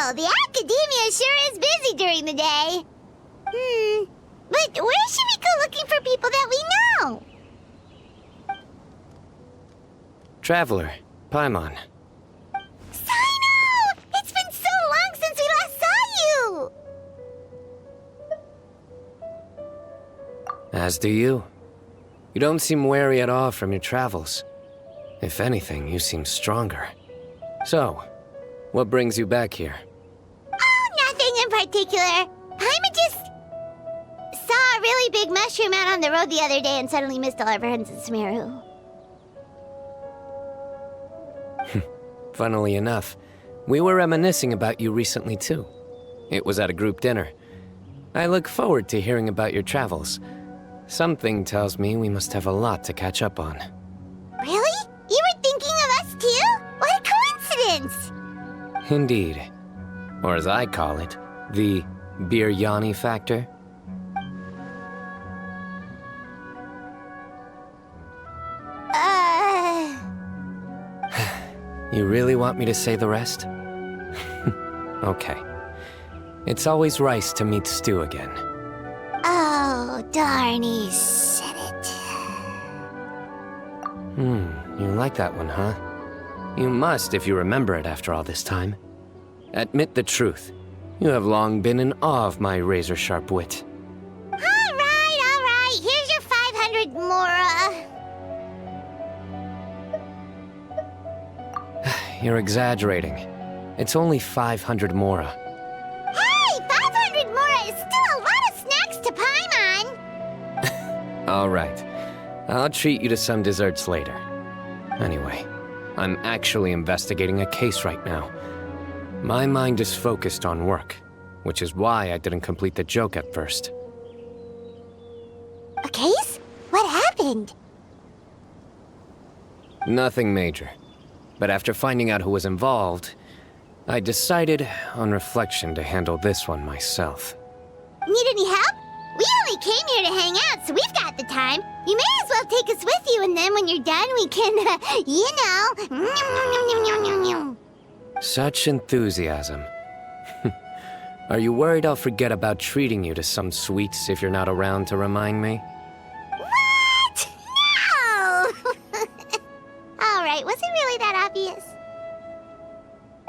Wow, the academia sure is busy during the day. But where should we go looking for people that we know? Traveler, Paimon. Cyno! It's been so long since we last saw you! As do you. You don't seem weary at all from your travels. If anything, you seem stronger. So, what brings you back here? Oh, nothing in particular. Paimon just saw a really big mushroom out on the road the other day and suddenly missed all our friends in Sumeru. Funnily enough, we were reminiscing about you recently too. It was at a group dinner. I look forward to hearing about your travels. Something tells me we must have a lot to catch up on. Really? You were thinking of us too? What a coincidence! Indeed. Or as I call it, the Biryani factor. You really want me to say the rest? Okay. It's always rice to meet stew again. Oh, darn, he said it. You like that one, huh? You must if you remember it after all this time. Admit the truth. You have long been in awe of my razor-sharp wit. All right. Here's your 500 Mora. You're exaggerating. It's only 500 Mora. Hey, 500 Mora is still a lot of snacks to Paimon. All right. I'll treat you to some desserts later. Anyway, I'm actually investigating a case right now. My mind is focused on work, which is why I didn't complete the joke at first. A case? What happened? Nothing major. But after finding out who was involved, I decided, on reflection, to handle this one myself. Need any help? We only came here to hang out, so we've got the time. You may as well take us with you, and then when you're done, we can, you know... Such enthusiasm. Are you worried I'll forget about treating you to some sweets if you're not around to remind me? What? No! All right, was it really that obvious?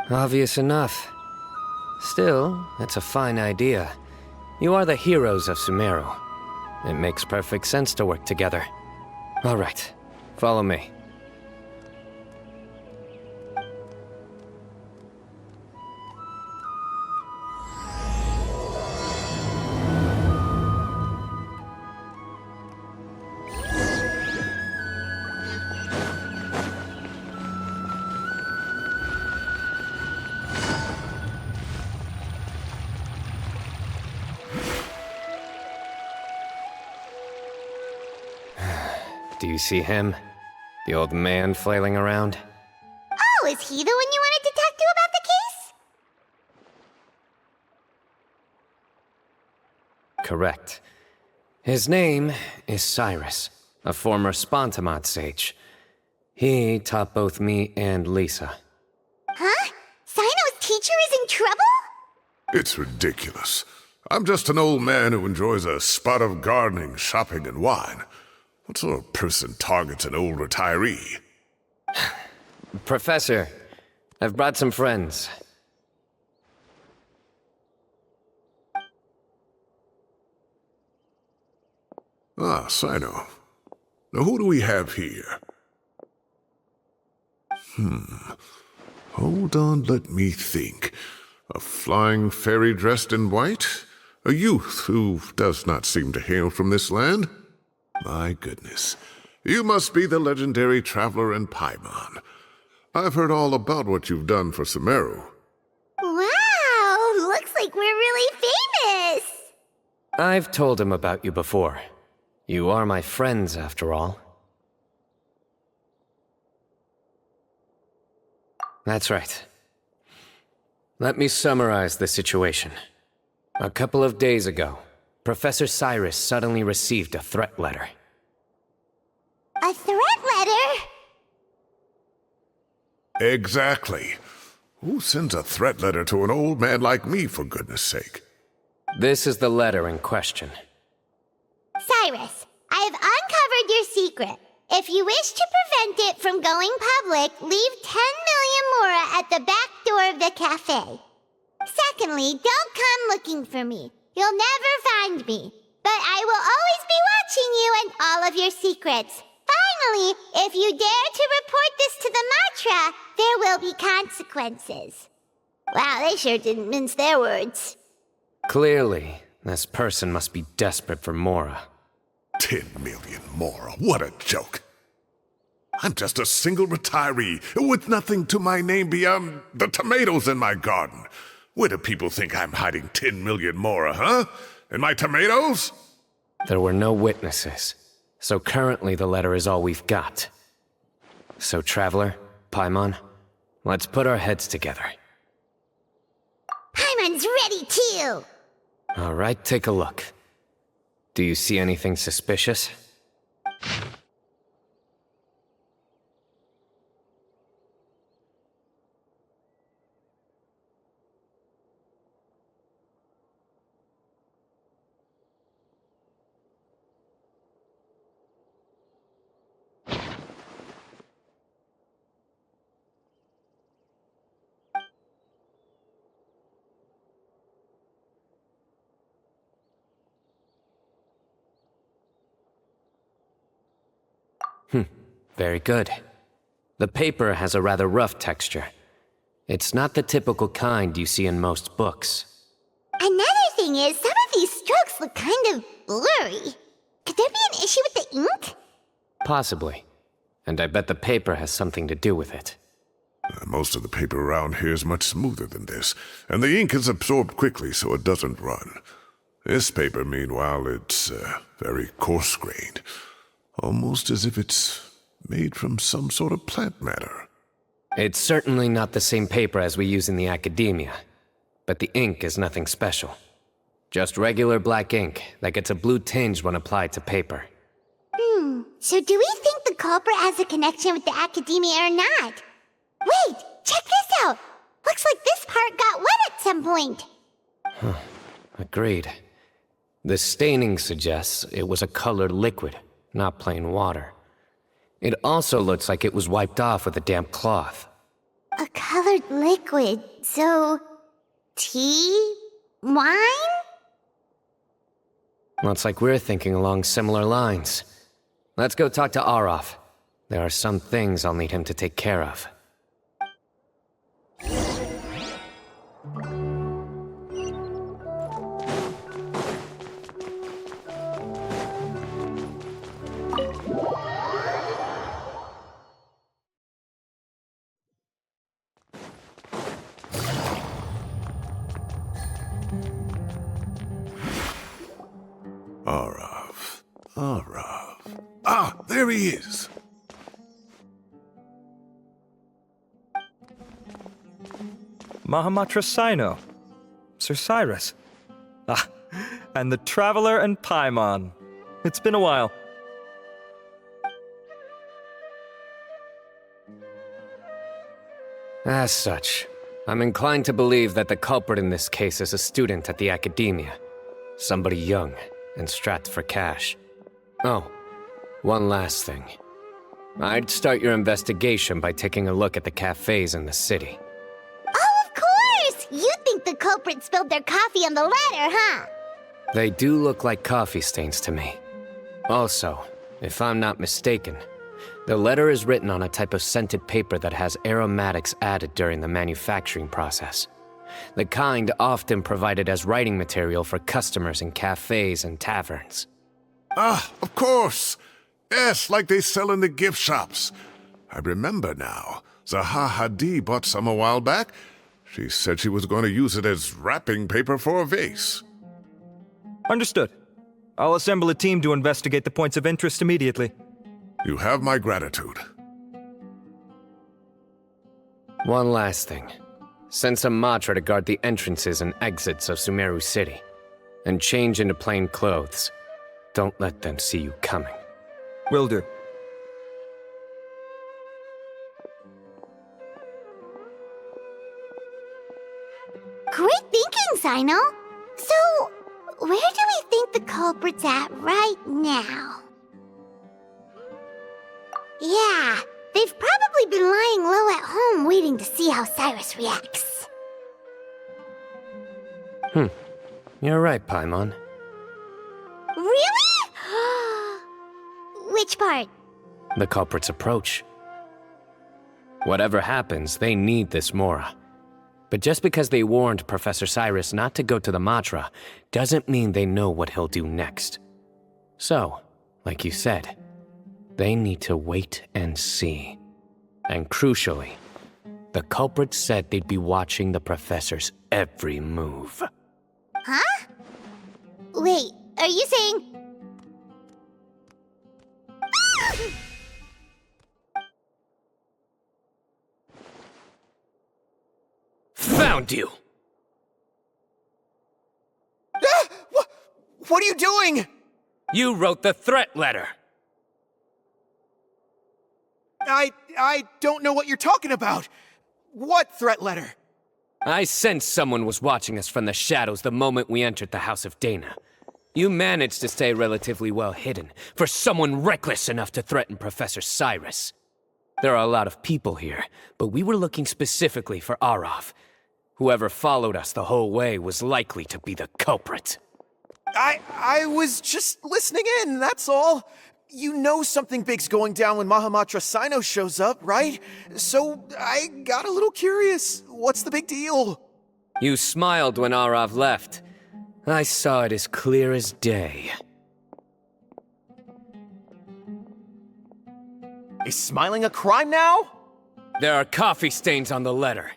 Obvious enough. Still, that's a fine idea. You are the heroes of Sumeru. It makes perfect sense to work together. All right, follow me. Do you see him? The old man flailing around? Oh, is he the one you wanted to talk to about the case? Correct. His name is Cyrus, a former Spontamot sage. He taught both me and Lisa. Huh? Cyno's teacher is in trouble? It's ridiculous. I'm just an old man who enjoys a spot of gardening, shopping, and wine. What sort of person targets an old retiree? Professor, I've brought some friends. Ah, Cyno. Now who do we have here? Hold on, let me think. A flying fairy dressed in white? A youth who does not seem to hail from this land? My goodness. You must be the legendary traveler in Paimon. I've heard all about what you've done for Sumeru. Wow, looks like we're really famous. I've told him about you before. You are my friends, after all. That's right. Let me summarize the situation. A couple of days ago, Professor Cyrus suddenly received a threat letter. A threat letter? Exactly. Who sends a threat letter to an old man like me, for goodness sake? This is the letter in question. Cyrus, I have uncovered your secret. If you wish to prevent it from going public, leave 10 million mora at the back door of the cafe. Secondly, don't come looking for me. You'll never find me. But I will always be watching you and all of your secrets. Finally, if you dare to report this to the Matra, there will be consequences. Wow, they sure didn't mince their words. Clearly, this person must be desperate for Mora. 10 million more. What a joke. I'm just a single retiree with nothing to my name beyond the tomatoes in my garden. Where do people think I'm hiding 10 million more, huh? In my tomatoes? There were no witnesses, so currently the letter is all we've got. So, Traveler, Paimon, let's put our heads together. Paimon's ready too! All right, take a look. Do you see anything suspicious? Very good. The paper has a rather rough texture. It's not the typical kind you see in most books. Another thing is, some of these strokes look kind of blurry. Could there be an issue with the ink? Possibly. And I bet the paper has something to do with it. Most of the paper around here is much smoother than this, and the ink is absorbed quickly so it doesn't run. This paper, meanwhile, it's very coarse-grained. Almost as if it's made from some sort of plant matter. It's certainly not the same paper as we use in the academia, but the ink is nothing special. Just regular black ink that gets a blue tinge when applied to paper. So do we think the culprit has a connection with the academia or not? Wait, check this out! Looks like this part got wet at some point. Agreed. The staining suggests it was a colored liquid, not plain water. It also looks like it was wiped off with a damp cloth. A colored liquid, so... tea? Wine? Looks like we're thinking along similar lines. Let's go talk to Arof. There are some things I'll need him to take care of. Arav. Ah, there he is. Mahamatra Cyno. Sir Cyrus. Ah, and the Traveler and Paimon. It's been a while. As such, I'm inclined to believe that the culprit in this case is a student at the academia. Somebody young and strapped for cash. Oh, one last thing. I'd start your investigation by taking a look at the cafes in the city. Oh, of course! You think the culprit spilled their coffee on the ladder, huh? They do look like coffee stains to me. Also, if I'm not mistaken, the letter is written on a type of scented paper that has aromatics added during the manufacturing process. The kind often provided as writing material for customers in cafes and taverns. Ah, of course. Yes, like they sell in the gift shops. I remember now. Zaha Hadi bought some a while back. She said she was going to use it as wrapping paper for a vase. Understood. I'll assemble a team to investigate the points of interest immediately. You have my gratitude. One last thing. Send some Matra to guard the entrances and exits of Sumeru City. And change into plain clothes. Don't let them see you coming. Will do. Great thinking, Cyno. So, where do we think the culprit's at right now? Yeah, they've probably been lying low at home waiting to see how Cyrus reacts. You're right, Paimon. Really? Which part? The culprit's approach. Whatever happens, they need this Mora. But just because they warned Professor Cyrus not to go to the Matra, doesn't mean they know what he'll do next. So, like you said, they need to wait and see. And crucially, the culprit said they'd be watching the Professor's every move. Huh? Wait, are you saying... Found you! What are you doing? You wrote the threat letter! I don't know what you're talking about. What threat letter? I sensed someone was watching us from the shadows the moment we entered the House of Dana. You managed to stay relatively well hidden for someone reckless enough to threaten Professor Cyrus. There are a lot of people here, but we were looking specifically for Arav. Whoever followed us the whole way was likely to be the culprit. I was just listening in, that's all. You know something big's going down when Mahamatra Cyno shows up, right? So I got a little curious. What's the big deal? You smiled when Arav left. I saw it as clear as day. Is smiling a crime now? There are coffee stains on the letter.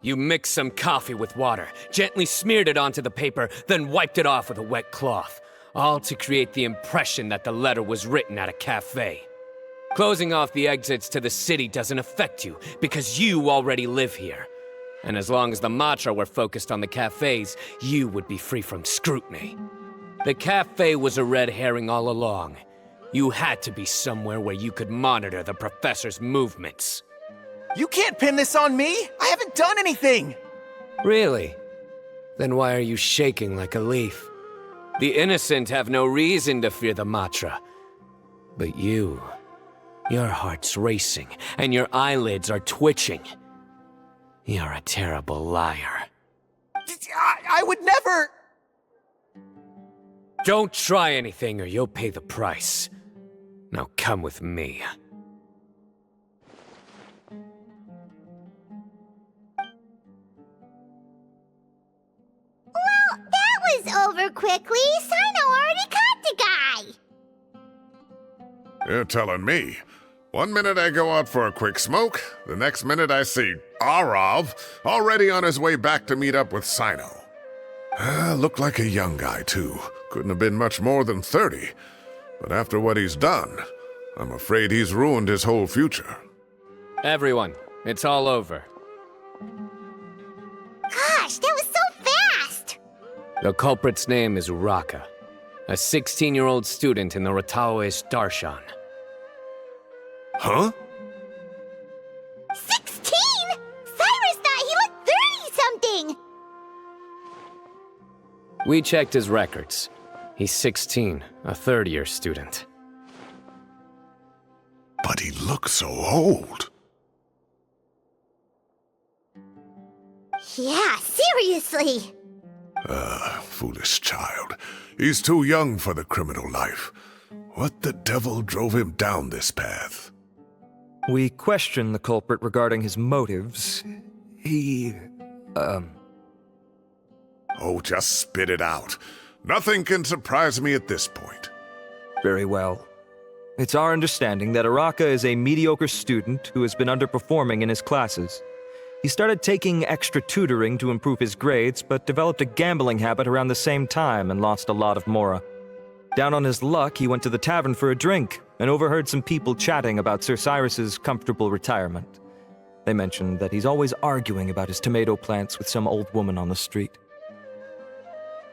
You mixed some coffee with water, gently smeared it onto the paper, then wiped it off with a wet cloth, all to create the impression that the letter was written at a cafe. Closing off the exits to the city doesn't affect you, because you already live here. And as long as the Matra were focused on the cafes, you would be free from scrutiny. The cafe was a red herring all along. You had to be somewhere where you could monitor the Professor's movements. You can't pin this on me! I haven't done anything! Really? Then why are you shaking like a leaf? The innocent have no reason to fear the Matra. But you... your heart's racing, and your eyelids are twitching. You're a terrible liar. I would never... Don't try anything or you'll pay the price. Now come with me. Well, that was over quickly. Cyno already caught the guy. You're telling me. 1 minute I go out for a quick smoke, the next minute I see Arav already on his way back to meet up with Cyno. Looked like a young guy, too. Couldn't have been much more than 30. But after what he's done, I'm afraid he's ruined his whole future. Everyone, it's all over. Gosh, that was so fast! The culprit's name is Raka, a 16-year-old student in the Rataoist Darshan. Huh? 16? Cyrus thought he looked 30-something! We checked his records. He's 16, a third-year student. But he looks so old. Yeah, seriously! Foolish child. He's too young for the criminal life. What the devil drove him down this path? We questioned the culprit regarding his motives. He... Oh, just spit it out. Nothing can surprise me at this point. Very well. It's our understanding that Araka is a mediocre student who has been underperforming in his classes. He started taking extra tutoring to improve his grades, but developed a gambling habit around the same time and lost a lot of Mora. Down on his luck, he went to the tavern for a drink and overheard some people chatting about Sir Cyrus's comfortable retirement. They mentioned that he's always arguing about his tomato plants with some old woman on the street.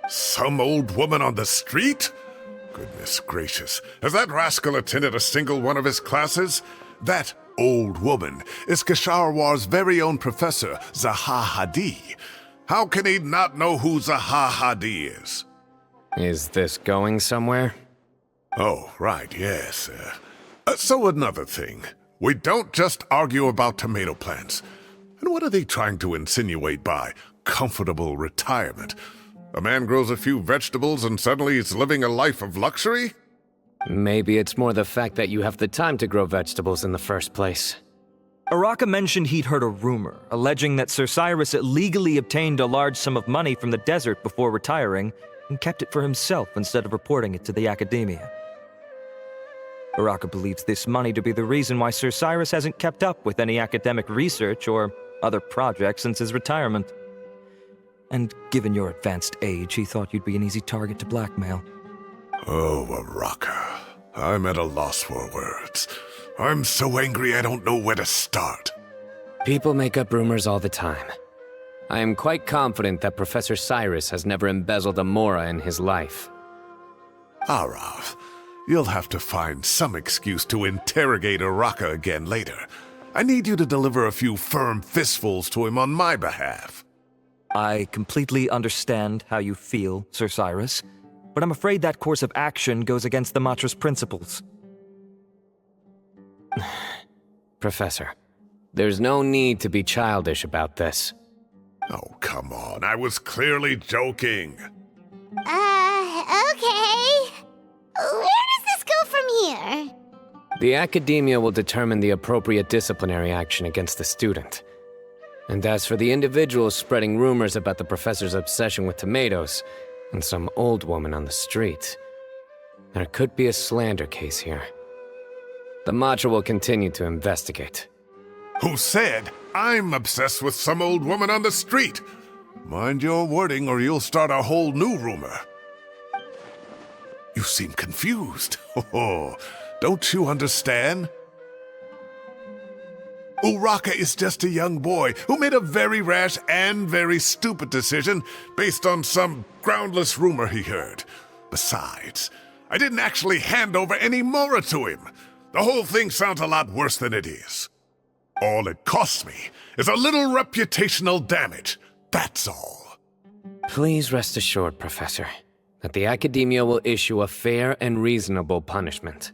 Some old woman on the street? Goodness gracious, has that rascal attended a single one of his classes? That old woman is Kasharwar's very own Professor Zaha Hadi. How can he not know who Zaha Hadi is? Is this going somewhere? Oh, right, yes. So another thing. We don't just argue about tomato plants. And what are they trying to insinuate by comfortable retirement? A man grows a few vegetables and suddenly he's living a life of luxury? Maybe it's more the fact that you have the time to grow vegetables in the first place. Araka mentioned he'd heard a rumor, alleging that Sir Cyrus illegally obtained a large sum of money from the desert before retiring and kept it for himself instead of reporting it to the academia. Araka believes this money to be the reason why Sir Cyrus hasn't kept up with any academic research or other projects since his retirement. And given your advanced age, he thought you'd be an easy target to blackmail. Oh, Araka. I'm at a loss for words. I'm so angry I don't know where to start. People make up rumors all the time. I am quite confident that Professor Cyrus has never embezzled a mora in his life. Arav, you'll have to find some excuse to interrogate Araka again later. I need you to deliver a few firm fistfuls to him on my behalf. I completely understand how you feel, Sir Cyrus, but I'm afraid that course of action goes against the Matra's principles. Professor, there's no need to be childish about this. Oh, come on. I was clearly joking. Okay. Where does this go from here? The academia will determine the appropriate disciplinary action against the student. And as for the individuals spreading rumors about the professor's obsession with tomatoes and some old woman on the street, there could be a slander case here. The Matra will continue to investigate. Who said I'm obsessed with some old woman on the street? Mind your wording or you'll start a whole new rumor. You seem confused. Oh, don't you understand? Uraka is just a young boy who made a very rash and very stupid decision based on some groundless rumor he heard. Besides, I didn't actually hand over any mora to him. The whole thing sounds a lot worse than it is. All it costs me is a little reputational damage. That's all. Please rest assured, Professor, that the academia will issue a fair and reasonable punishment.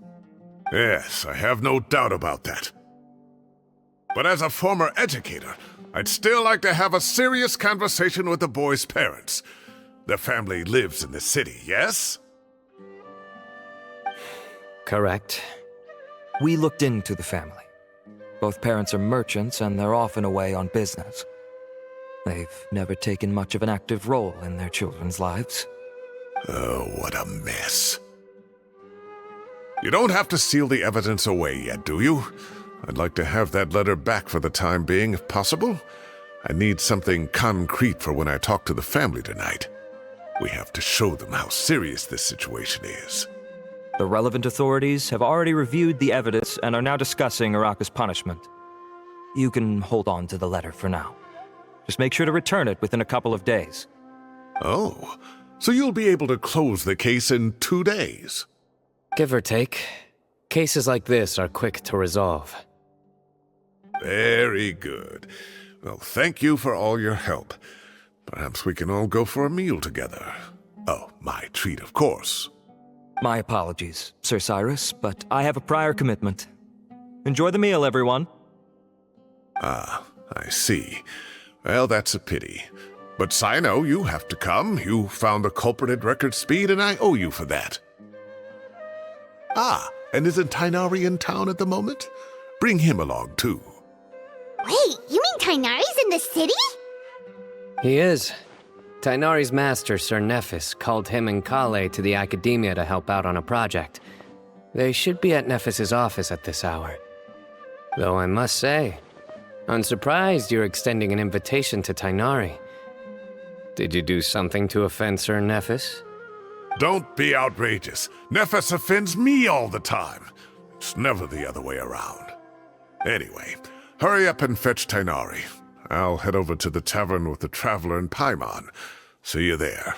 Yes, I have no doubt about that. But as a former educator, I'd still like to have a serious conversation with the boy's parents. Their family lives in the city, yes? Correct. We looked into the family. Both parents are merchants and they're often away on business. They've never taken much of an active role in their children's lives. Oh, what a mess. You don't have to seal the evidence away yet, do you? I'd like to have that letter back for the time being, if possible. I need something concrete for when I talk to the family tonight. We have to show them how serious this situation is. The relevant authorities have already reviewed the evidence and are now discussing Araka's punishment. You can hold on to the letter for now. Just make sure to return it within a couple of days. Oh, so you'll be able to close the case in 2 days? Give or take. Cases like this are quick to resolve. Very good. Well, thank you for all your help. Perhaps we can all go for a meal together. Oh, my treat, of course. My apologies, Sir Cyrus, but I have a prior commitment. Enjoy the meal, everyone. Ah, I see. Well, that's a pity. But Cyno, you have to come. You found the culprit at record speed, and I owe you for that. Ah, and isn't Tighnari in town at the moment? Bring him along, too. Wait, you mean Tighnari's in the city? He is. Tighnari's master, Sir Nephis, called him and Kale to the academia to help out on a project. They should be at Nephis's office at this hour. Though I must say, I'm surprised you're extending an invitation to Tighnari. Did you do something to offend Sir Nephis? Don't be outrageous. Nephis offends me all the time. It's never the other way around. Anyway, hurry up and fetch Tighnari. I'll head over to the tavern with the Traveler and Paimon. See you there.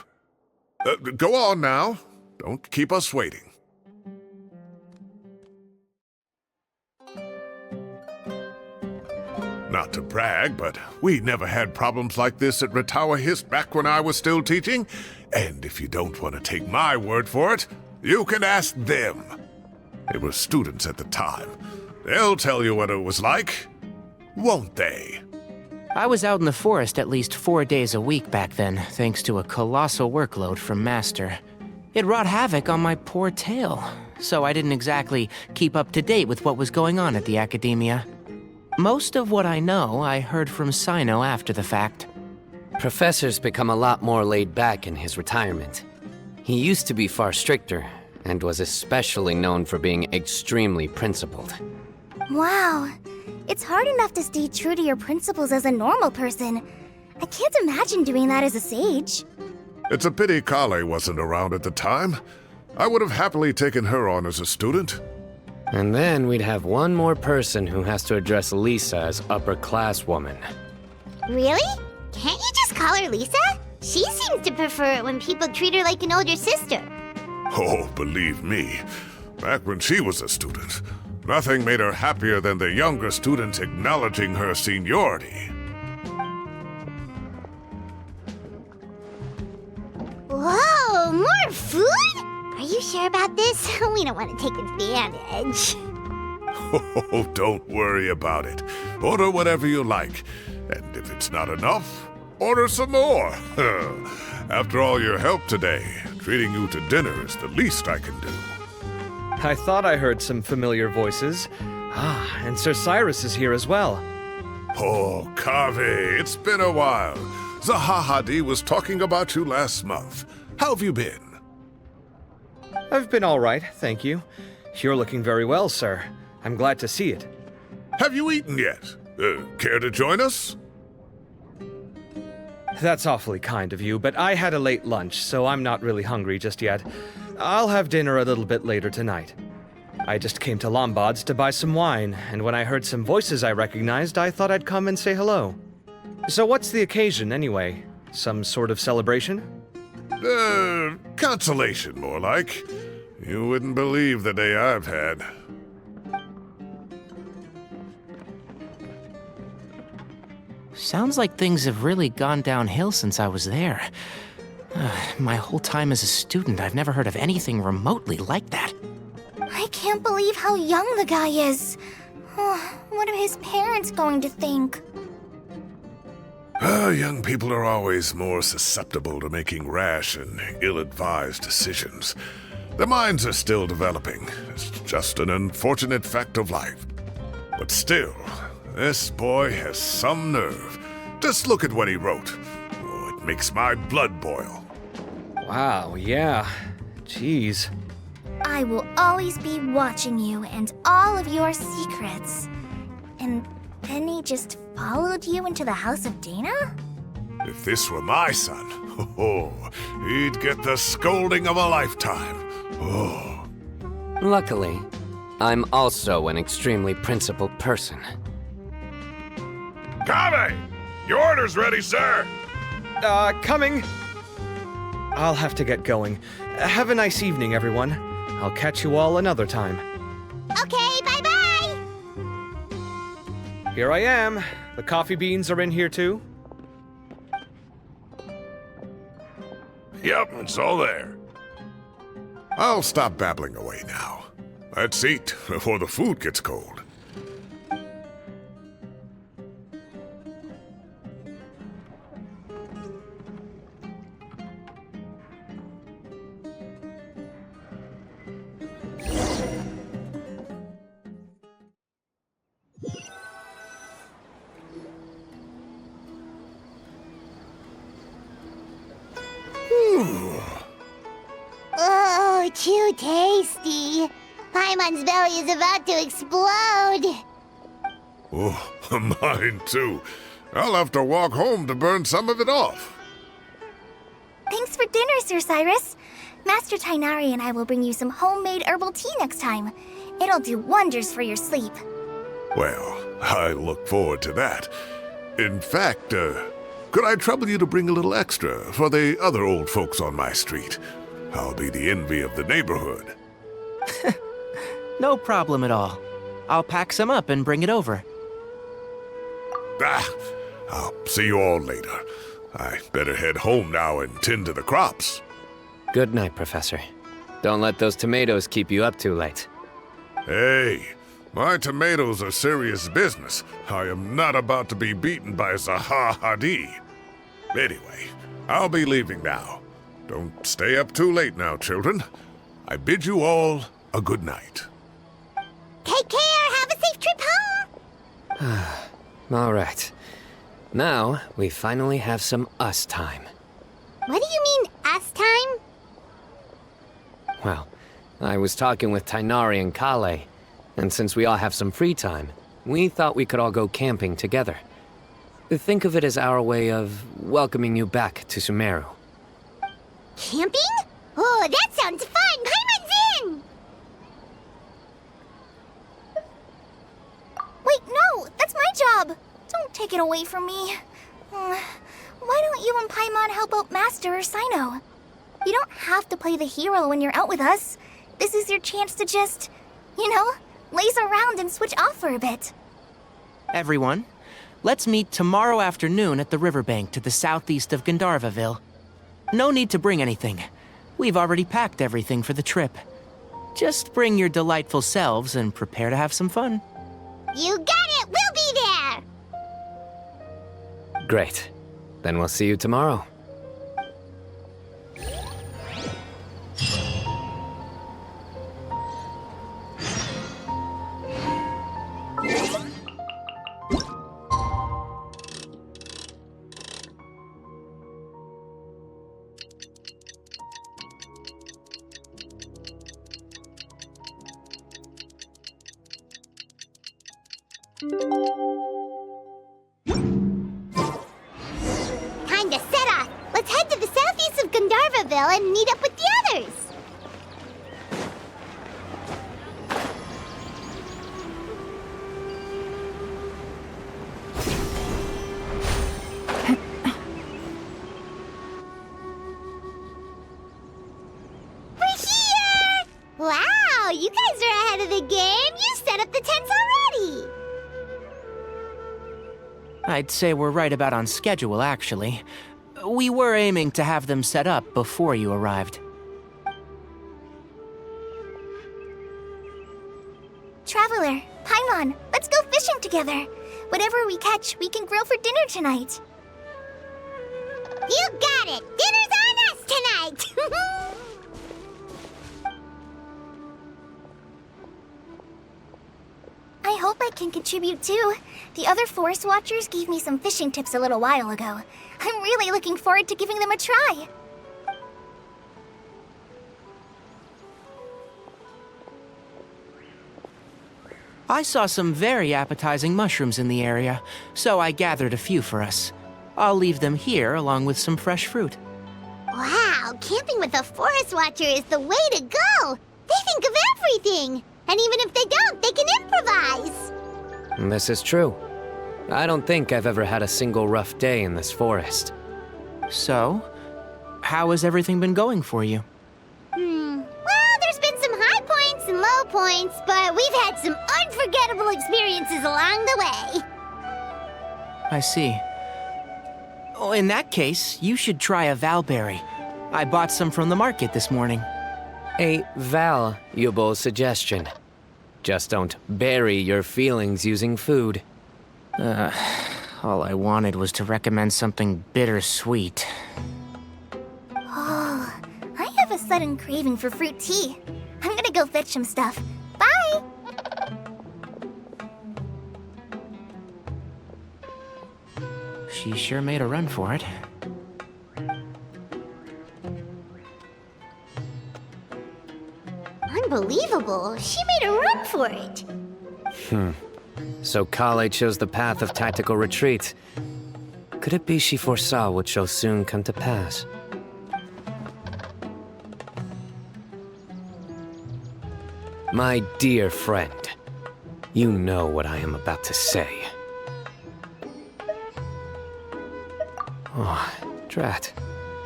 Go on now. Don't keep us waiting. Not to brag, but we never had problems like this at Ratawa Hist back when I was still teaching. And if you don't want to take my word for it, you can ask them. They were students at the time. They'll tell you what it was like, won't they? I was out in the forest at least 4 days a week back then, thanks to a colossal workload from Master. It wrought havoc on my poor tail, so I didn't exactly keep up to date with what was going on at the Academia. Most of what I know, I heard from Cyno after the fact. Professor's become a lot more laid back in his retirement. He used to be far stricter, and was especially known for being extremely principled. Wow. It's hard enough to stay true to your principles as a normal person. I can't imagine doing that as a sage. It's a pity Kale wasn't around at the time. I would have happily taken her on as a student. And then we'd have one more person who has to address Lisa as upper-class woman. Really? Can't you just call her Lisa? She seems to prefer it when people treat her like an older sister. Oh, believe me, back when she was a student, nothing made her happier than the younger students acknowledging her seniority. Whoa, more food? Are you sure about this? We don't want to take advantage. Oh, don't worry about it. Order whatever you like. And if it's not enough, order some more. After all your help today, treating you to dinner is the least I can do. I thought I heard some familiar voices. Ah, and Sir Cyrus is here as well. Oh, Kave, it's been a while. Zahahadi was talking about you last month. How have you been? I've been all right, thank you. You're looking very well, sir. I'm glad to see it. Have you eaten yet? Care to join us? That's awfully kind of you, but I had a late lunch, so I'm not really hungry just yet. I'll have dinner a little bit later tonight. I just came to Lombard's to buy some wine, and when I heard some voices I recognized, I thought I'd come and say hello. So what's the occasion, anyway? Some sort of celebration? Consolation, more like. You wouldn't believe the day I've had. Sounds like things have really gone downhill since I was there. My whole time as a student, I've never heard of anything remotely like that. I can't believe how young the guy is. What are his parents going to think? Young people are always more susceptible to making rash and ill-advised decisions. Their minds are still developing. It's just an unfortunate fact of life. But still, this boy has some nerve. Just look at what he wrote. Oh, it makes my blood boil. Wow, yeah. Jeez. I will always be watching you and all of your secrets. And then he just followed you into the house of Dana? If this were my son, he'd get the scolding of a lifetime. Oh. Luckily, I'm also an extremely principled person. Kave! Your order's ready, sir! Coming! I'll have to get going. Have a nice evening, everyone. I'll catch you all another time. Okay, bye-bye! Here I am. The coffee beans are in here too. Yep, it's all there. I'll stop babbling away now. Let's eat before the food gets cold. Oh, too tasty. Paimon's belly is about to explode. Oh, mine too. I'll have to walk home to burn some of it off. Thanks for dinner, Sir Cyrus. Master Tainari and I will bring you some homemade herbal tea next time. It'll do wonders for your sleep. Well, I look forward to that. In fact, could I trouble you to bring a little extra for the other old folks on my street? I'll be the envy of the neighborhood. No problem at all. I'll pack some up and bring it over. I'll see you all later. I better head home now and tend to the crops. Good night, Professor. Don't let those tomatoes keep you up too late. Hey, my tomatoes are serious business. I am not about to be beaten by Zaha Hadid. Anyway, I'll be leaving now. Don't stay up too late now, children. I bid you all a good night. Take care. Have a safe trip home. All right. Now, we finally have some us time. What do you mean, us time? Well, I was talking with Tainari and Kale, and since we all have some free time, we thought we could all go camping together. Think of it as our way of welcoming you back to Sumeru. Camping? Oh, that sounds fun. Paimon's in! Wait, no! That's my job! Don't take it away from me. Why don't you and Paimon help out Master or Cyno? You don't have to play the hero when you're out with us. This is your chance to just, laze around and switch off for a bit. Everyone, let's meet tomorrow afternoon at the riverbank to the southeast of Gandharvaville. No need to bring anything. We've already packed everything for the trip. Just bring your delightful selves and prepare to have some fun. You got it! We'll be there! Great. Then we'll see you tomorrow. Time to set off. Let's head to the southeast of Gandharvaville and meet up with the others. We're here! Wow, you guys are ahead of the game. You set up the tents already. I'd say we're right about on schedule, actually. We were aiming to have them set up before you arrived. Traveler, Paimon, let's go fishing together. Whatever we catch, we can grill for dinner tonight. You got it! Dinner's on us tonight! I hope I can contribute too. The other Forest Watchers gave me some fishing tips a little while ago. I'm really looking forward to giving them a try. I saw some very appetizing mushrooms in the area, so I gathered a few for us. I'll leave them here along with some fresh fruit. Wow, camping with a Forest Watcher is the way to go! They think of everything! And even if they don't, they can improvise! This is true. I don't think I've ever had a single rough day in this forest. So, how has everything been going for you? Well, there's been some high points and low points, but we've had some unforgettable experiences along the way. I see. Oh, in that case, you should try a valberry. I bought some from the market this morning. A valuable suggestion. Just don't bury your feelings using food. All I wanted was to recommend something bittersweet. Oh, I have a sudden craving for fruit tea. I'm gonna go fetch some stuff. Bye! She sure made a run for it. Unbelievable. She made a run for it. So Kale chose the path of tactical retreat. Could it be she foresaw what shall soon come to pass? My dear friend, you know what I am about to say. Oh, drat.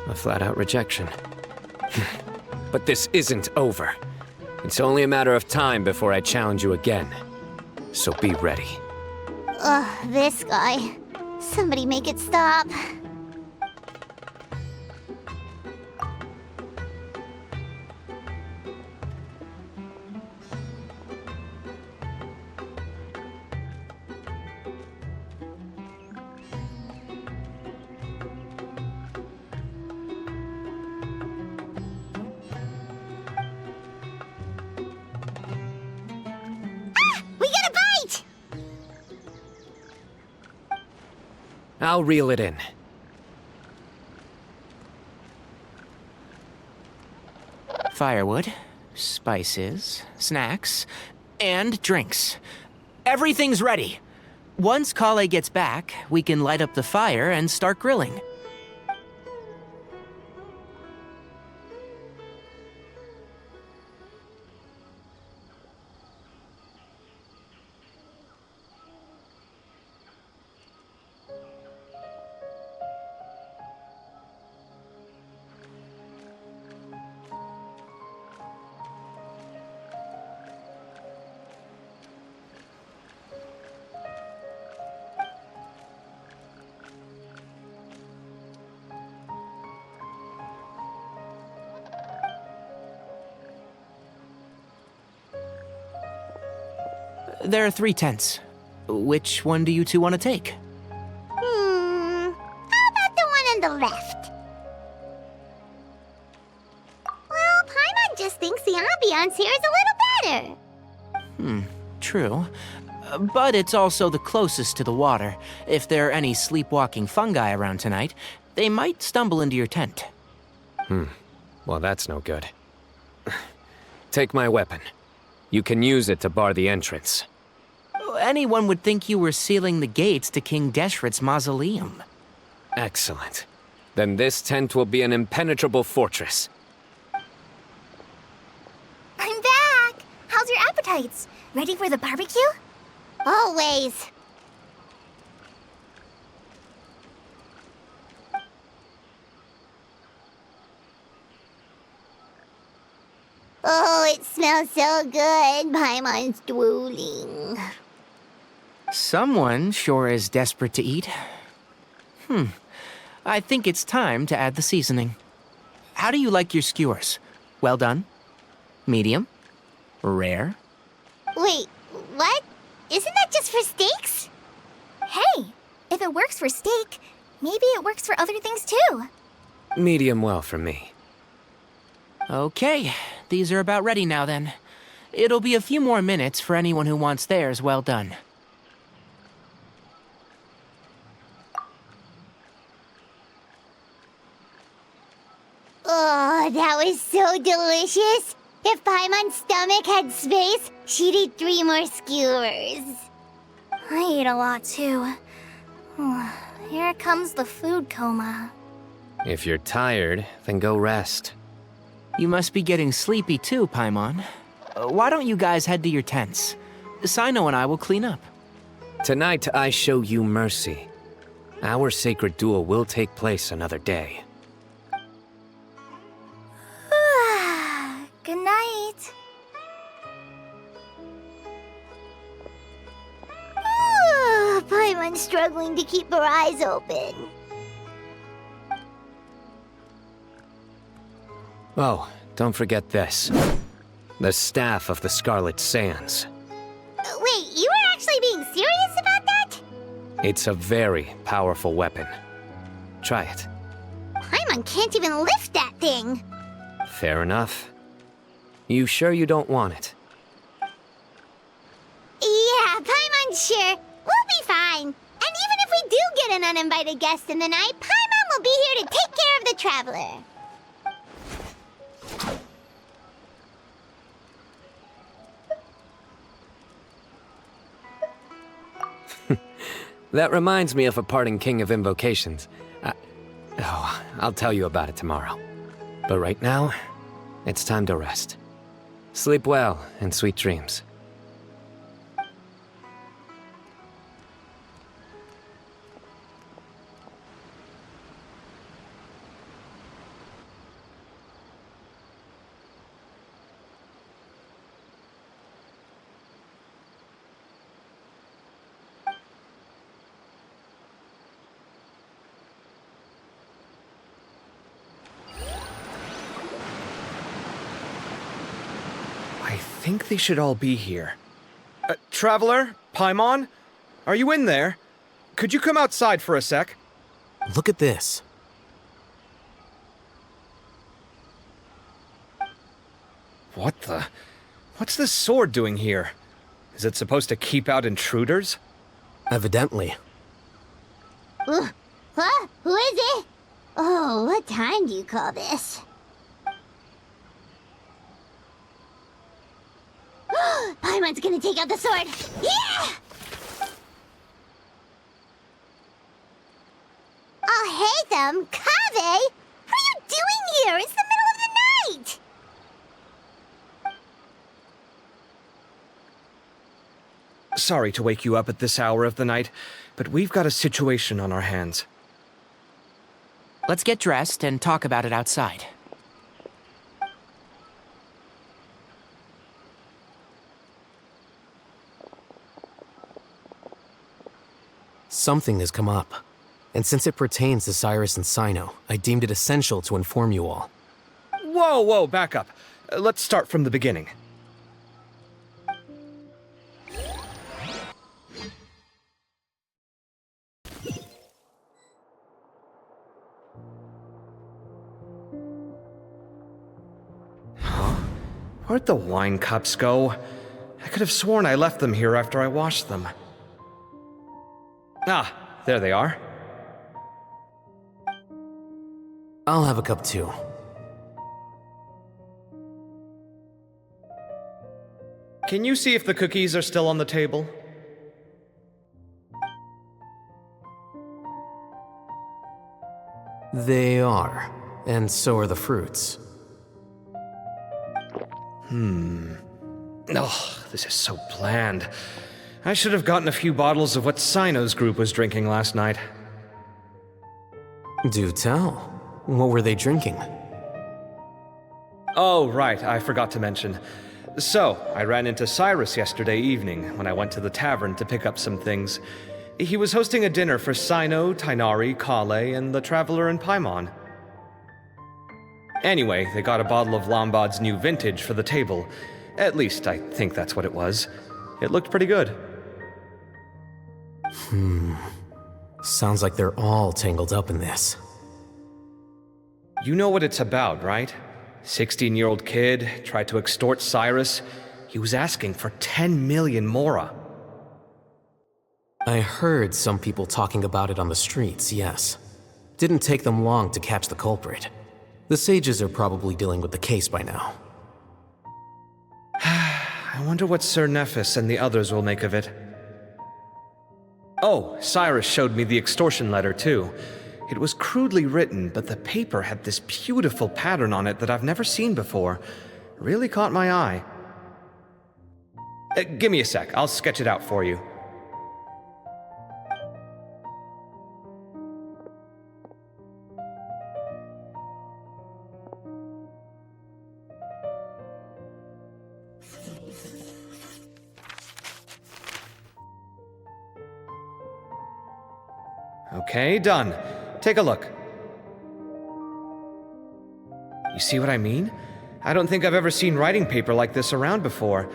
A flat-out rejection. But this isn't over. It's only a matter of time before I challenge you again. So be ready. Ugh, this guy. Somebody make it stop. We got a bite! I'll reel it in. Firewood, spices, snacks, and drinks. Everything's ready. Once Kale gets back, we can light up the fire and start grilling. There are 3 tents. Which one do you two want to take? How about the one on the left? Well, Paimon just thinks the ambiance here is a little better. True. But it's also the closest to the water. If there are any sleepwalking fungi around tonight, they might stumble into your tent. Well, that's no good. Take my weapon. You can use it to bar the entrance. Anyone would think you were sealing the gates to King Deshret's mausoleum. Excellent. Then this tent will be an impenetrable fortress. I'm back! How's your appetites? Ready for the barbecue? Always. Oh, it smells so good. Paimon's drooling. Someone sure is desperate to eat. I think it's time to add the seasoning. How do you like your skewers? Well done? Medium? Rare? Wait, what? Isn't that just for steaks? Hey, if it works for steak, maybe it works for other things too. Medium well for me. Okay, these are about ready now then. It'll be a few more minutes for anyone who wants theirs well done. Oh, that was so delicious. If Paimon's stomach had space, she'd eat 3 more skewers. I ate a lot too. Here comes the food coma. If you're tired, then go rest. You must be getting sleepy too, Paimon. Why don't you guys head to your tents? Cyno and I will clean up. Tonight, I show you mercy. Our sacred duel will take place another day. Good night. Paimon's struggling to keep her eyes open. Oh, don't forget this. The Staff of the Scarlet Sands. Wait, you were actually being serious about that? It's a very powerful weapon. Try it. Paimon can't even lift that thing. Fair enough. You sure you don't want it? Yeah, Paimon's sure. We'll be fine. And even if we do get an uninvited guest in the night, Paimon will be here to take care of the traveler. That reminds me of a parting king of invocations. I'll tell you about it tomorrow. But right now, it's time to rest. Sleep well and sweet dreams. think they should all be here. Traveler? Paimon? Are you in there? Could you come outside for a sec? Look at this. What the? What's this sword doing here? Is it supposed to keep out intruders? Evidently. Huh? Who is it? Oh, what time do you call this? Paimon's gonna take out the sword. Yeah! Oh, hey them, Kave! What are you doing here? It's the middle of the night! Sorry to wake you up at this hour of the night, but we've got a situation on our hands. Let's get dressed and talk about it outside. Something has come up. And since it pertains to Cyrus and Cyno, I deemed it essential to inform you all. Whoa, back up. Let's start from the beginning. Where'd the wine cups go? I could have sworn I left them here after I washed them. Ah, there they are. I'll have a cup too. Can you see if the cookies are still on the table? They are. And so are the fruits. Oh, this is so bland. I should have gotten a few bottles of what Cyno's group was drinking last night. Do tell. What were they drinking? Oh, right, I forgot to mention. So, I ran into Cyrus yesterday evening when I went to the tavern to pick up some things. He was hosting a dinner for Cyno, Tighnari, Kale, and the Traveler and Paimon. Anyway, they got a bottle of Lombard's new vintage for the table. At least, I think that's what it was. It looked pretty good. Sounds like they're all tangled up in this. You know what it's about, right? 16-year-old kid tried to extort Cyrus. He was asking for 10 million mora. I heard some people talking about it on the streets, yes. Didn't take them long to catch the culprit. The sages are probably dealing with the case by now. I wonder what Sir Nephis and the others will make of it. Oh, Cyrus showed me the extortion letter, too. It was crudely written, but the paper had this beautiful pattern on it that I've never seen before. Really caught my eye. Give me a sec, I'll sketch it out for you. Okay, done. Take a look. You see what I mean? I don't think I've ever seen writing paper like this around before.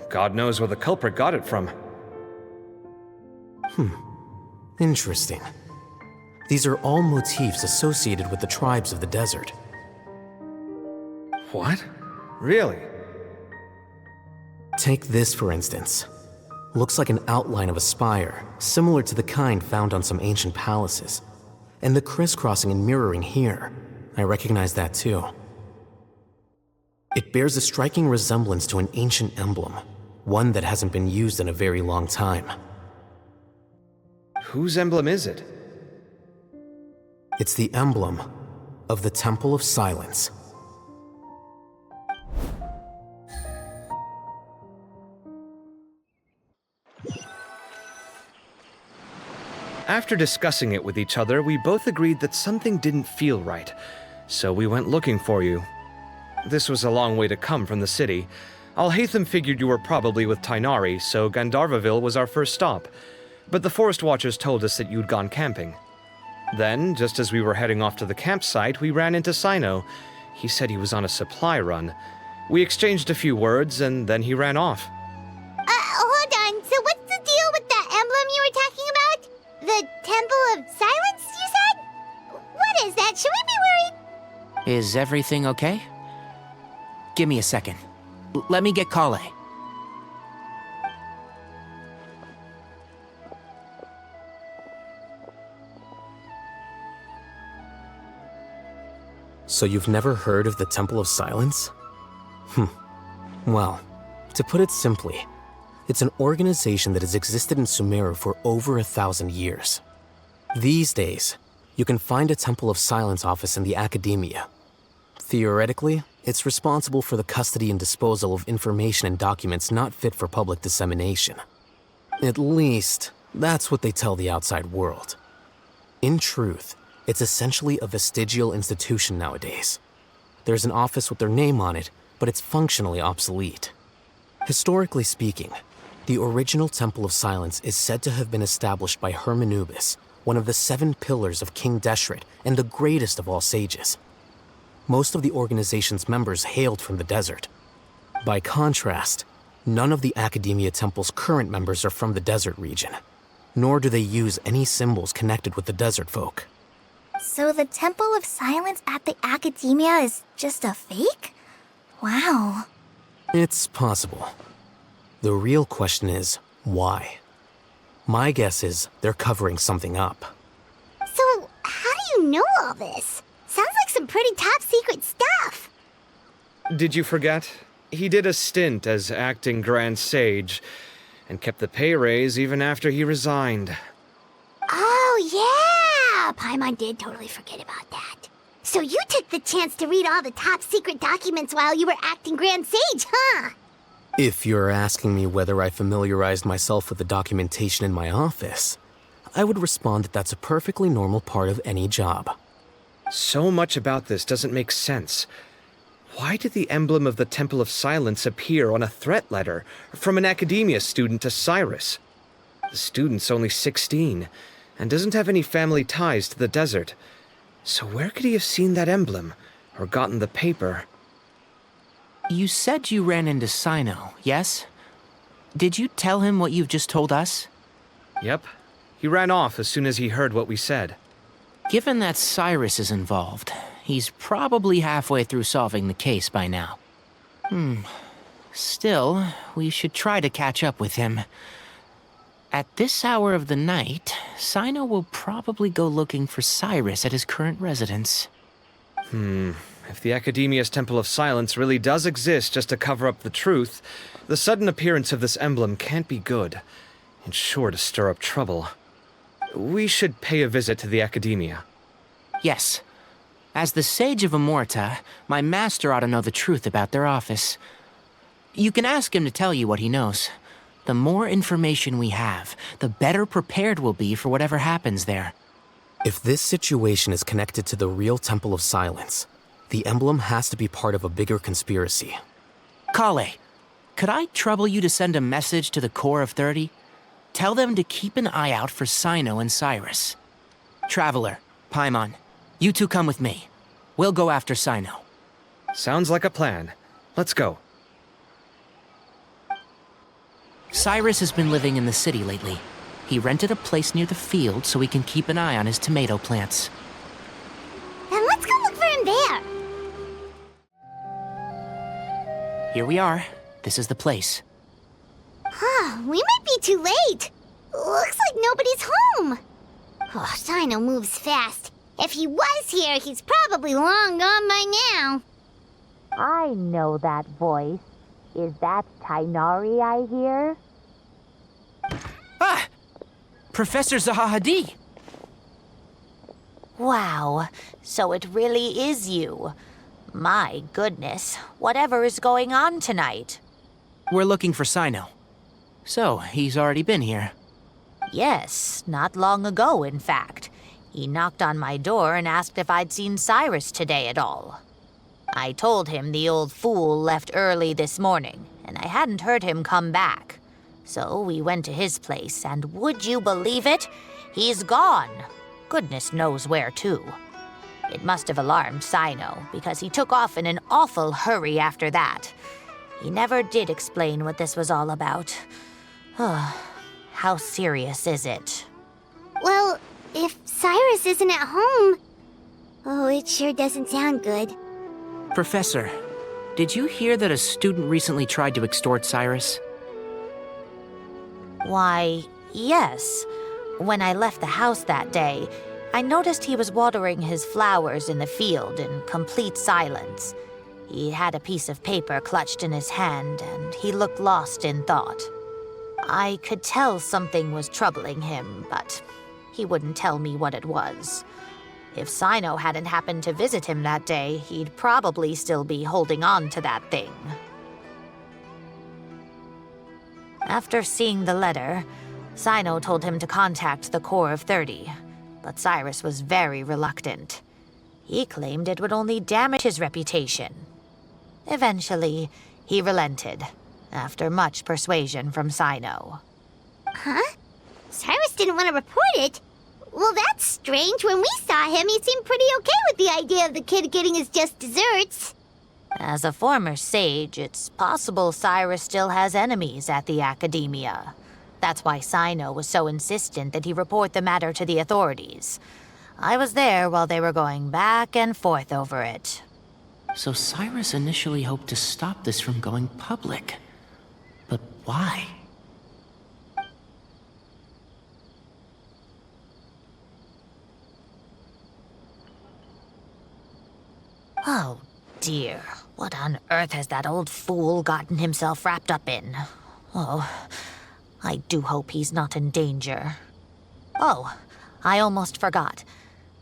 God knows where the culprit got it from. Interesting. These are all motifs associated with the tribes of the desert. What? Really? Take this, for instance. Looks like an outline of a spire, similar to the kind found on some ancient palaces. And the crisscrossing and mirroring here, I recognize that too. It bears a striking resemblance to an ancient emblem, one that hasn't been used in a very long time. Whose emblem is it? It's the emblem of the Temple of Silence. After discussing it with each other, we both agreed that something didn't feel right, so we went looking for you. This was a long way to come from the city. Alhaitham figured you were probably with Tighnari, so Gandharvaville was our first stop. But the Forest Watchers told us that you'd gone camping. Then, just as we were heading off to the campsite, we ran into Cyno. He said he was on a supply run. We exchanged a few words, and then he ran off. Hold on. So what's the deal with that emblem you were talking about? The Temple of Silence, you said? What is that? Should we be worried? Is everything okay? Give me a second. Let me get Kale. So you've never heard of the Temple of Silence? Well, to put it simply, it's an organization that has existed in Sumeru for over 1,000 years. These days, you can find a Temple of Silence office in the academia. Theoretically, it's responsible for the custody and disposal of information and documents not fit for public dissemination. At least, that's what they tell the outside world. In truth, it's essentially a vestigial institution nowadays. There's an office with their name on it, but it's functionally obsolete. Historically speaking, the original Temple of Silence is said to have been established by Hermanubis, one of the 7 pillars of King Deshret and the greatest of all sages. Most of the organization's members hailed from the desert. By contrast, none of the Academia Temple's current members are from the desert region, nor do they use any symbols connected with the desert folk. So the Temple of Silence at the Academia is just a fake? Wow. It's possible. The real question is, why? My guess is they're covering something up. So, how do you know all this? Sounds like some pretty top secret stuff. Did you forget? He did a stint as acting Grand Sage, and kept the pay raise even after he resigned. Oh, yeah! Paimon did totally forget about that. So you took the chance to read all the top secret documents while you were acting Grand Sage, huh? If you're asking me whether I familiarized myself with the documentation in my office, I would respond that that's a perfectly normal part of any job. So much about this doesn't make sense. Why did the emblem of the Temple of Silence appear on a threat letter from an Academia student to Cyrus? The student's only 16, and doesn't have any family ties to the desert. So where could he have seen that emblem, or gotten the paper? You said you ran into Cyno, yes? Did you tell him what you've just told us? Yep. He ran off as soon as he heard what we said. Given that Cyrus is involved, he's probably halfway through solving the case by now. Still, we should try to catch up with him. At this hour of the night, Cyno will probably go looking for Cyrus at his current residence. If the Academia's Temple of Silence really does exist just to cover up the truth, the sudden appearance of this emblem can't be good. It's sure to stir up trouble. We should pay a visit to the Academia. Yes. As the Sage of Amorta, my master ought to know the truth about their office. You can ask him to tell you what he knows. The more information we have, the better prepared we'll be for whatever happens there. If this situation is connected to the real Temple of Silence, the emblem has to be part of a bigger conspiracy. Kale, could I trouble you to send a message to the Core of 30? Tell them to keep an eye out for Cyno and Cyrus. Traveler, Paimon, you two come with me. We'll go after Cyno. Sounds like a plan. Let's go. Cyrus has been living in the city lately. He rented a place near the field so he can keep an eye on his tomato plants. Then let's go look for him there. Here we are. This is the place. We might be too late. Looks like nobody's home. Oh, Cyno moves fast. If he was here, he's probably long gone by now. I know that voice. Is that Tainari I hear? Ah! Professor Zahahadi! Wow, so it really is you. My goodness, whatever is going on tonight? We're looking for Cyno. So, he's already been here. Yes, not long ago, in fact. He knocked on my door and asked if I'd seen Cyrus today at all. I told him the old fool left early this morning, and I hadn't heard him come back. So we went to his place, and would you believe it? He's gone. Goodness knows where to. It must have alarmed Cyno, because he took off in an awful hurry after that. He never did explain what this was all about. How serious is it? Well, if Cyrus isn't at home... Oh, it sure doesn't sound good. Professor, did you hear that a student recently tried to extort Cyrus? Why, yes. When I left the house that day, I noticed he was watering his flowers in the field in complete silence. He had a piece of paper clutched in his hand, and he looked lost in thought. I could tell something was troubling him, but he wouldn't tell me what it was. If Cyno hadn't happened to visit him that day, he'd probably still be holding on to that thing. After seeing the letter, Cyno told him to contact the Corps of 30, but Cyrus was very reluctant. He claimed it would only damage his reputation. Eventually, he relented, after much persuasion from Cyno. Huh? Cyrus didn't want to report it? Well, that's strange. When we saw him, he seemed pretty okay with the idea of the kid getting his just desserts. As a former sage, it's possible Cyrus still has enemies at the Academia. That's why Cyno was so insistent that he report the matter to the authorities. I was there while they were going back and forth over it. So Cyrus initially hoped to stop this from going public. But why? Oh, dear. What on earth has that old fool gotten himself wrapped up in? Oh, I do hope he's not in danger. Oh, I almost forgot.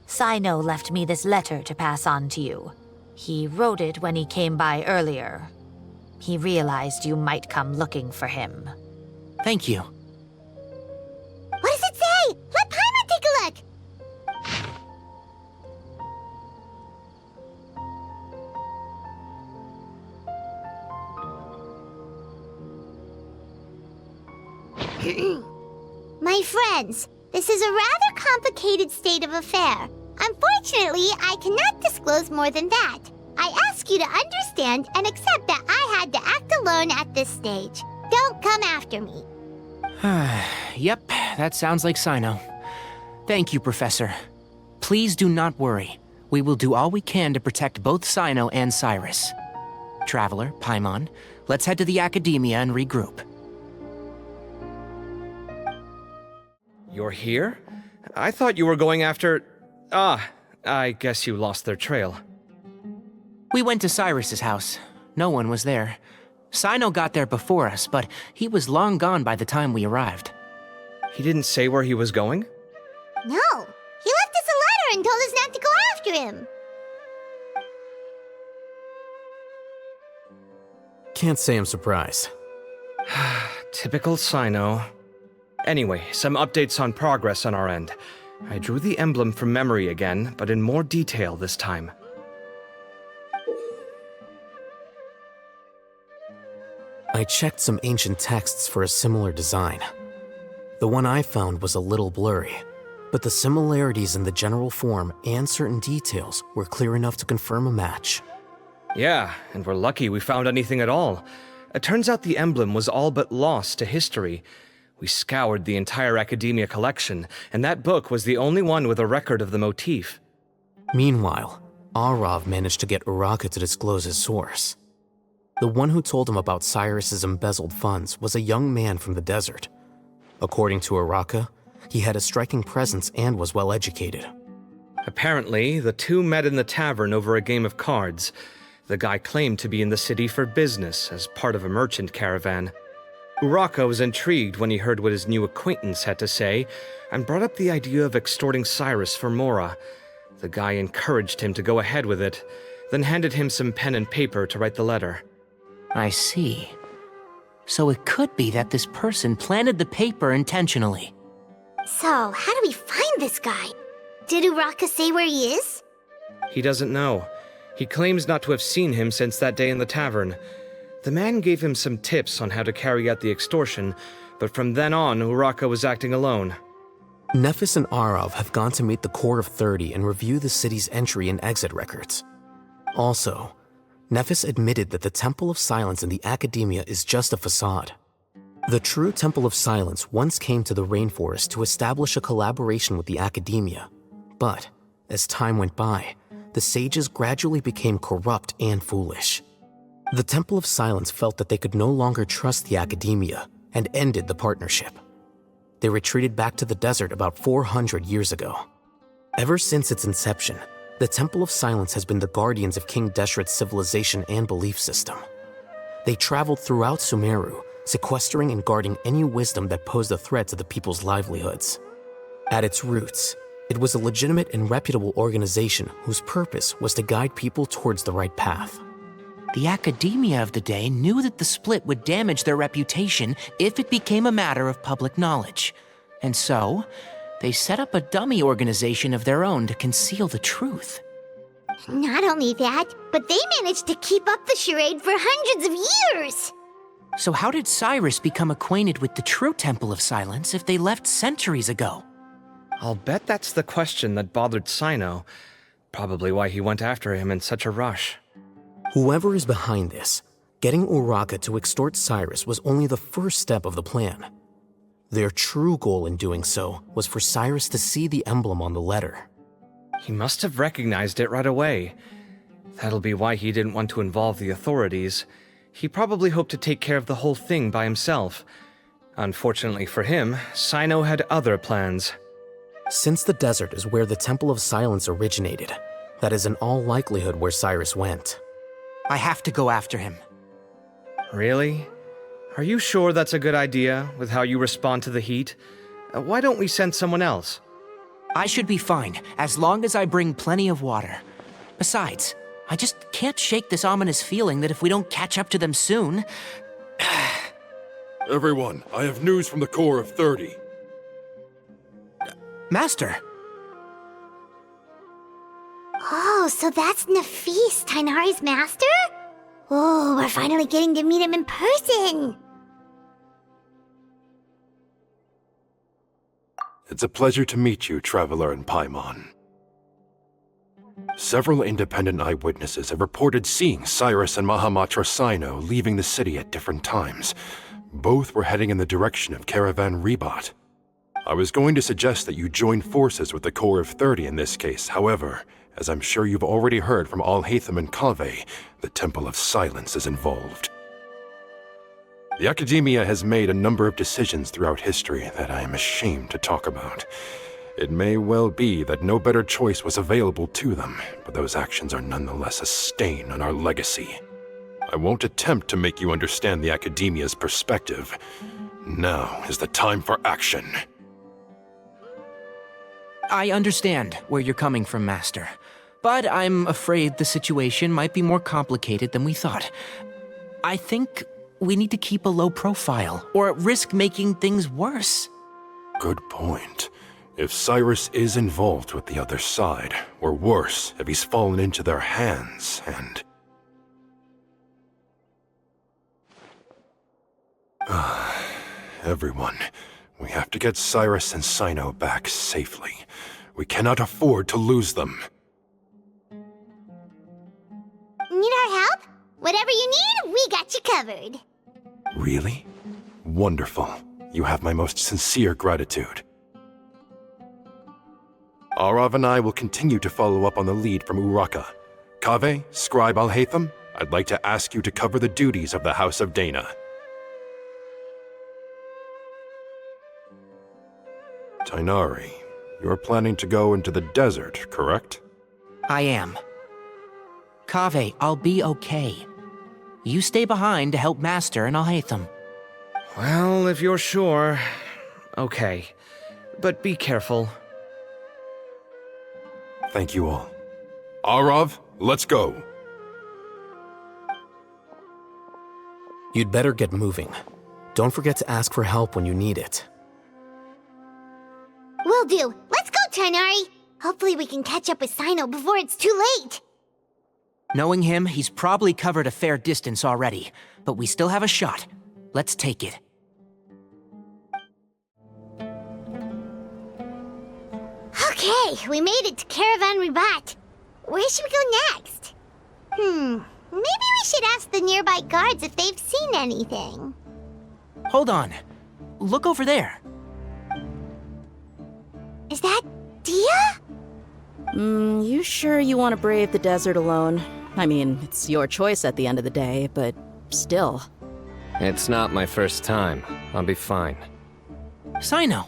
Cyno left me this letter to pass on to you. He wrote it when he came by earlier. He realized you might come looking for him. Thank you. What does it say? Let Paimon take a look. My friends, this is a rather complicated state of affair. Unfortunately, I cannot disclose more than that. I ask you to understand and accept that I had to act alone at this stage. Don't come after me. Yep, that sounds like Cyno. Thank you, Professor. Please do not worry. We will do all we can to protect both Cyno and Cyrus. Traveler, Paimon, let's head to the Academia and regroup. You're here? I thought you were going after... I guess you lost their trail. We went to Cyrus's house. No one was there. Cyno got there before us, but he was long gone by the time we arrived. He didn't say where he was going? No, he left us a letter and told us not to go after him. Can't say I'm surprised. Typical Cyno. Anyway, some updates on progress on our end. I drew the emblem from memory again, but in more detail this time. I checked some ancient texts for a similar design. The one I found was a little blurry, but the similarities in the general form and certain details were clear enough to confirm a match. Yeah, and we're lucky we found anything at all. It turns out the emblem was all but lost to history. We scoured the entire Academia collection, and that book was the only one with a record of the motif. Meanwhile, Arav managed to get Uraka to disclose his source. The one who told him about Cyrus's embezzled funds was a young man from the desert. According to Uraka, he had a striking presence and was well educated. Apparently, the two met in the tavern over a game of cards. The guy claimed to be in the city for business as part of a merchant caravan. Uraka was intrigued when he heard what his new acquaintance had to say, and brought up the idea of extorting Cyrus for Mora. The guy encouraged him to go ahead with it, then handed him some pen and paper to write the letter. I see. So it could be that this person planted the paper intentionally. So, how do we find this guy? Did Uraka say where he is? He doesn't know. He claims not to have seen him since that day in the tavern. The man gave him some tips on how to carry out the extortion, but from then on, Uraka was acting alone. Nephis and Arav have gone to meet the Core of 30 and review the city's entry and exit records. Also, Nephis admitted that the Temple of Silence in the Academia is just a facade. The true Temple of Silence once came to the rainforest to establish a collaboration with the Academia, but as time went by, the sages gradually became corrupt and foolish. The Temple of Silence felt that they could no longer trust the Academia and ended the partnership. They retreated back to the desert about 400 years ago. Ever since its inception, the Temple of Silence has been the guardians of King Deshret's civilization and belief system. They traveled throughout Sumeru, sequestering and guarding any wisdom that posed a threat to the people's livelihoods. At its roots, it was a legitimate and reputable organization whose purpose was to guide people towards the right path. The academia of the day knew that the split would damage their reputation if it became a matter of public knowledge. And so, they set up a dummy organization of their own to conceal the truth. Not only that, but they managed to keep up the charade for hundreds of years! So how did Cyrus become acquainted with the true Temple of Silence if they left centuries ago? I'll bet that's the question that bothered Cyno. Probably why he went after him in such a rush. Whoever is behind this, getting Uraka to extort Cyrus was only the first step of the plan. Their true goal in doing so was for Cyrus to see the emblem on the letter. He must have recognized it right away. That'll be why he didn't want to involve the authorities. He probably hoped to take care of the whole thing by himself. Unfortunately for him, Cyno had other plans. Since the desert is where the Temple of Silence originated, that is in all likelihood where Cyrus went. I have to go after him. Really? Are you sure that's a good idea, with how you respond to the heat? Why don't we send someone else? I should be fine, as long as I bring plenty of water. Besides, I just can't shake this ominous feeling that if we don't catch up to them soon... Everyone, I have news from the Core of 30. Master! Oh, so that's Nafis, Tainari's master? Oh, we're finally getting to meet him in person! It's a pleasure to meet you, Traveler in Paimon. Several independent eyewitnesses have reported seeing Cyrus and Mahamatra Cyno leaving the city at different times. Both were heading in the direction of Caravan Rebat. I was going to suggest that you join forces with the Core of 30 in this case. However, as I'm sure you've already heard from Alhaitham and Kaveh, the Temple of Silence is involved. The Academia has made a number of decisions throughout history that I am ashamed to talk about. It may well be that no better choice was available to them, but those actions are nonetheless a stain on our legacy. I won't attempt to make you understand the Academia's perspective. Now is the time for action. I understand where you're coming from, Master. But I'm afraid the situation might be more complicated than we thought. I think we need to keep a low profile, or risk making things worse. Good point. If Cyrus is involved with the other side, or worse, if he's fallen into their hands, and... Everyone, we have to get Cyrus and Cyno back safely. We cannot afford to lose them. Need our help? Whatever you need, we got you covered. Really? Wonderful. You have my most sincere gratitude. Arav and I will continue to follow up on the lead from Uraka. Kaveh, Scribe Alhaitham, I'd like to ask you to cover the duties of the House of Dana. Tainari, you're planning to go into the desert, correct? I am. Kaveh, I'll be okay. You stay behind to help Master and Alhaitham. Well, if you're sure... Okay. But be careful. Thank you all. Arav, let's go. You'd better get moving. Don't forget to ask for help when you need it. Will do. Let's go, Tainari. Hopefully we can catch up with Cyno before it's too late. Knowing him, he's probably covered a fair distance already, but we still have a shot. Let's take it. Okay, we made it to Caravan Ribat. Where should we go next? Maybe we should ask the nearby guards if they've seen anything. Hold on. Look over there. Is that Dia? You sure you want to brave the desert alone? I mean, it's your choice at the end of the day, but still. It's not my first time. I'll be fine. Cyno.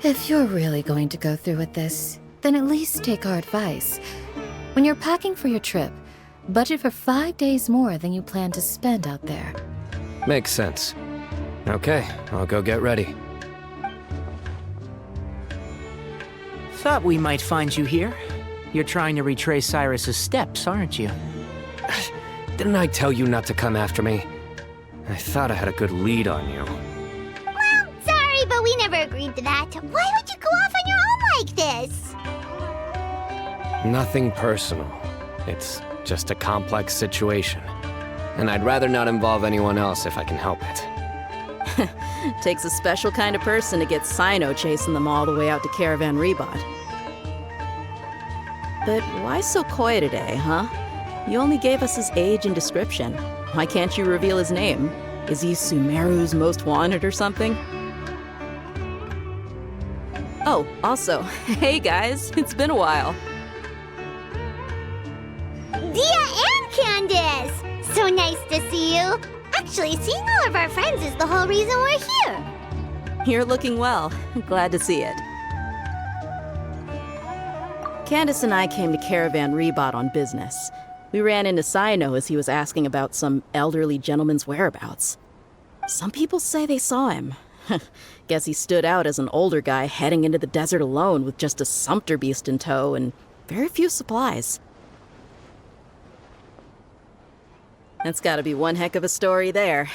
If you're really going to go through with this, then at least take our advice. When you're packing for your trip, budget for 5 days more than you plan to spend out there. Makes sense. Okay, I'll go get ready. Thought we might find you here. You're trying to retrace Cyrus's steps, aren't you? Didn't I tell you not to come after me? I thought I had a good lead on you. Well, sorry, but we never agreed to that. Why would you go off on your own like this? Nothing personal. It's just a complex situation. And I'd rather not involve anyone else if I can help it. Takes a special kind of person to get Cyno chasing them all the way out to Caravan Ribat. But why so coy today, huh? You only gave us his age and description. Why can't you reveal his name? Is he Sumeru's most wanted or something? Oh, also, hey guys, it's been a while. Dia and Candace! So nice to see you. Actually, seeing all of our friends is the whole reason we're here. You're looking well. Glad to see it. Candace and I came to Caravan Ribat on business. We ran into Cyno as he was asking about some elderly gentleman's whereabouts. Some people say they saw him. Guess he stood out as an older guy heading into the desert alone with just a sumpter beast in tow and very few supplies. That's gotta be one heck of a story there.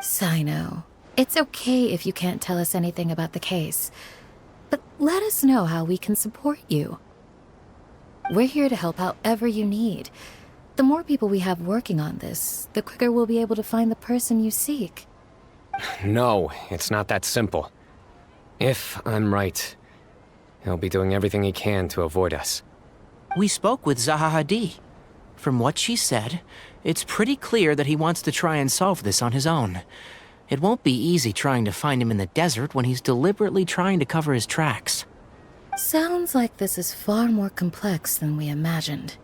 Cyno, it's okay if you can't tell us anything about the case. But let us know how we can support you. We're here to help however you need. The more people we have working on this, the quicker we'll be able to find the person you seek. No, it's not that simple. If I'm right, he'll be doing everything he can to avoid us. We spoke with Zaha Hadid. From what she said, it's pretty clear that he wants to try and solve this on his own. It won't be easy trying to find him in the desert when he's deliberately trying to cover his tracks. Sounds like this is far more complex than we imagined.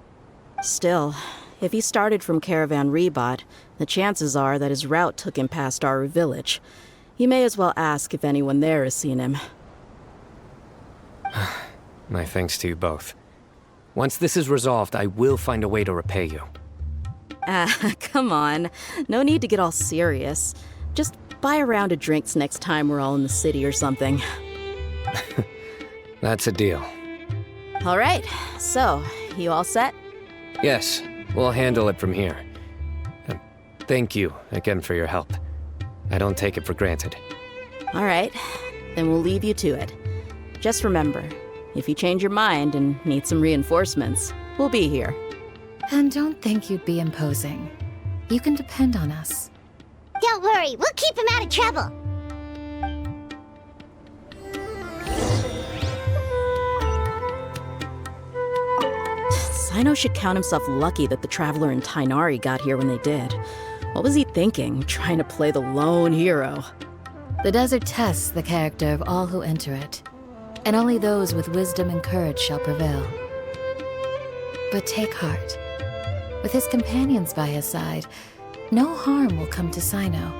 Still, if he started from Caravan Ribat, the chances are that his route took him past our village. You may as well ask if anyone there has seen him. My thanks to you both. Once this is resolved, I will find a way to repay you. Come on. No need to get all serious. Just buy a round of drinks next time we're all in the city or something. That's a deal. All right, so, you all set? Yes, we'll handle it from here. Thank you again for your help. I don't take it for granted. All right, then we'll leave you to it. Just remember, if you change your mind and need some reinforcements, we'll be here. And don't think you'd be imposing. You can depend on us. Don't worry, we'll keep him out of trouble. Cyno should count himself lucky that the Traveler and Tainari got here when they did. What was he thinking, trying to play the lone hero? The desert tests the character of all who enter it, and only those with wisdom and courage shall prevail. But take heart. With his companions by his side, no harm will come to Cyno.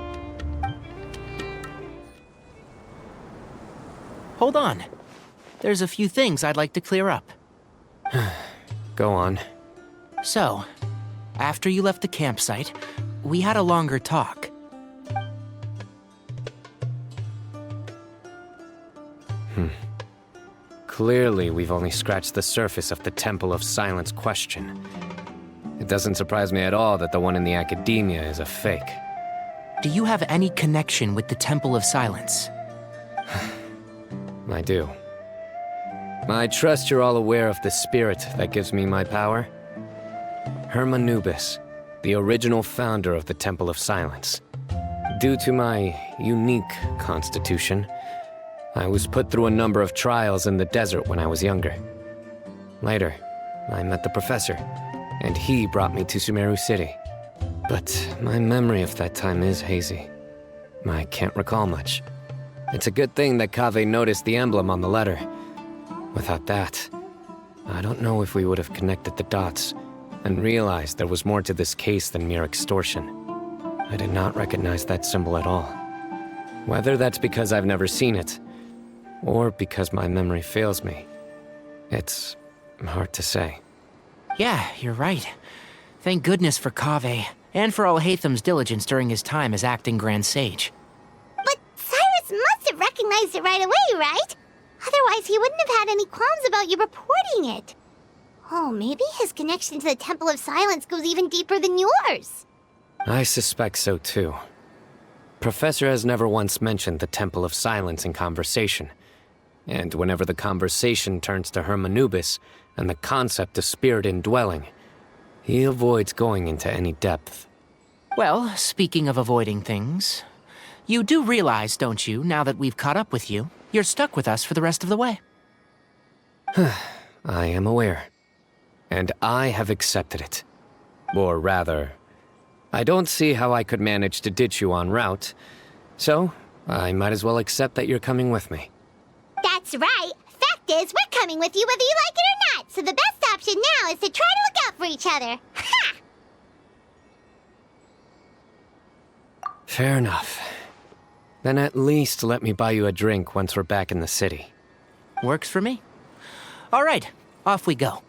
Hold on. There's a few things I'd like to clear up. Go on. So, after you left the campsite, we had a longer talk. Clearly, we've only scratched the surface of the Temple of Silence question. It doesn't surprise me at all that the one in the academia is a fake. Do you have any connection with the Temple of Silence? I do. I trust you're all aware of the spirit that gives me my power. Hermanubis, the original founder of the Temple of Silence. Due to my unique constitution, I was put through a number of trials in the desert when I was younger. Later, I met the professor, and he brought me to Sumeru City. But my memory of that time is hazy. I can't recall much. It's a good thing that Kaveh noticed the emblem on the letter. Without that, I don't know if we would have connected the dots and realized there was more to this case than mere extortion. I did not recognize that symbol at all. Whether that's because I've never seen it, or because my memory fails me, it's hard to say. Yeah, you're right. Thank goodness for Kaveh, and for Alhaitham's diligence during his time as acting Grand Sage. But Cyrus must have recognized it right away, right? Otherwise, he wouldn't have had any qualms about you reporting it. Oh, maybe his connection to the Temple of Silence goes even deeper than yours. I suspect so too. Professor has never once mentioned the Temple of Silence in conversation. And whenever the conversation turns to Hermanubis and the concept of spirit indwelling, he avoids going into any depth. Well, speaking of avoiding things, you do realize, don't you, now that we've caught up with you, you're stuck with us for the rest of the way? I am aware. And I have accepted it. Or rather, I don't see how I could manage to ditch you en route, so I might as well accept that you're coming with me. That's right. Fact is, we're coming with you whether you like it or not, so the best option now is to try to look out for each other. Ha! Fair enough. Then at least let me buy you a drink once we're back in the city. Works for me. All right, off we go.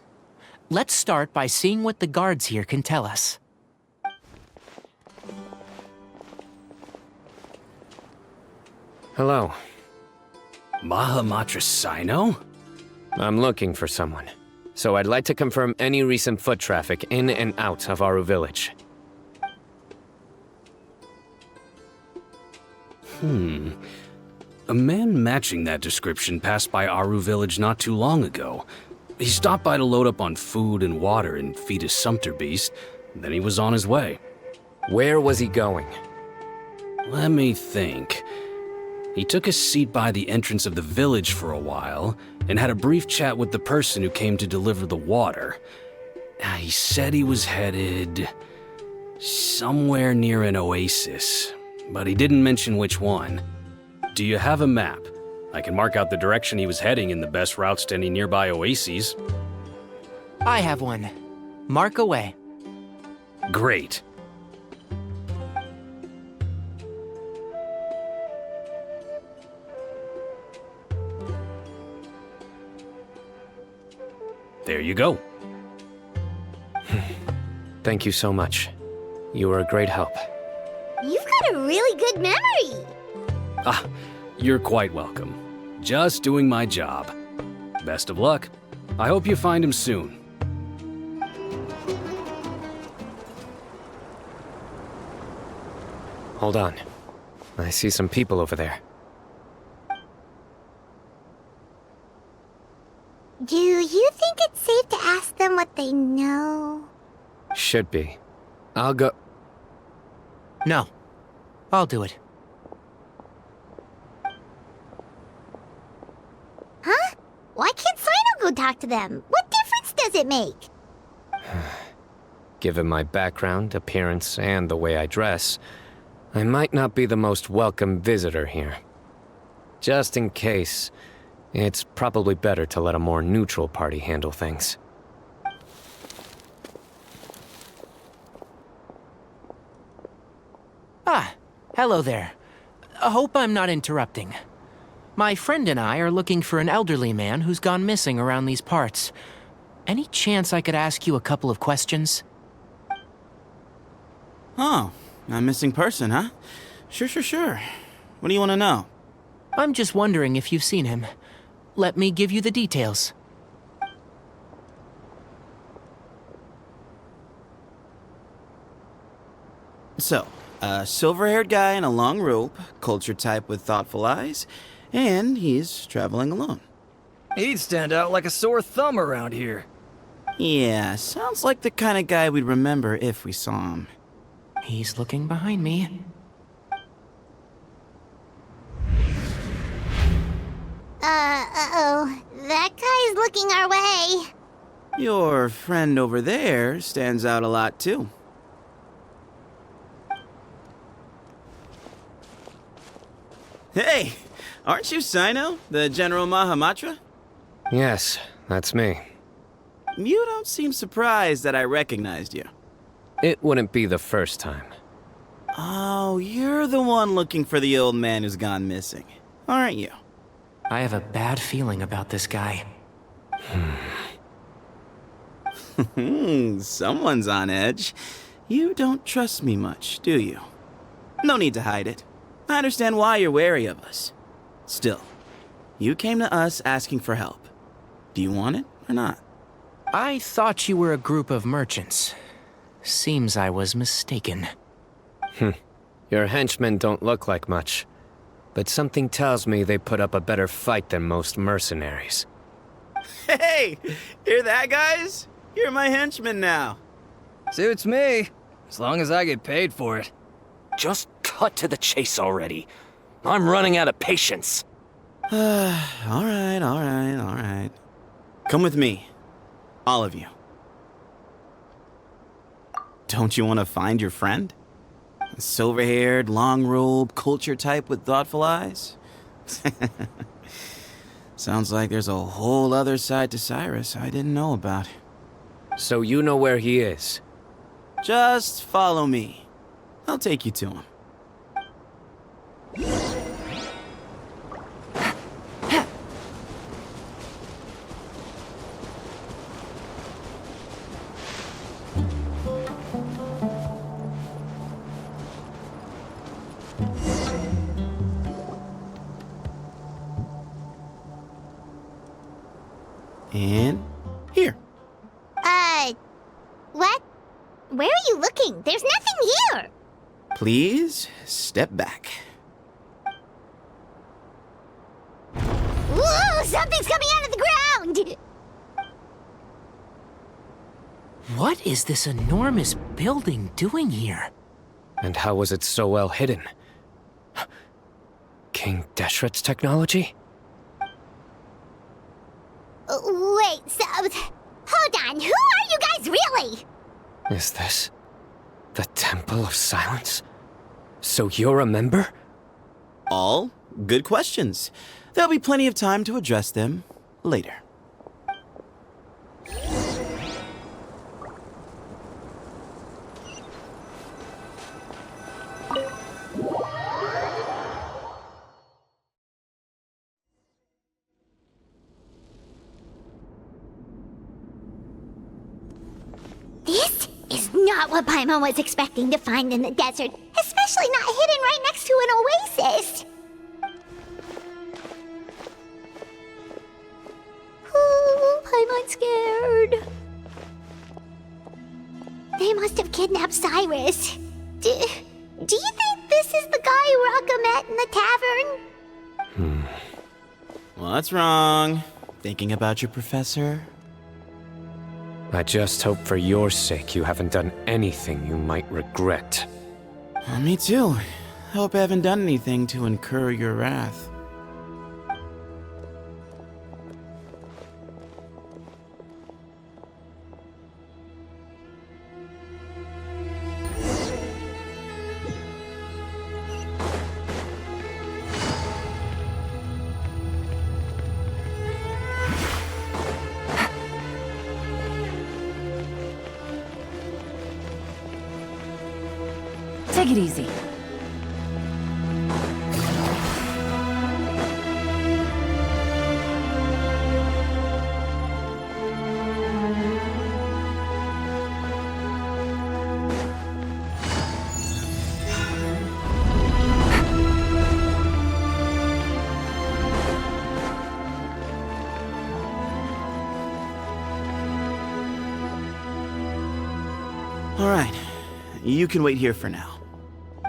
Let's start by seeing what the guards here can tell us. Hello. Mahamatra Cyno? I'm looking for someone, so I'd like to confirm any recent foot traffic in and out of Aru Village. A man matching that description passed by Aru Village not too long ago. He stopped by to load up on food and water and feed his sumpter beast, then he was on his way. Where was he going? Let me think. He took a seat by the entrance of the village for a while, and had a brief chat with the person who came to deliver the water. He said he was headed somewhere near an oasis, but he didn't mention which one. Do you have a map? I can mark out the direction he was heading and the best routes to any nearby oases. I have one. Mark away. Great. There you go. Thank you so much. You were a great help. You've got a really good memory. You're quite welcome. Just doing my job. Best of luck. I hope you find him soon. Hold on. I see some people over there. Do you think it's safe to ask them what they know? Should be. I'll go. No. I'll do it. Huh? Why can't Cyno go talk to them? What difference does it make? Given my background, appearance, and the way I dress, I might not be the most welcome visitor here. Just in case, it's probably better to let a more neutral party handle things. Hello there. I hope I'm not interrupting. My friend and I are looking for an elderly man who's gone missing around these parts. Any chance I could ask you a couple of questions? Oh, a missing person, huh? Sure. What do you want to know? I'm just wondering if you've seen him. Let me give you the details. So, a silver-haired guy in a long robe, culture type with thoughtful eyes, and he's traveling alone. He'd stand out like a sore thumb around here. Yeah, sounds like the kind of guy we'd remember if we saw him. He's looking behind me. Uh-oh, that guy's looking our way. Your friend over there stands out a lot, too. Hey, aren't you Cyno, the General Mahamatra? Yes, that's me. You don't seem surprised that I recognized you. It wouldn't be the first time. Oh, you're the one looking for the old man who's gone missing, aren't you? I have a bad feeling about this guy. Someone's on edge. You don't trust me much, do you? No need to hide it. I understand why you're wary of us. Still, you came to us asking for help. Do you want it or not? I thought you were a group of merchants. Seems I was mistaken. Your henchmen don't look like much, but something tells me they put up a better fight than most mercenaries. Hey, hear that, guys? You're my henchmen now. Suits me, as long as I get paid for it. Just cut to the chase already. I'm running out of patience. All right. Come with me. All of you. Don't you want to find your friend? A silver-haired, long-robed, culture type with thoughtful eyes? Sounds like there's a whole other side to Cyrus I didn't know about. So you know where he is? Just follow me. I'll take you to him. And here. What? Where are you looking? There's nothing here. Please step back. Whoa, something's coming out of the ground! What is this enormous building doing here? And how was it so well hidden? King Deshret's technology? Wait, so... Hold on, who are you guys really? Is this the Temple of Silence? So you're a member? All good questions. There'll be plenty of time to address them later. This is not what Paimon was expecting to find in the desert, especially not hidden right next to an oasis. Ooh, Paimon's scared. They must have kidnapped Cyrus. Do you think this is the guy Raka met in the tavern? What's wrong? Thinking about your professor? I just hope for your sake you haven't done anything you might regret. Me too. Hope I haven't done anything to incur your wrath. Take it easy. All right. You can wait here for now.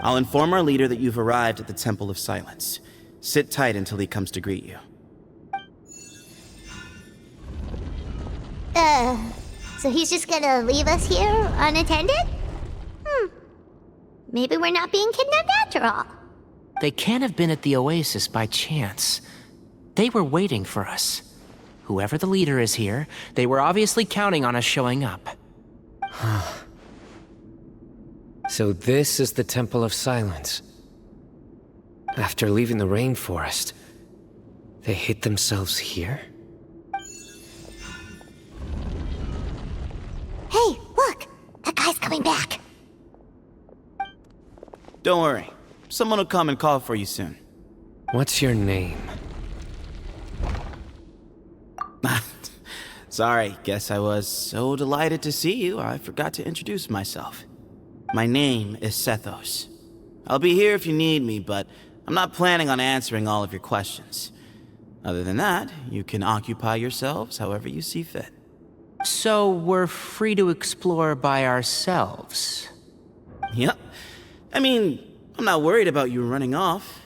I'll inform our leader that you've arrived at the Temple of Silence. Sit tight until he comes to greet you. So he's just gonna leave us here unattended? Maybe we're not being kidnapped after all. They can't have been at the oasis by chance. They were waiting for us. whoever the leader is here, they were obviously counting on us showing up. So this is the Temple of Silence. After leaving the rainforest, they hid themselves here? Hey, look! That guy's coming back. Don't worry. Someone will come and call for you soon. What's your name? Sorry, guess I was so delighted to see you, I forgot to introduce myself. My name is Sethos. I'll be here if you need me, but I'm not planning on answering all of your questions. Other than that, you can occupy yourselves however you see fit. So we're free to explore by ourselves? Yep. I mean, I'm not worried about you running off.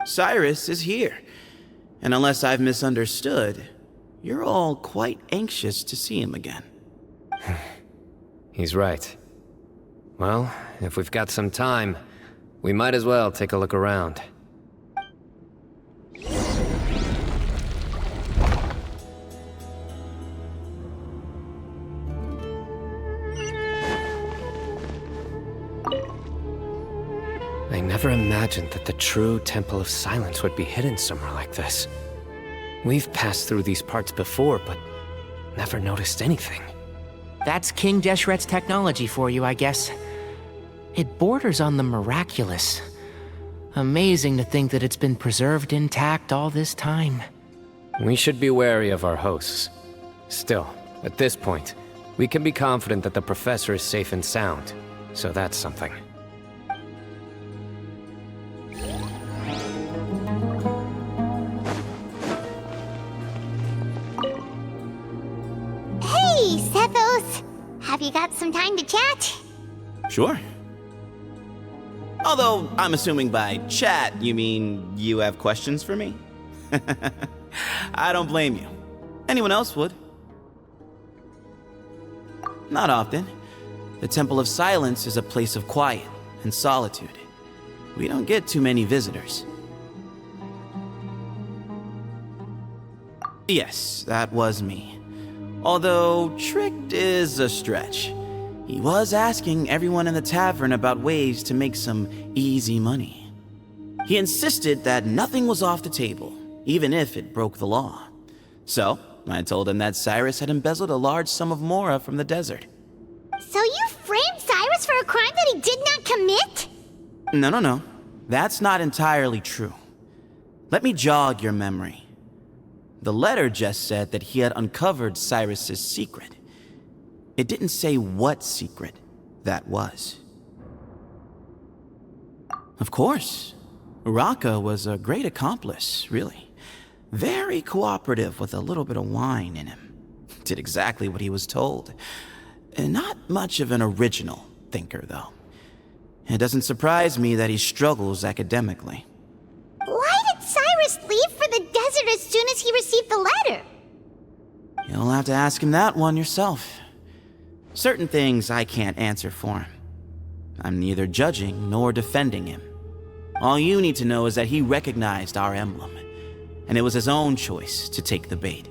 Cyrus is here. And unless I've misunderstood, you're all quite anxious to see him again. He's right. Well, if we've got some time, we might as well take a look around. I never imagined that the true Temple of Silence would be hidden somewhere like this. We've passed through these parts before, but never noticed anything. That's King Deshret's technology for you, I guess. It borders on the miraculous. Amazing to think that it's been preserved intact all this time. We should be wary of our hosts. Still, at this point, we can be confident that the professor is safe and sound, so that's something. Hey, Sethos! Have you got some time to chat? Sure. Although, I'm assuming by chat, you mean you have questions for me? I don't blame you. Anyone else would. Not often. The Temple of Silence is a place of quiet and solitude. We don't get too many visitors. Yes, that was me. Although, tricked is a stretch. He was asking everyone in the tavern about ways to make some easy money. He insisted that nothing was off the table, even if it broke the law. So, I told him that Cyrus had embezzled a large sum of mora from the desert. So you framed Cyrus for a crime that he did not commit? No. That's not entirely true. Let me jog your memory. The letter just said that he had uncovered Cyrus's secret. It didn't say what secret that was. Of course, Uraka was a great accomplice, really. Very cooperative with a little bit of wine in him. Did exactly what he was told. And not much of an original thinker, though. It doesn't surprise me that he struggles academically. Why did Cyrus leave for the desert as soon as he received the letter? You'll have to ask him that one yourself. Certain things I can't answer for him. I'm neither judging nor defending him. All you need to know is that he recognized our emblem, and it was his own choice to take the bait.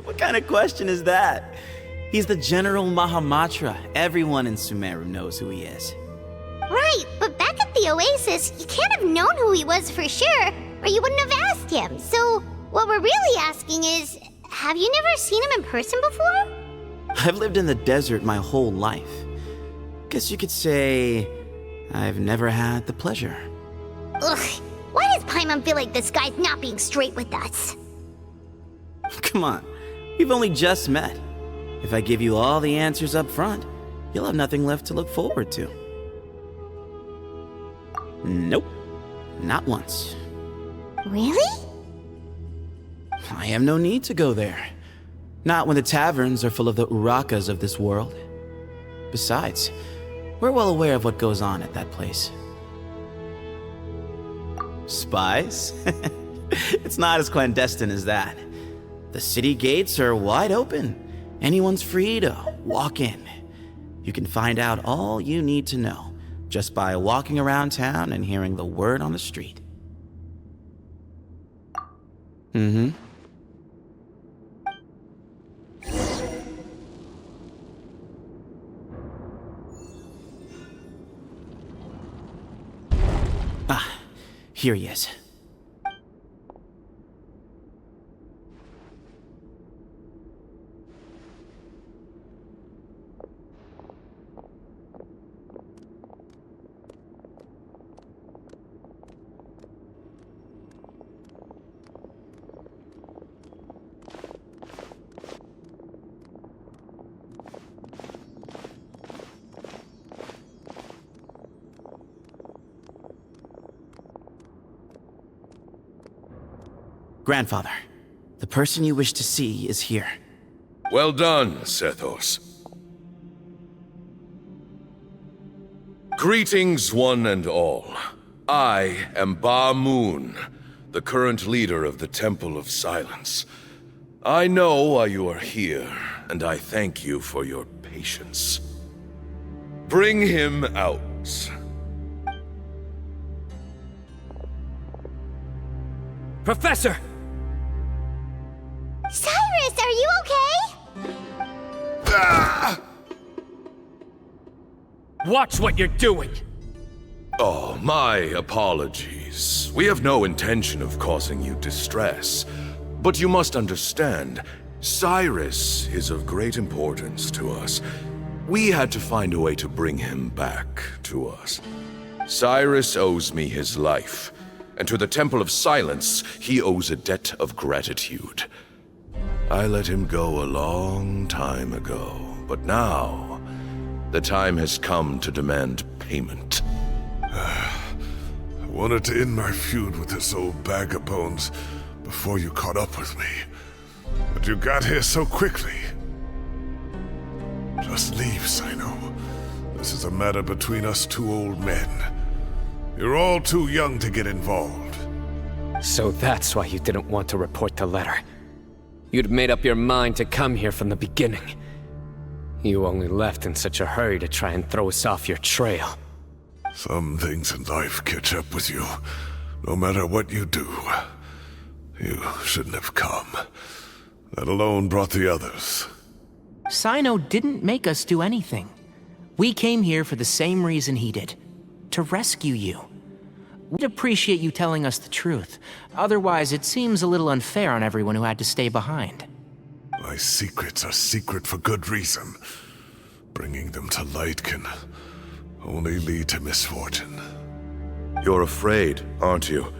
What kind of question is that? He's the General Mahamatra. Everyone in Sumeru knows who he is. Right, but back at the Oasis, you can't have known who he was for sure, or you wouldn't have asked him. So, what we're really asking is, have you never seen him in person before? I've lived in the desert my whole life. Guess you could say I've never had the pleasure. Ugh, why does Paimon feel like this guy's not being straight with us? Come on, we've only just met. If I give you all the answers up front, you'll have nothing left to look forward to. Nope, not once. Really? I have no need to go there. Not when the taverns are full of the Urakas of this world. Besides, we're well aware of what goes on at that place. Spies? It's not as clandestine as that. The city gates are wide open. Anyone's free to walk in. You can find out all you need to know just by walking around town and hearing the word on the street. Mm-hmm. Ah, here he is. Grandfather, the person you wish to see is here. Well done, Sethos. Greetings, one and all. I am Ba Moon, the current leader of the Temple of Silence. I know why you are here, and I thank you for your patience. Bring him out. Professor! Cyrus, are you okay? Watch what you're doing! Oh, my apologies. We have no intention of causing you distress. But you must understand, Cyrus is of great importance to us. We had to find a way to bring him back to us. Cyrus owes me his life, and to the Temple of Silence, he owes a debt of gratitude. I let him go a long time ago, but now, the time has come to demand payment. I wanted to end my feud with this old bag of bones before you caught up with me. But you got here so quickly. Just leave, Cyno. This is a matter between us two old men. You're all too young to get involved. So that's why you didn't want to report the letter. You'd made up your mind to come here from the beginning. You only left in such a hurry to try and throw us off your trail. Some things in life catch up with you, no matter what you do. You shouldn't have come. That alone brought the others. Cyno didn't make us do anything. We came here for the same reason he did. To rescue you. We'd appreciate you telling us the truth. Otherwise, it seems a little unfair on everyone who had to stay behind. My secrets are secret for good reason. Bringing them to light can only lead to misfortune. You're afraid, aren't you?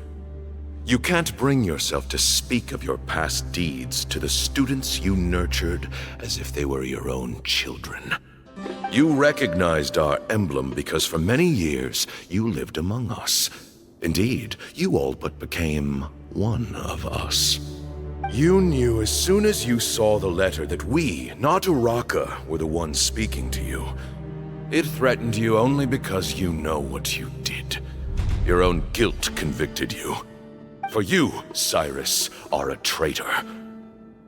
You can't bring yourself to speak of your past deeds to the students you nurtured as if they were your own children. You recognized our emblem because for many years you lived among us. Indeed, you all but became one of us. You knew as soon as you saw the letter that we, not Uraka, were the ones speaking to you. It threatened you only because you know what you did. Your own guilt convicted you. For you, Cyrus, are a traitor.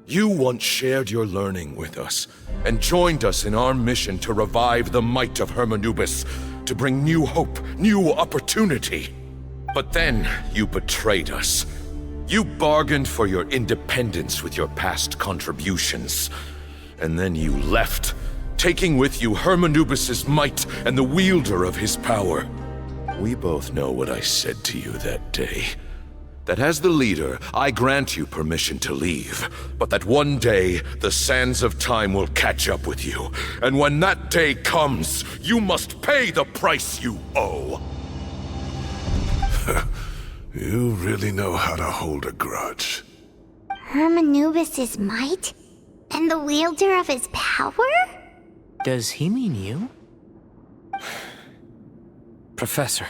You once shared your learning with us, and joined us in our mission to revive the might of Hermanubis, to bring new hope, new opportunity. But then you betrayed us. You bargained for your independence with your past contributions. And then you left, taking with you Hermanubis' might and the wielder of his power. We both know what I said to you that day. That as the leader, I grant you permission to leave, but that one day, the sands of time will catch up with you. And when that day comes, you must pay the price you owe. You really know how to hold a grudge. Hermanubis' might? And the wielder of his power? Does he mean you? Professor,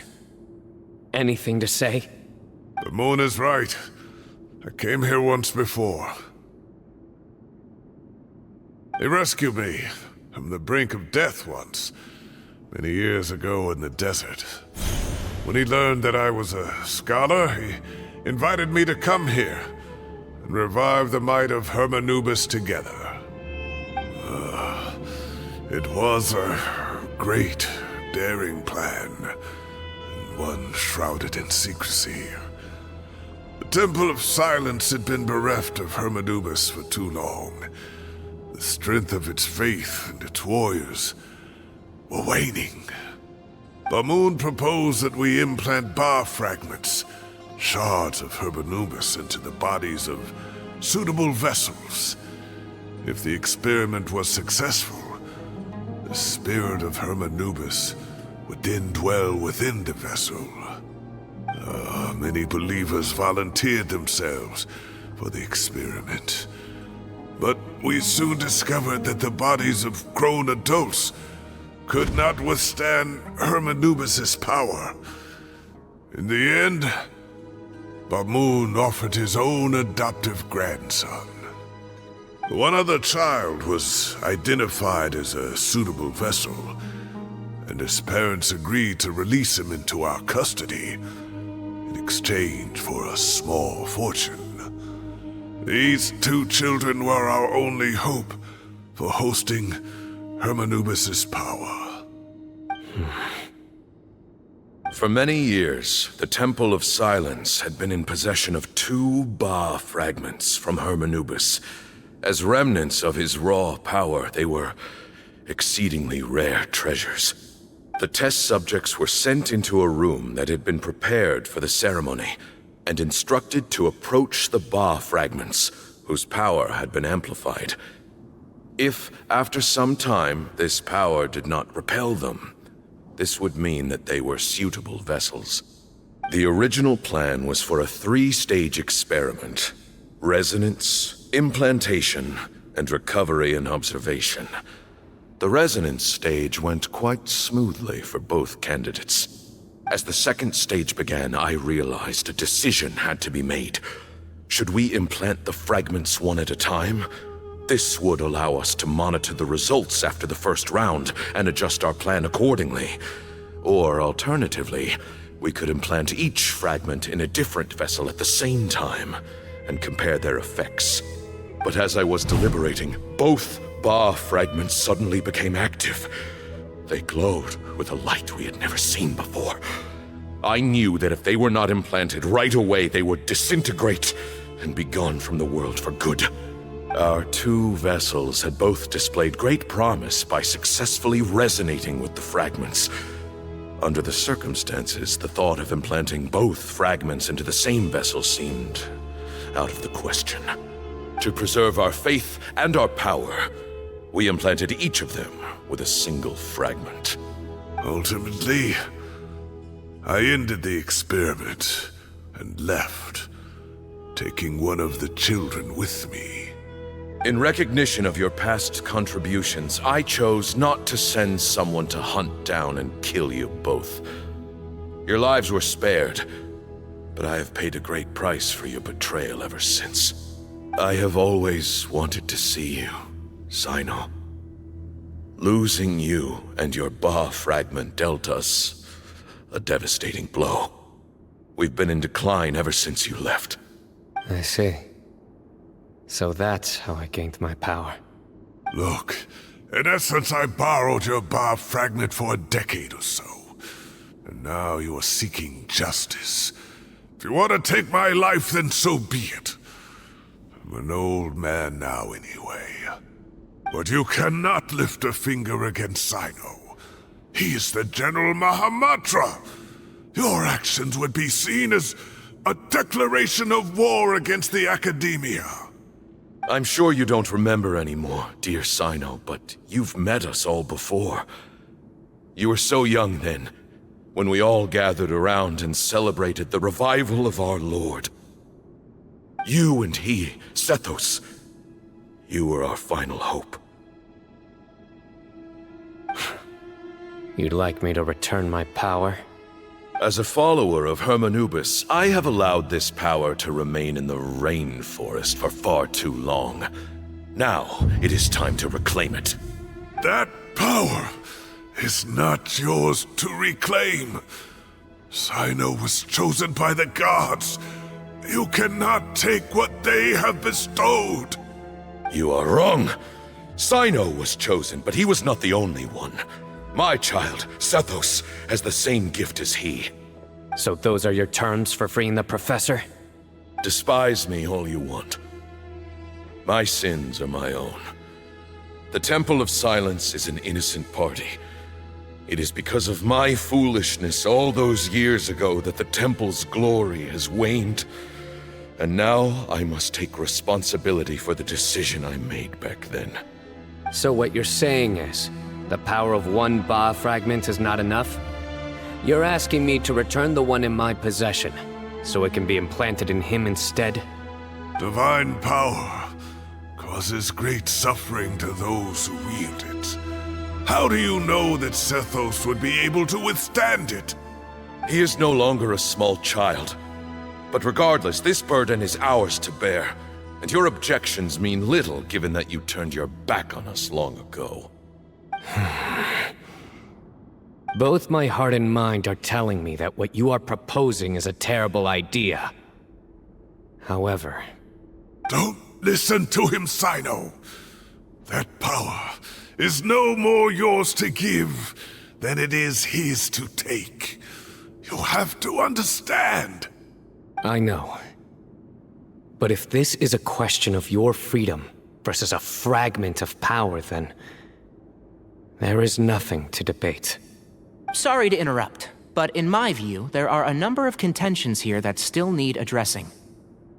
anything to say? The moon is right. I came here once before. He rescued me from the brink of death once, many years ago in the desert. When he learned that I was a scholar, he invited me to come here and revive the might of Hermanubis together. It was a great, daring plan, and one shrouded in secrecy. The Temple of Silence had been bereft of Hermanubis for too long. The strength of its faith and its warriors were waning. Bamoon proposed that we implant bar fragments, shards of Hermanubis, into the bodies of suitable vessels. If the experiment was successful, the spirit of Hermanubis would then dwell within the vessel. Many believers volunteered themselves for the experiment. But we soon discovered that the bodies of grown adults could not withstand Hermanubis' power. In the end, Bamoon offered his own adoptive grandson. One other child was identified as a suitable vessel, and his parents agreed to release him into our custody in exchange for a small fortune. These two children were our only hope for hosting Hermanubis' power. For many years, the Temple of Silence had been in possession of 2 Ba fragments from Hermanubis. As remnants of his raw power, they were exceedingly rare treasures. The test subjects were sent into a room that had been prepared for the ceremony and instructed to approach the Ba fragments, whose power had been amplified. If, after some time, this power did not repel them, this would mean that they were suitable vessels. The original plan was for a 3-stage experiment: resonance, implantation, and recovery and observation. The resonance stage went quite smoothly for both candidates. As the second stage began, I realized a decision had to be made. Should we implant the fragments one at a time? This would allow us to monitor the results after the first round and adjust our plan accordingly. Or alternatively, we could implant each fragment in a different vessel at the same time and compare their effects. But as I was deliberating, both Ba fragments suddenly became active. They glowed with a light we had never seen before. I knew that if they were not implanted right away, they would disintegrate and be gone from the world for good. Our 2 vessels had both displayed great promise by successfully resonating with the fragments. Under the circumstances, the thought of implanting both fragments into the same vessel seemed out of the question. To preserve our faith and our power, we implanted each of them with a single fragment. Ultimately, I ended the experiment and left, taking one of the children with me. In recognition of your past contributions, I chose not to send someone to hunt down and kill you both. Your lives were spared, but I have paid a great price for your betrayal ever since. I have always wanted to see you, Cyno. Losing you and your Ba fragment dealt us a devastating blow. We've been in decline ever since you left. I see. So that's how I gained my power. Look, in essence, I borrowed your Ba fragment for a decade or so. And now you are seeking justice. If you want to take my life, then so be it. I'm an old man now anyway. But you cannot lift a finger against Cyno. He is the General Mahamatra. Your actions would be seen as a declaration of war against the Academia. I'm sure you don't remember anymore, dear Cyno, but you've met us all before. You were so young then, when we all gathered around and celebrated the revival of our Lord. You and he, Sethos, you were our final hope. You'd like me to return my power? As a follower of Hermanubis, I have allowed this power to remain in the rainforest for far too long. Now, it is time to reclaim it. That power is not yours to reclaim. Cyno was chosen by the gods. You cannot take what they have bestowed. You are wrong. Cyno was chosen, but he was not the only one. My child, Sethos, has the same gift as he. So those are your terms for freeing the professor? Despise me all you want. My sins are my own. The Temple of Silence is an innocent party. It is because of my foolishness all those years ago that the Temple's glory has waned. And now I must take responsibility for the decision I made back then. So what you're saying is, the power of one Ba fragment is not enough? You're asking me to return the one in my possession, so it can be implanted in him instead? Divine power causes great suffering to those who wield it. How do you know that Sethos would be able to withstand it? He is no longer a small child. But regardless, this burden is ours to bear, and your objections mean little given that you turned your back on us long ago. Both my heart and mind are telling me that what you are proposing is a terrible idea. However... Don't listen to him, Cyno. That power is no more yours to give than it is his to take. You have to understand. I know. But if this is a question of your freedom versus a fragment of power, then... there is nothing to debate. Sorry to interrupt, but in my view, there are a number of contentions here that still need addressing.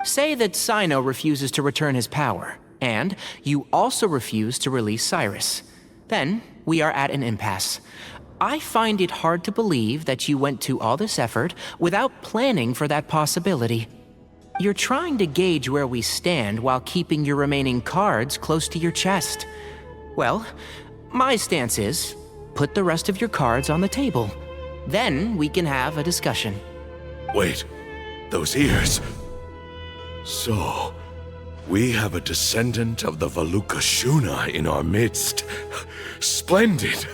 Say that Cyno refuses to return his power, and you also refuse to release Cyrus. Then, we are at an impasse. I find it hard to believe that you went to all this effort without planning for that possibility. You're trying to gauge where we stand while keeping your remaining cards close to your chest. Well, my stance is, put the rest of your cards on the table. Then we can have a discussion. Wait, those ears... So, we have a descendant of the Valukashuna in our midst. Splendid!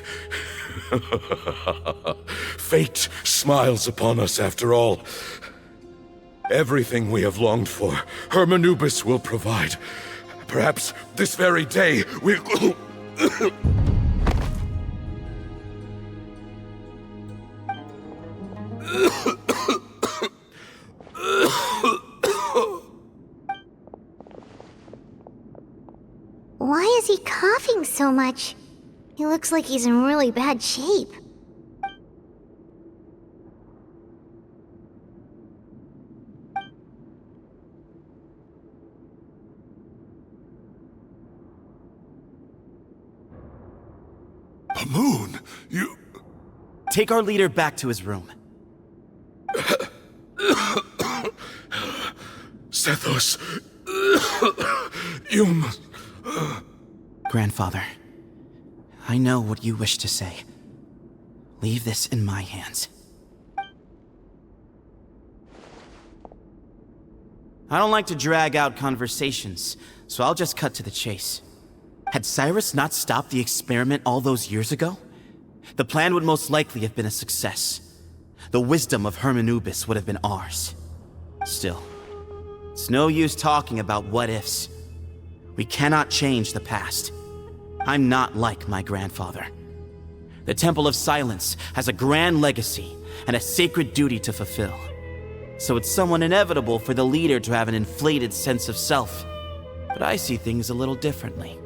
Fate smiles upon us after all. Everything we have longed for, Hermanubis will provide. Perhaps this very day we'll... Why is he coughing so much? He looks like he's in really bad shape. Moon, you... Take our leader back to his room. Sethos... you must... Grandfather, I know what you wish to say. Leave this in my hands. I don't like to drag out conversations, so I'll just cut to the chase. Had Cyrus not stopped the experiment all those years ago, the plan would most likely have been a success. The wisdom of Hermanubis would have been ours. Still, it's no use talking about what-ifs. We cannot change the past. I'm not like my grandfather. The Temple of Silence has a grand legacy and a sacred duty to fulfill. So it's somewhat inevitable for the leader to have an inflated sense of self. But I see things a little differently.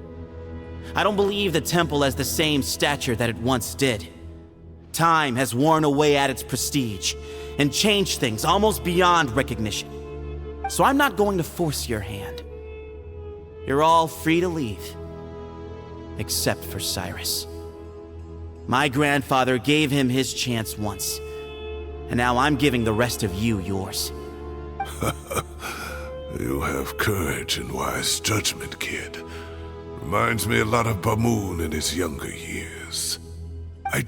I don't believe the temple has the same stature that it once did. Time has worn away at its prestige and changed things almost beyond recognition. So I'm not going to force your hand. You're all free to leave. Except for Cyrus. My grandfather gave him his chance once. And now I'm giving the rest of you yours. You have courage and wise judgment, kid. Reminds me a lot of Bamoon in his younger years. I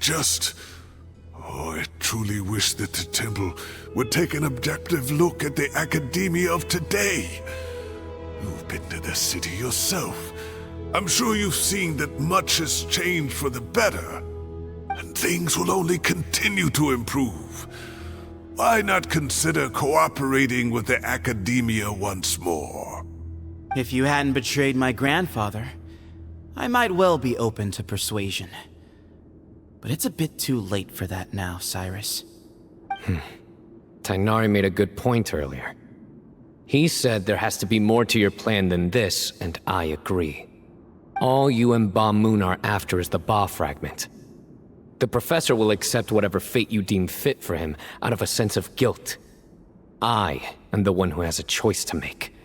truly wish that the temple would take an objective look at the academia of today. You've been to the city yourself. I'm sure you've seen that much has changed for the better, and things will only continue to improve. Why not consider cooperating with the academia once more? If you hadn't betrayed my grandfather, I might well be open to persuasion. But it's a bit too late for that now, Cyrus. Tighnari made a good point earlier. He said there has to be more to your plan than this, and I agree. All you and Ba Moon are after is the Ba fragment. The professor will accept whatever fate you deem fit for him out of a sense of guilt. I am the one who has a choice to make.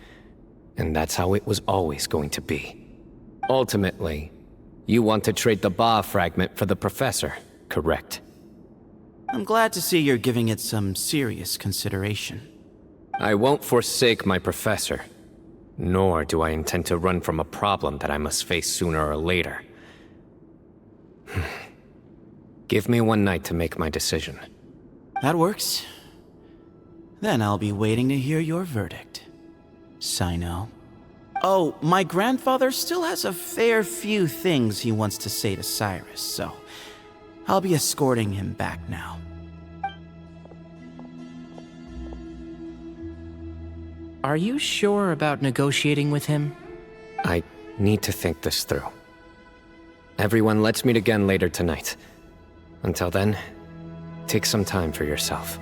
And that's how it was always going to be. Ultimately, you want to trade the Ba fragment for the professor, correct? I'm glad to see you're giving it some serious consideration. I won't forsake my professor, nor do I intend to run from a problem that I must face sooner or later. Give me one night to make my decision. That works. Then I'll be waiting to hear your verdict, Cyno. Oh, my grandfather still has a fair few things he wants to say to Cyrus, so I'll be escorting him back now. Are you sure about negotiating with him? I need to think this through. Everyone, let's meet again later tonight. Until then, take some time for yourself.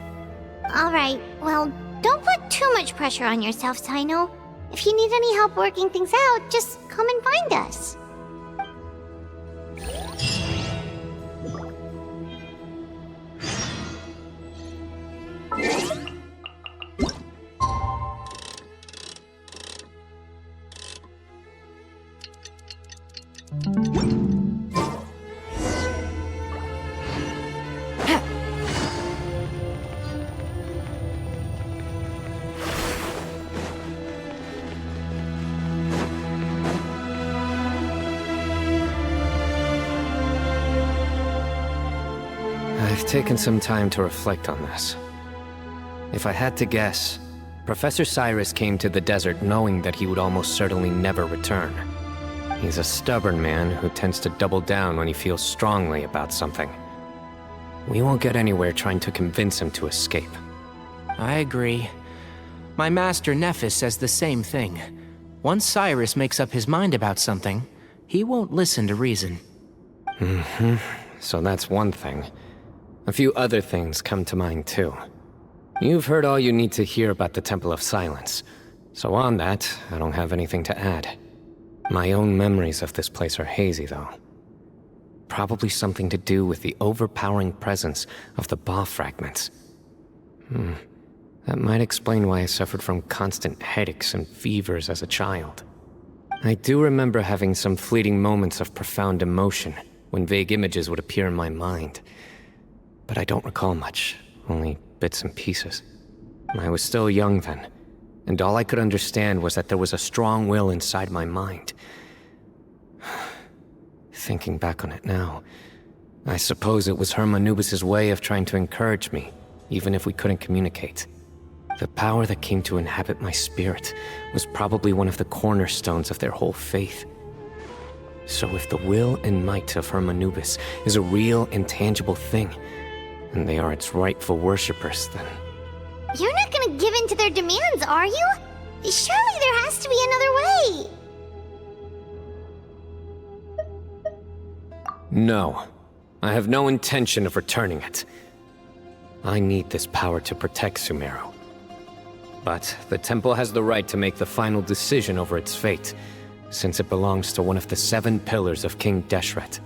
All right, well, don't put too much pressure on yourself, Cyno. If you need any help working things out, just come and find us. I've taken some time to reflect on this. If I had to guess, Professor Cyrus came to the desert knowing that he would almost certainly never return. He's a stubborn man who tends to double down when he feels strongly about something. We won't get anywhere trying to convince him to escape. I agree. My master Nephis says the same thing. Once Cyrus makes up his mind about something, he won't listen to reason. So that's one thing. A few other things come to mind too. You've heard all you need to hear about the Temple of Silence, so on that, I don't have anything to add. My own memories of this place are hazy, though. Probably something to do with the overpowering presence of the Ba fragments. That might explain why I suffered from constant headaches and fevers as a child. I do remember having some fleeting moments of profound emotion when vague images would appear in my mind. But I don't recall much, only bits and pieces. I was still young then, and all I could understand was that there was a strong will inside my mind. Thinking back on it now, I suppose it was Hermanubis' way of trying to encourage me, even if we couldn't communicate. The power that came to inhabit my spirit was probably one of the cornerstones of their whole faith. So if the will and might of Hermanubis is a real, intangible thing, and they are its rightful worshippers, then... You're not gonna give in to their demands, are you? Surely there has to be another way! No. I have no intention of returning it. I need this power to protect Sumeru. But the temple has the right to make the final decision over its fate, since it belongs to one of the 7 pillars of King Deshret.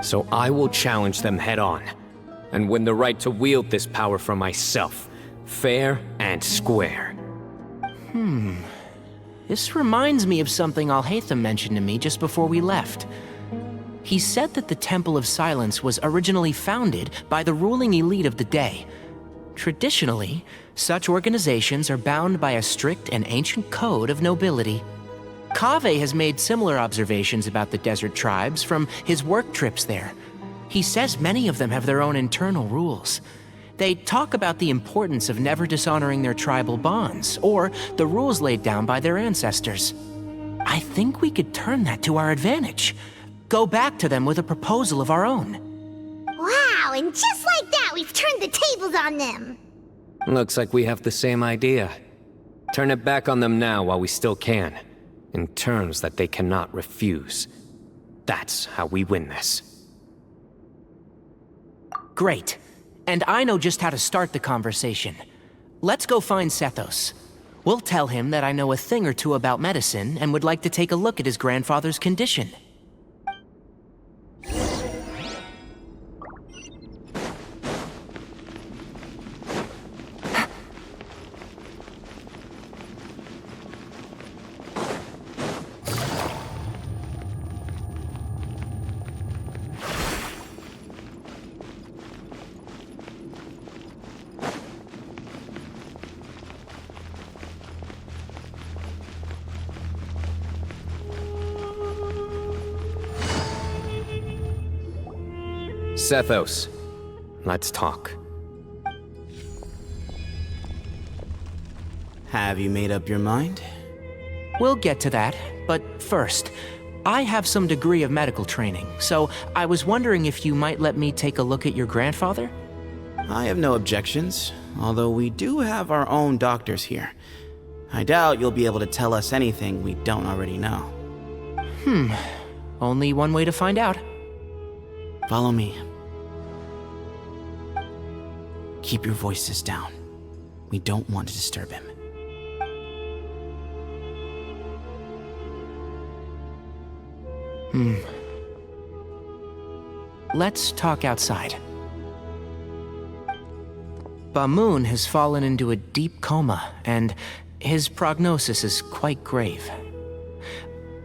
So I will challenge them head-on, and win the right to wield this power for myself, fair and square. This reminds me of something Alhaitham mentioned to me just before we left. He said that the Temple of Silence was originally founded by the ruling elite of the day. Traditionally, such organizations are bound by a strict and ancient code of nobility. Kaveh has made similar observations about the desert tribes from his work trips there. He says many of them have their own internal rules. They talk about the importance of never dishonoring their tribal bonds, or the rules laid down by their ancestors. I think we could turn that to our advantage. Go back to them with a proposal of our own. Wow, and just like that, we've turned the tables on them! Looks like we have the same idea. Turn it back on them now while we still can, in terms that they cannot refuse. That's how we win this. Great. And I know just how to start the conversation. Let's go find Sethos. We'll tell him that I know a thing or two about medicine and would like to take a look at his grandfather's condition. Sethos, let's talk. Have you made up your mind? We'll get to that, but first, I have some degree of medical training, so I was wondering if you might let me take a look at your grandfather? I have no objections, although we do have our own doctors here. I doubt you'll be able to tell us anything we don't already know. Only one way to find out. Follow me. Keep your voices down. We don't want to disturb him. Let's talk outside. Bamoon has fallen into a deep coma, and his prognosis is quite grave.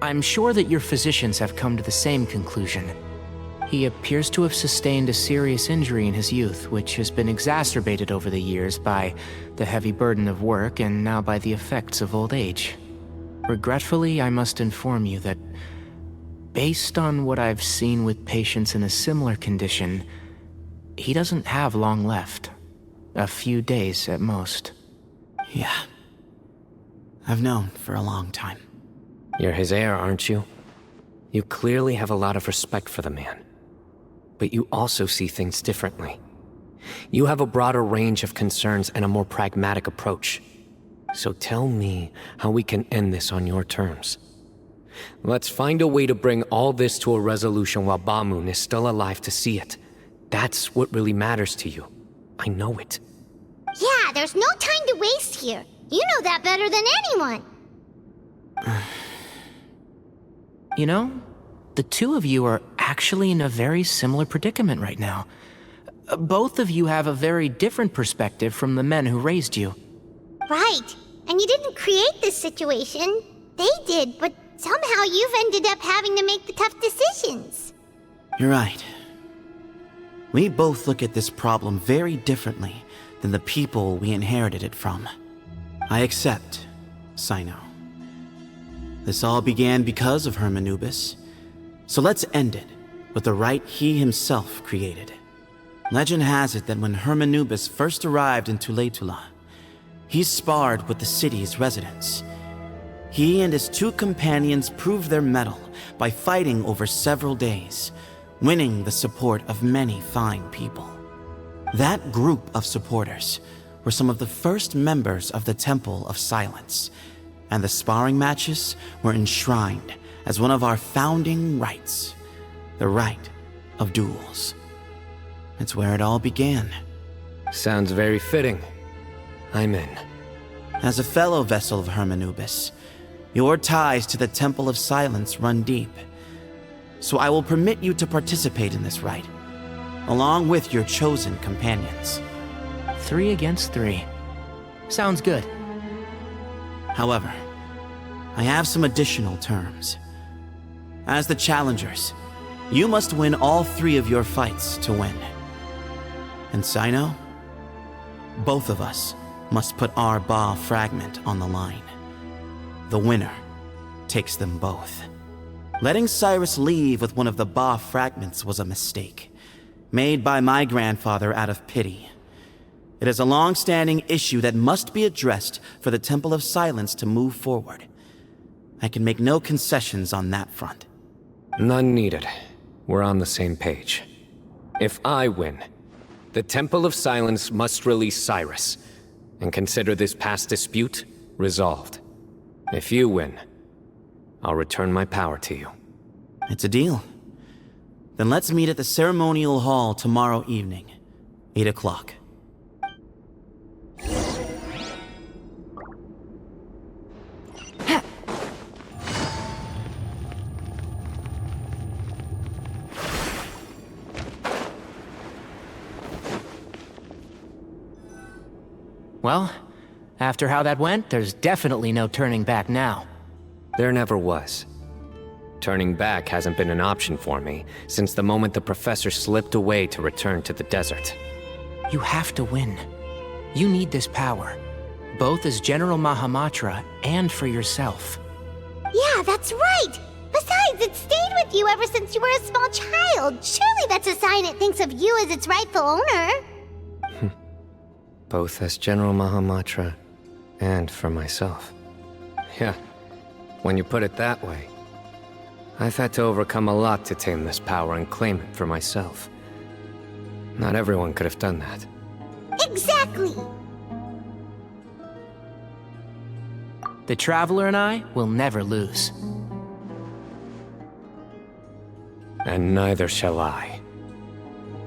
I'm sure that your physicians have come to the same conclusion. He appears to have sustained a serious injury in his youth, which has been exacerbated over the years by the heavy burden of work and now by the effects of old age. Regretfully, I must inform you that, based on what I've seen with patients in a similar condition, he doesn't have long left. A few days at most. Yeah. I've known for a long time. You're his heir, aren't you? You clearly have a lot of respect for the man. But you also see things differently. You have a broader range of concerns and a more pragmatic approach. So tell me how we can end this on your terms. Let's find a way to bring all this to a resolution while Bamoon is still alive to see it. That's what really matters to you. I know it. Yeah, there's no time to waste here. You know that better than anyone. You know, the two of you are actually in a very similar predicament right now. Both of you have a very different perspective from the men who raised you. Right. And you didn't create this situation. They did, but somehow you've ended up having to make the tough decisions. You're right. We both look at this problem very differently than the people we inherited it from. I accept, Cyno. This all began because of Hermanubis, so let's end it with the rite he himself created. Legend has it that when Hermanubis first arrived in Tuletula, he sparred with the city's residents. He and his two companions proved their mettle by fighting over several days, winning the support of many fine people. That group of supporters were some of the first members of the Temple of Silence, and the sparring matches were enshrined as one of our founding rites, the rite of duels. It's where it all began. Sounds very fitting. I'm in. As a fellow vessel of Hermanubis, your ties to the Temple of Silence run deep. So I will permit you to participate in this rite, along with your chosen companions. 3 against 3. Sounds good. However, I have some additional terms. As the challengers, you must win all 3 of your fights to win. And Cyno, both of us must put our Ba fragment on the line. The winner takes them both. Letting Cyrus leave with one of the Ba fragments was a mistake, made by my grandfather out of pity. It is a long-standing issue that must be addressed for the Temple of Silence to move forward. I can make no concessions on that front. None needed. We're on the same page. If I win, the Temple of Silence must release Cyrus, and consider this past dispute resolved. If you win, I'll return my power to you. It's a deal. Then let's meet at the ceremonial hall tomorrow evening, 8 o'clock. Well, after how that went, there's definitely no turning back now. There never was. Turning back hasn't been an option for me since the moment the professor slipped away to return to the desert. You have to win. You need this power, both as General Mahamatra and for yourself. Yeah, that's right! Besides, it stayed with you ever since you were a small child. Surely that's a sign it thinks of you as its rightful owner. Both as General Mahamatra and for myself. Yeah, when you put it that way. I've had to overcome a lot to tame this power and claim it for myself. Not everyone could have done that. Exactly! The Traveler and I will never lose. And neither shall I.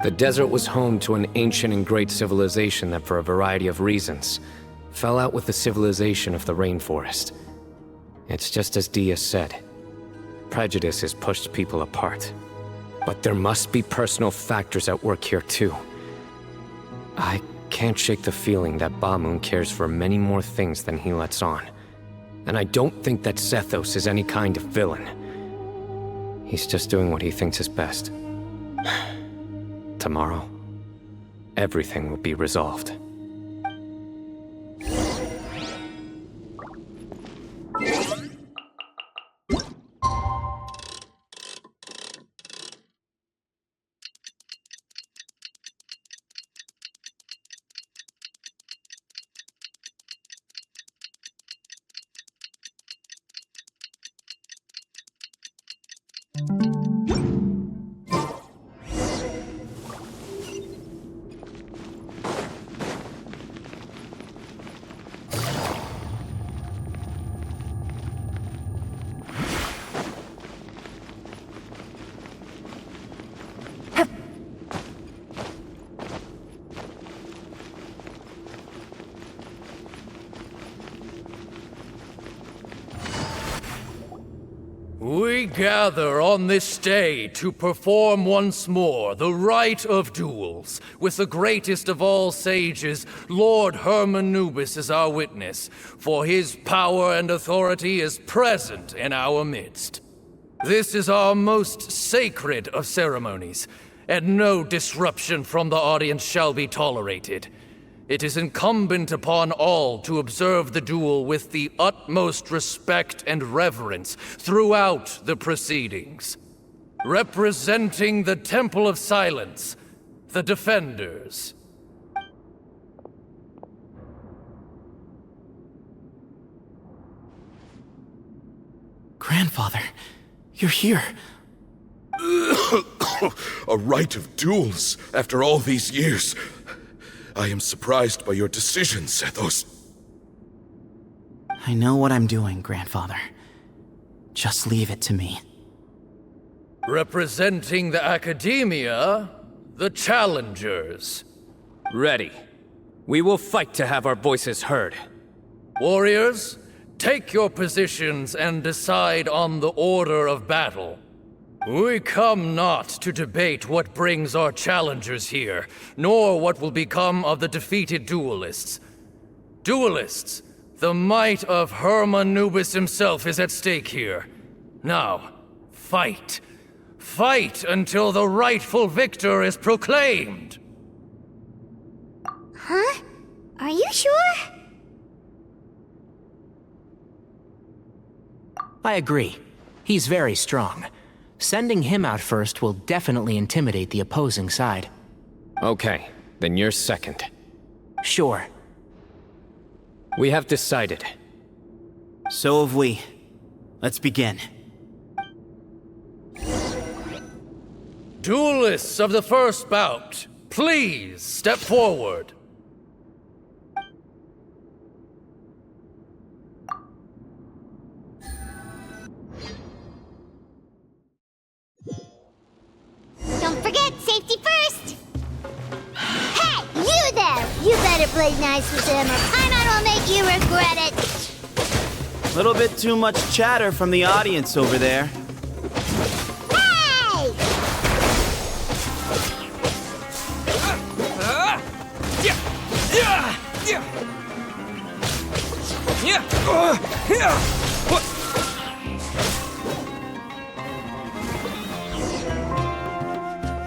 The desert was home to an ancient and great civilization that, for a variety of reasons, fell out with the civilization of the rainforest. It's just as Dia said. Prejudice has pushed people apart. But there must be personal factors at work here too. I can't shake the feeling that Bamun cares for many more things than he lets on. And I don't think that Zethos is any kind of villain. He's just doing what he thinks is best. Tomorrow, everything will be resolved. We gather on this day to perform once more the rite of duels, with the greatest of all sages, Lord Hermanubis, as our witness, for his power and authority is present in our midst. This is our most sacred of ceremonies, and no disruption from the audience shall be tolerated. It is incumbent upon all to observe the duel with the utmost respect and reverence throughout the proceedings. Representing the Temple of Silence, the Defenders. Grandfather, you're here. A rite of duels after all these years. I am surprised by your decision, Zethos. I know what I'm doing, Grandfather. Just leave it to me. Representing the Academia, the Challengers. Ready. We will fight to have our voices heard. Warriors, take your positions and decide on the order of battle. We come not to debate what brings our challengers here, nor what will become of the defeated duelists. Duelists, the might of Hermanubis himself is at stake here. Now, fight. Fight until the rightful victor is proclaimed. Huh? Are you sure? I agree. He's very strong. Sending him out first will definitely intimidate the opposing side. Okay, then you're second. Sure. We have decided. So have we. Let's begin. Duelists of the first bout, please step forward. Don't forget, safety first! Hey, you there! You better play nice with him or Paimon will make you regret it! Little bit too much chatter from the audience over there. Hey!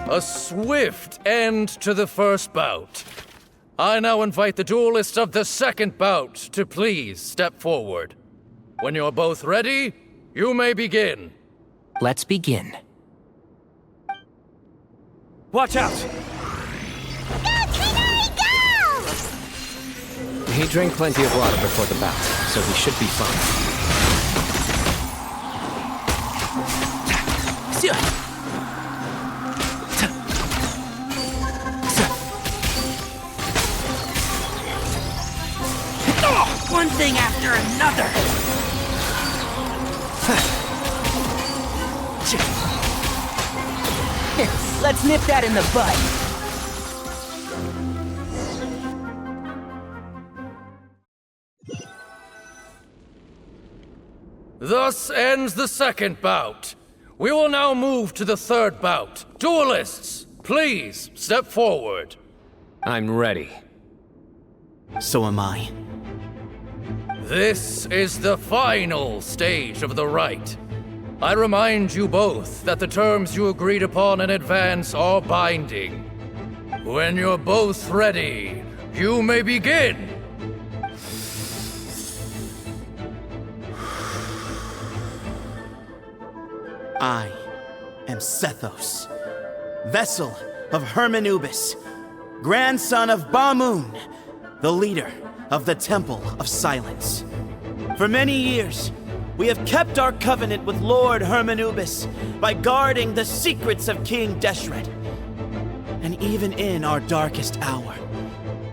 A swift end to the first bout. I now invite the duelists of the second bout to please step forward. When you're both ready, you may begin. Let's begin. Watch out! He drank plenty of water before the bout, so he should be fine. One thing after another! Let's nip that in the bud. Thus ends the second bout. We will now move to the third bout. Duelists, please step forward. I'm ready. So am I. This is the final stage of the rite. I remind you both that the terms you agreed upon in advance are binding. When you're both ready, you may begin. I am Sethos, vessel of Hermanubis, grandson of Bamun, the leader of the Temple of Silence. For many years, we have kept our covenant with Lord Hermanubis by guarding the secrets of King Deshret. And even in our darkest hour,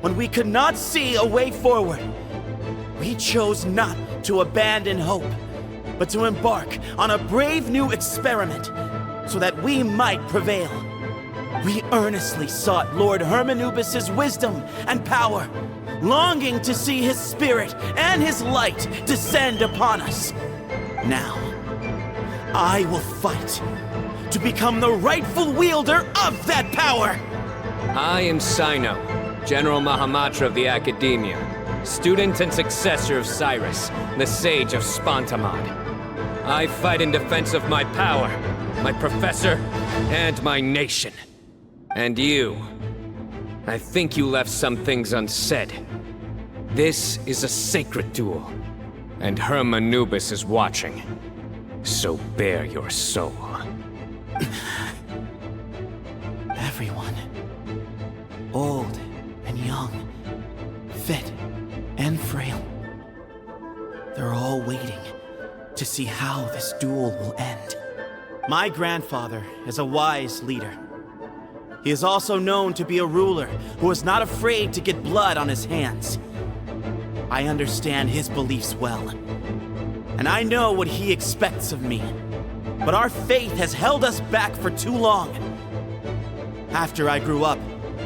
when we could not see a way forward, we chose not to abandon hope, but to embark on a brave new experiment so that we might prevail. We earnestly sought Lord Hermanubis' wisdom and power, longing to see his spirit and his light descend upon us. Now, I will fight to become the rightful wielder of that power! I am Cyno, General Mahamatra of the Academia, student and successor of Cyrus, the Sage of Spantamad. I fight in defense of my power, my professor, and my nation. And you, I think you left some things unsaid. This is a sacred duel, and Hermanubis is watching. So bare your soul. Everyone, old and young, fit and frail, they're all waiting to see how this duel will end. My grandfather is a wise leader. He is also known to be a ruler who is not afraid to get blood on his hands. I understand his beliefs well, and I know what he expects of me. But our faith has held us back for too long. After I grew up,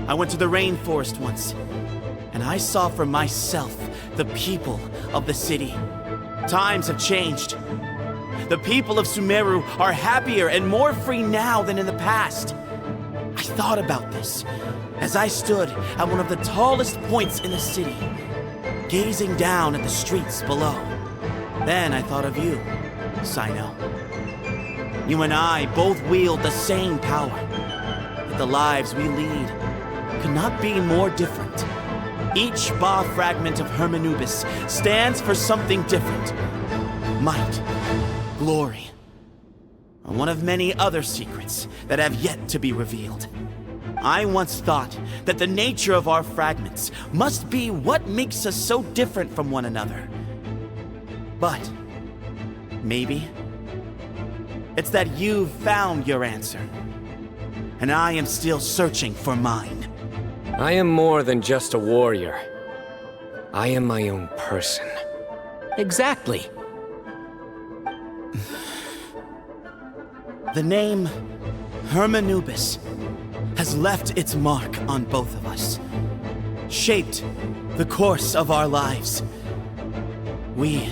I went to the rainforest once, and I saw for myself the people of the city. Times have changed. The people of Sumeru are happier and more free now than in the past. I thought about this as I stood at one of the tallest points in the city, gazing down at the streets below. Then I thought of you, Cyno. You and I both wield the same power, yet the lives we lead could not be more different. Each Ba fragment of Hermanubis stands for something different. Might, glory, and one of many other secrets that have yet to be revealed. I once thought that the nature of our fragments must be what makes us so different from one another. But maybe it's that you've found your answer, and I am still searching for mine. I am more than just a warrior. I am my own person. Exactly. The name Hermanubis has left its mark on both of us, shaped the course of our lives. We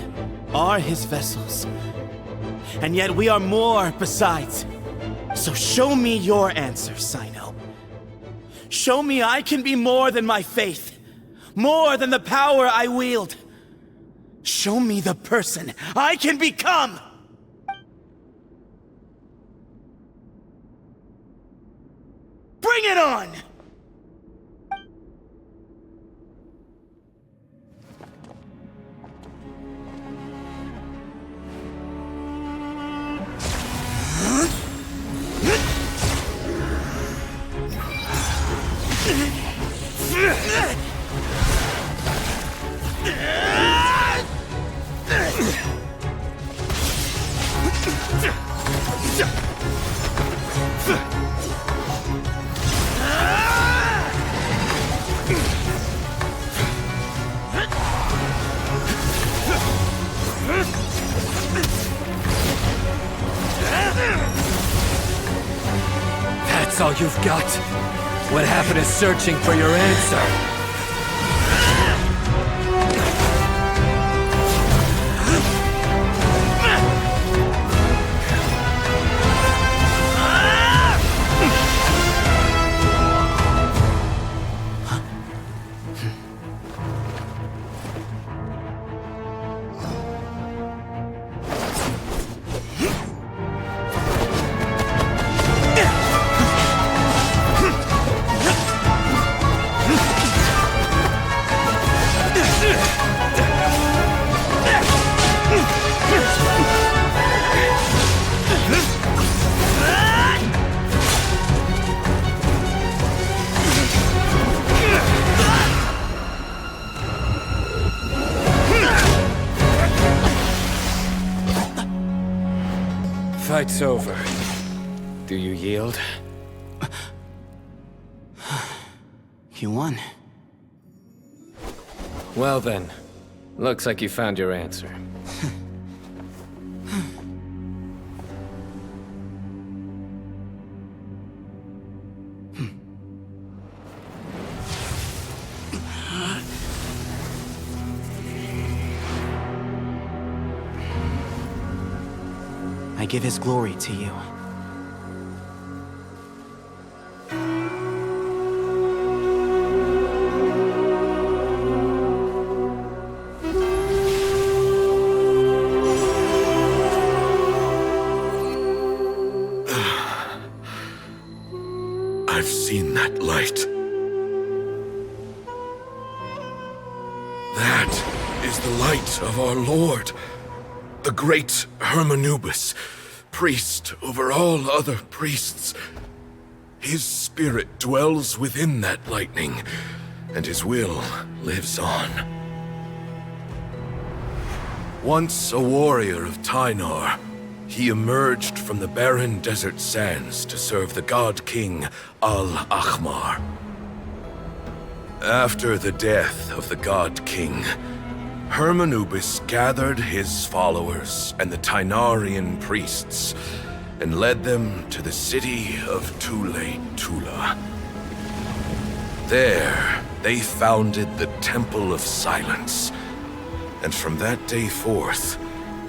are his vessels, and yet we are more besides. So show me your answer, Cyno. Show me I can be more than my faith, more than the power I wield. Show me the person I can become! Bring it on! That's all you've got? What happened to searching for your answer? Fight's over. Do you yield? You won. Well then, looks like you found your answer. I give his glory to you. I've seen that light. That is the light of our Lord, the great Hermanubis, priest over all other priests. His spirit dwells within that lightning, and his will lives on. Once a warrior of Tynar, he emerged from the barren desert sands to serve the god king Al-Ahmar. After the death of the god king, Hermanubis gathered his followers and the Tynarian priests and led them to the city of Tule-Tula. There, they founded the Temple of Silence, and from that day forth,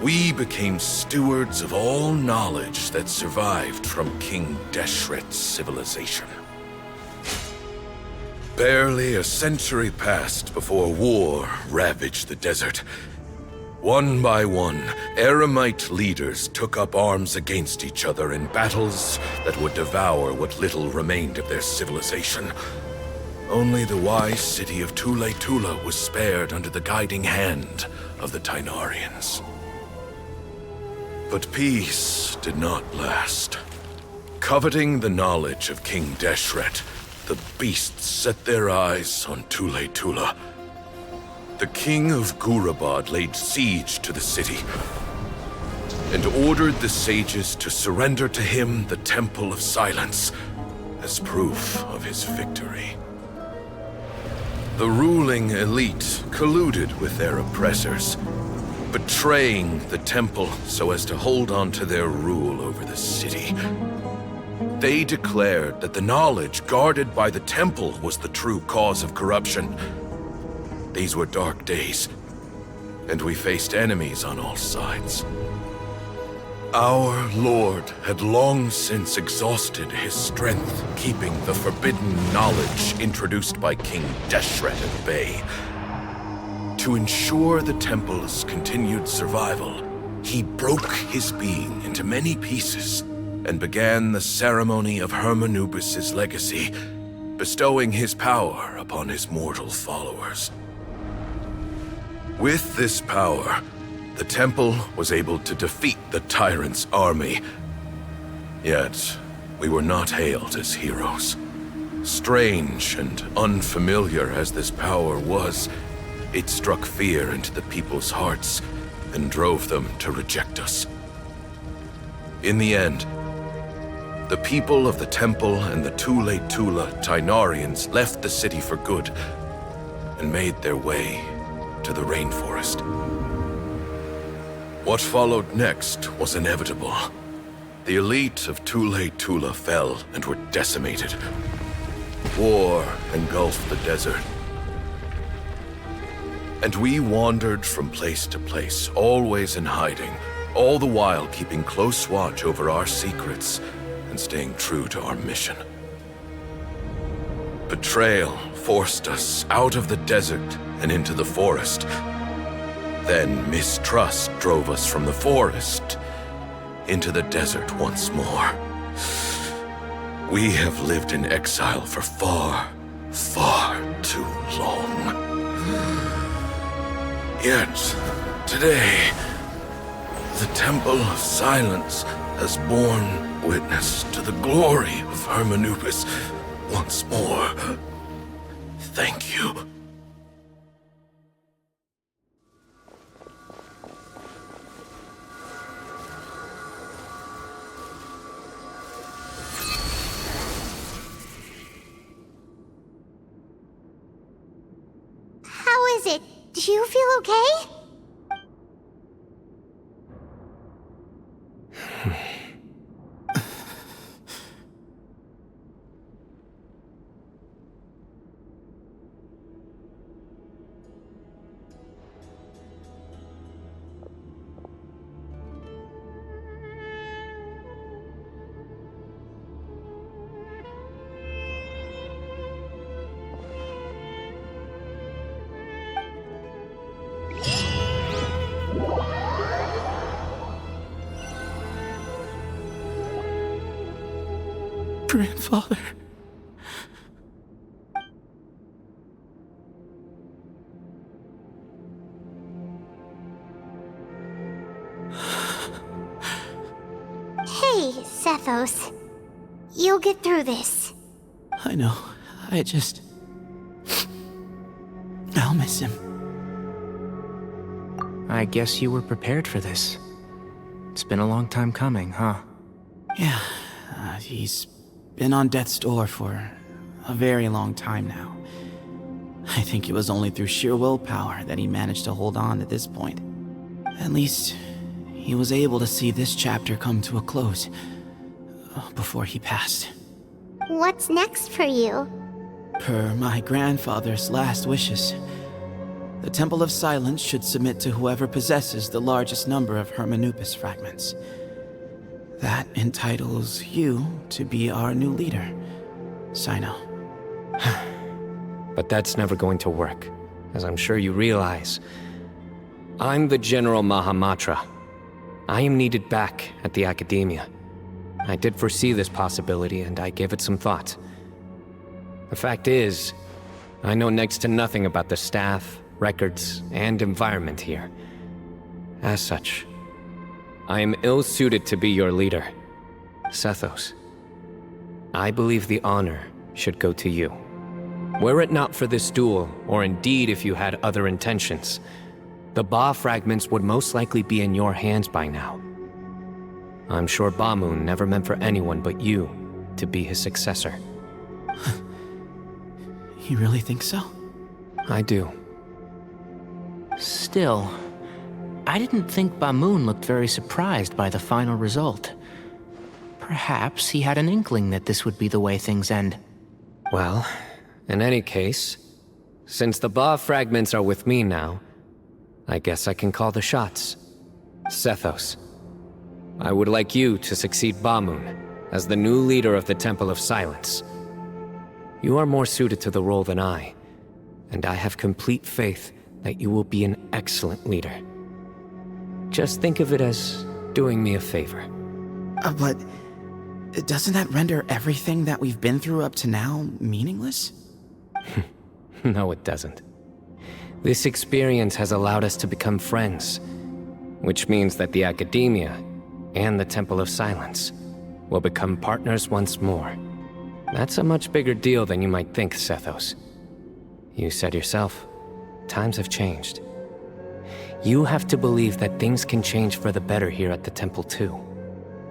we became stewards of all knowledge that survived from King Deshret's civilization. Barely a century passed before war ravaged the desert. One by one, Eremite leaders took up arms against each other in battles that would devour what little remained of their civilization. Only the wise city of Tule-Tula was spared under the guiding hand of the Tynarians. But peace did not last. Coveting the knowledge of King Deshret, the beasts set their eyes on Tule-Tula. The king of Gurabad laid siege to the city and ordered the sages to surrender to him the Temple of Silence as proof of his victory. The ruling elite colluded with their oppressors, betraying the temple so as to hold on to their rule over the city. They declared that the knowledge guarded by the temple was the true cause of corruption. These were dark days, and we faced enemies on all sides. Our Lord had long since exhausted his strength, keeping the forbidden knowledge introduced by King Deshret at bay. To ensure the temple's continued survival, he broke his being into many pieces and began the ceremony of Hermanubis' legacy, bestowing his power upon his mortal followers. With this power, the temple was able to defeat the tyrant's army. Yet, we were not hailed as heroes. Strange and unfamiliar as this power was, it struck fear into the people's hearts and drove them to reject us. In the end, the people of the temple and the Tule Tula Tainarians left the city for good and made their way to the rainforest. What followed next was inevitable. The elite of Tule Tula fell and were decimated. War engulfed the desert. And we wandered from place to place, always in hiding, all the while keeping close watch over our secrets and staying true to our mission. Betrayal forced us out of the desert and into the forest. Then mistrust drove us from the forest into the desert once more. We have lived in exile for far, far too long. Yet, today, the Temple of Silence has borne witness to the glory of Hermanubis once more. Thank you. How is it? Do you feel okay? Grandfather. Hey, Sethos. You'll get through this. I know. I'll miss him. I guess you were prepared for this. It's been a long time coming, huh? Yeah, he's been on death's door for a very long time now. I think it was only through sheer willpower that he managed to hold on to this point. At least, he was able to see this chapter come to a close before he passed. What's next for you? Per my grandfather's last wishes, the Temple of Silence should submit to whoever possesses the largest number of Hermanubis fragments. That entitles you to be our new leader, Cyno. But that's never going to work, as I'm sure you realize. I'm the General Mahamatra. I am needed back at the Academia. I did foresee this possibility, and I gave it some thought. The fact is, I know next to nothing about the staff, records, and environment here. As such, I am ill-suited to be your leader, Sethos. I believe the honor should go to you. Were it not for this duel, or indeed if you had other intentions, the Ba fragments would most likely be in your hands by now. I'm sure Bamun never meant for anyone but you to be his successor. You really think so? I do. Still, I didn't think Bamun looked very surprised by the final result. Perhaps he had an inkling that this would be the way things end. Well, in any case, since the Ba fragments are with me now, I guess I can call the shots. Sethos, I would like you to succeed Bamun as the new leader of the Temple of Silence. You are more suited to the role than I, and I have complete faith that you will be an excellent leader. Just think of it as doing me a favor. But doesn't that render everything that we've been through up to now meaningless? No, it doesn't. This experience has allowed us to become friends, which means that the Academia and the Temple of Silence will become partners once more. That's a much bigger deal than you might think, Sethos. You said yourself, times have changed. You have to believe that things can change for the better here at the Temple too.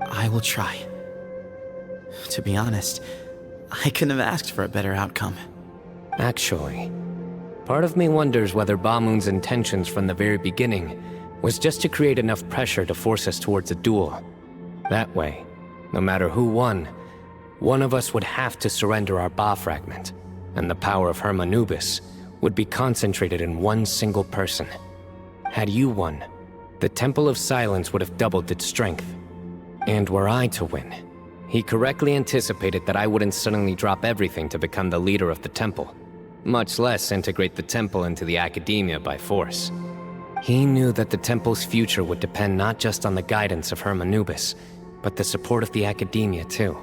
I will try. To be honest, I couldn't have asked for a better outcome. Actually, part of me wonders whether Bamun's intentions from the very beginning was just to create enough pressure to force us towards a duel. That way, no matter who won, one of us would have to surrender our Ba fragment, and the power of Hermanubis would be concentrated in one single person. Had you won, the Temple of Silence would have doubled its strength. And were I to win, he correctly anticipated that I wouldn't suddenly drop everything to become the leader of the Temple, much less integrate the Temple into the Academia by force. He knew that the Temple's future would depend not just on the guidance of Hermanubis, but the support of the Academia too.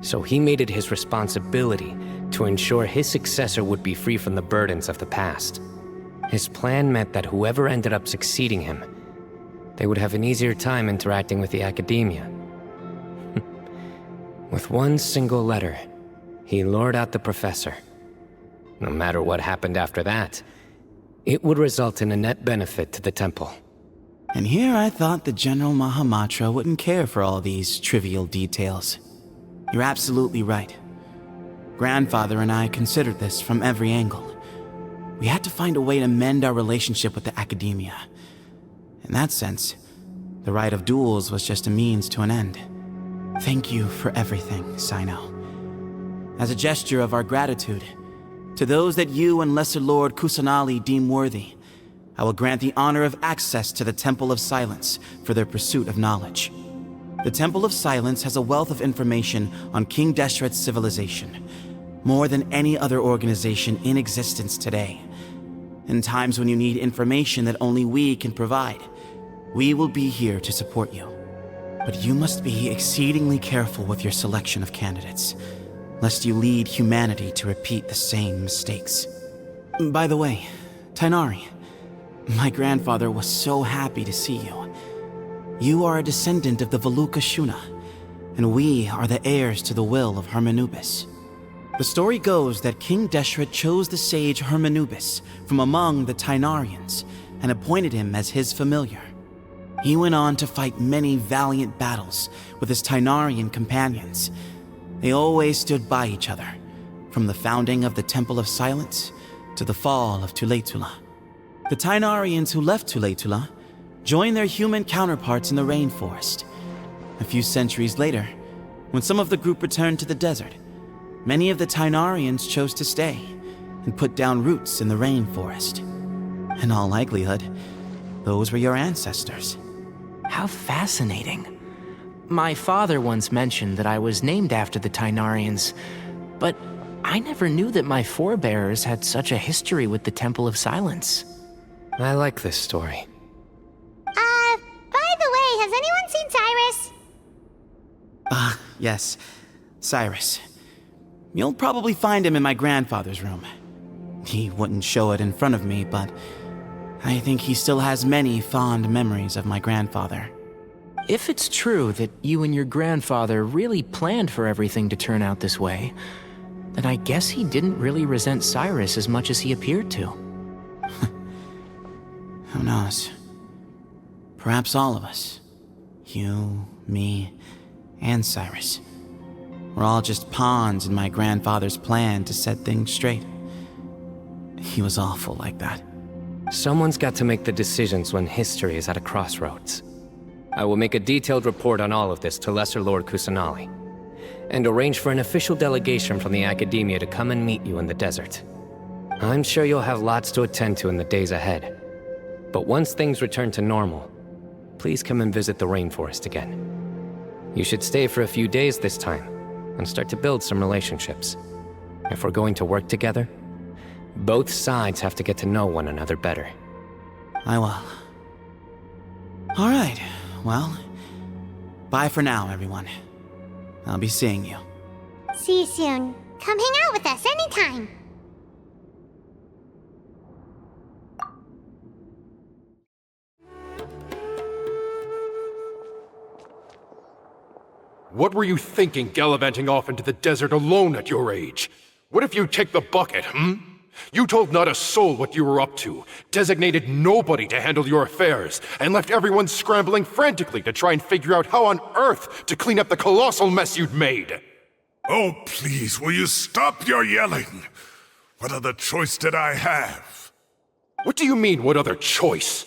So he made it his responsibility to ensure his successor would be free from the burdens of the past. His plan meant that whoever ended up succeeding him, they would have an easier time interacting with the Academia. With one single letter, he lured out the professor. No matter what happened after that, it would result in a net benefit to the Temple. And here I thought the General Mahamatra wouldn't care for all these trivial details. You're absolutely right. Grandfather and I considered this from every angle. We had to find a way to mend our relationship with the Academia. In that sense, the right of duels was just a means to an end. Thank you for everything, Cyno. As a gesture of our gratitude, to those that you and Lesser Lord Kusanali deem worthy, I will grant the honor of access to the Temple of Silence for their pursuit of knowledge. The Temple of Silence has a wealth of information on King Deshret's civilization, more than any other organization in existence today. In times when you need information that only we can provide, we will be here to support you. But you must be exceedingly careful with your selection of candidates, lest you lead humanity to repeat the same mistakes. By the way, Tainari, my grandfather was so happy to see you. You are a descendant of the Veluca Shuna, and we are the heirs to the will of Hermanubis. The story goes that King Deshret chose the sage Hermanubis from among the Tainarians and appointed him as his familiar. He went on to fight many valiant battles with his Tainarian companions. They always stood by each other, from the founding of the Temple of Silence to the fall of Tuletula. The Tainarians who left Tuletula joined their human counterparts in the rainforest. A few centuries later, when some of the group returned to the desert, many of the Tainarians chose to stay and put down roots in the rainforest. In all likelihood, those were your ancestors. How fascinating. My father once mentioned that I was named after the Tainarians, but I never knew that my forebears had such a history with the Temple of Silence. I like this story. By the way, has anyone seen Cyrus? Yes, Cyrus. You'll probably find him in my grandfather's room. He wouldn't show it in front of me, but I think he still has many fond memories of my grandfather. If it's true that you and your grandfather really planned for everything to turn out this way, then I guess he didn't really resent Cyrus as much as he appeared to. Who knows? Perhaps all of us. You, me, and Cyrus. We're all just pawns in my grandfather's plan to set things straight. He was awful like that. Someone's got to make the decisions when history is at a crossroads. I will make a detailed report on all of this to Lesser Lord Kusanali, and arrange for an official delegation from the Academia to come and meet you in the desert. I'm sure you'll have lots to attend to in the days ahead. But once things return to normal, please come and visit the rainforest again. You should stay for a few days this time, and start to build some relationships. If we're going to work together, Both sides have to get to know one another better. I will. Alright, well, bye for now, everyone. I'll be seeing you. See you soon. Come hang out with us anytime. What were you thinking gallivanting off into the desert alone at your age? What if you take the bucket, You told not a soul what you were up to, designated nobody to handle your affairs, and left everyone scrambling frantically to try and figure out how on earth to clean up the colossal mess you'd made. Oh, please, will you stop your yelling? What other choice did I have? What do you mean, what other choice?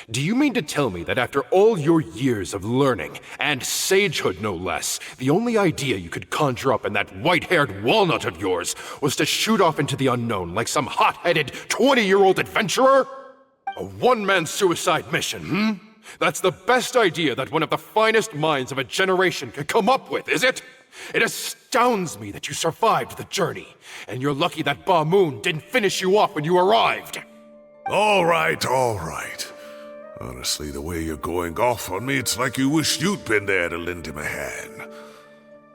Do you mean to tell me that after all your years of learning, and sagehood no less, the only idea you could conjure up in that white-haired walnut of yours was to shoot off into the unknown like some hot-headed 20-year-old adventurer? A one-man suicide mission, That's the best idea that one of the finest minds of a generation could come up with, is it? It astounds me that you survived the journey, and you're lucky that Ba Moon didn't finish you off when you arrived. All right, all right. Honestly, the way you're going off on me, it's like you wish you'd been there to lend him a hand.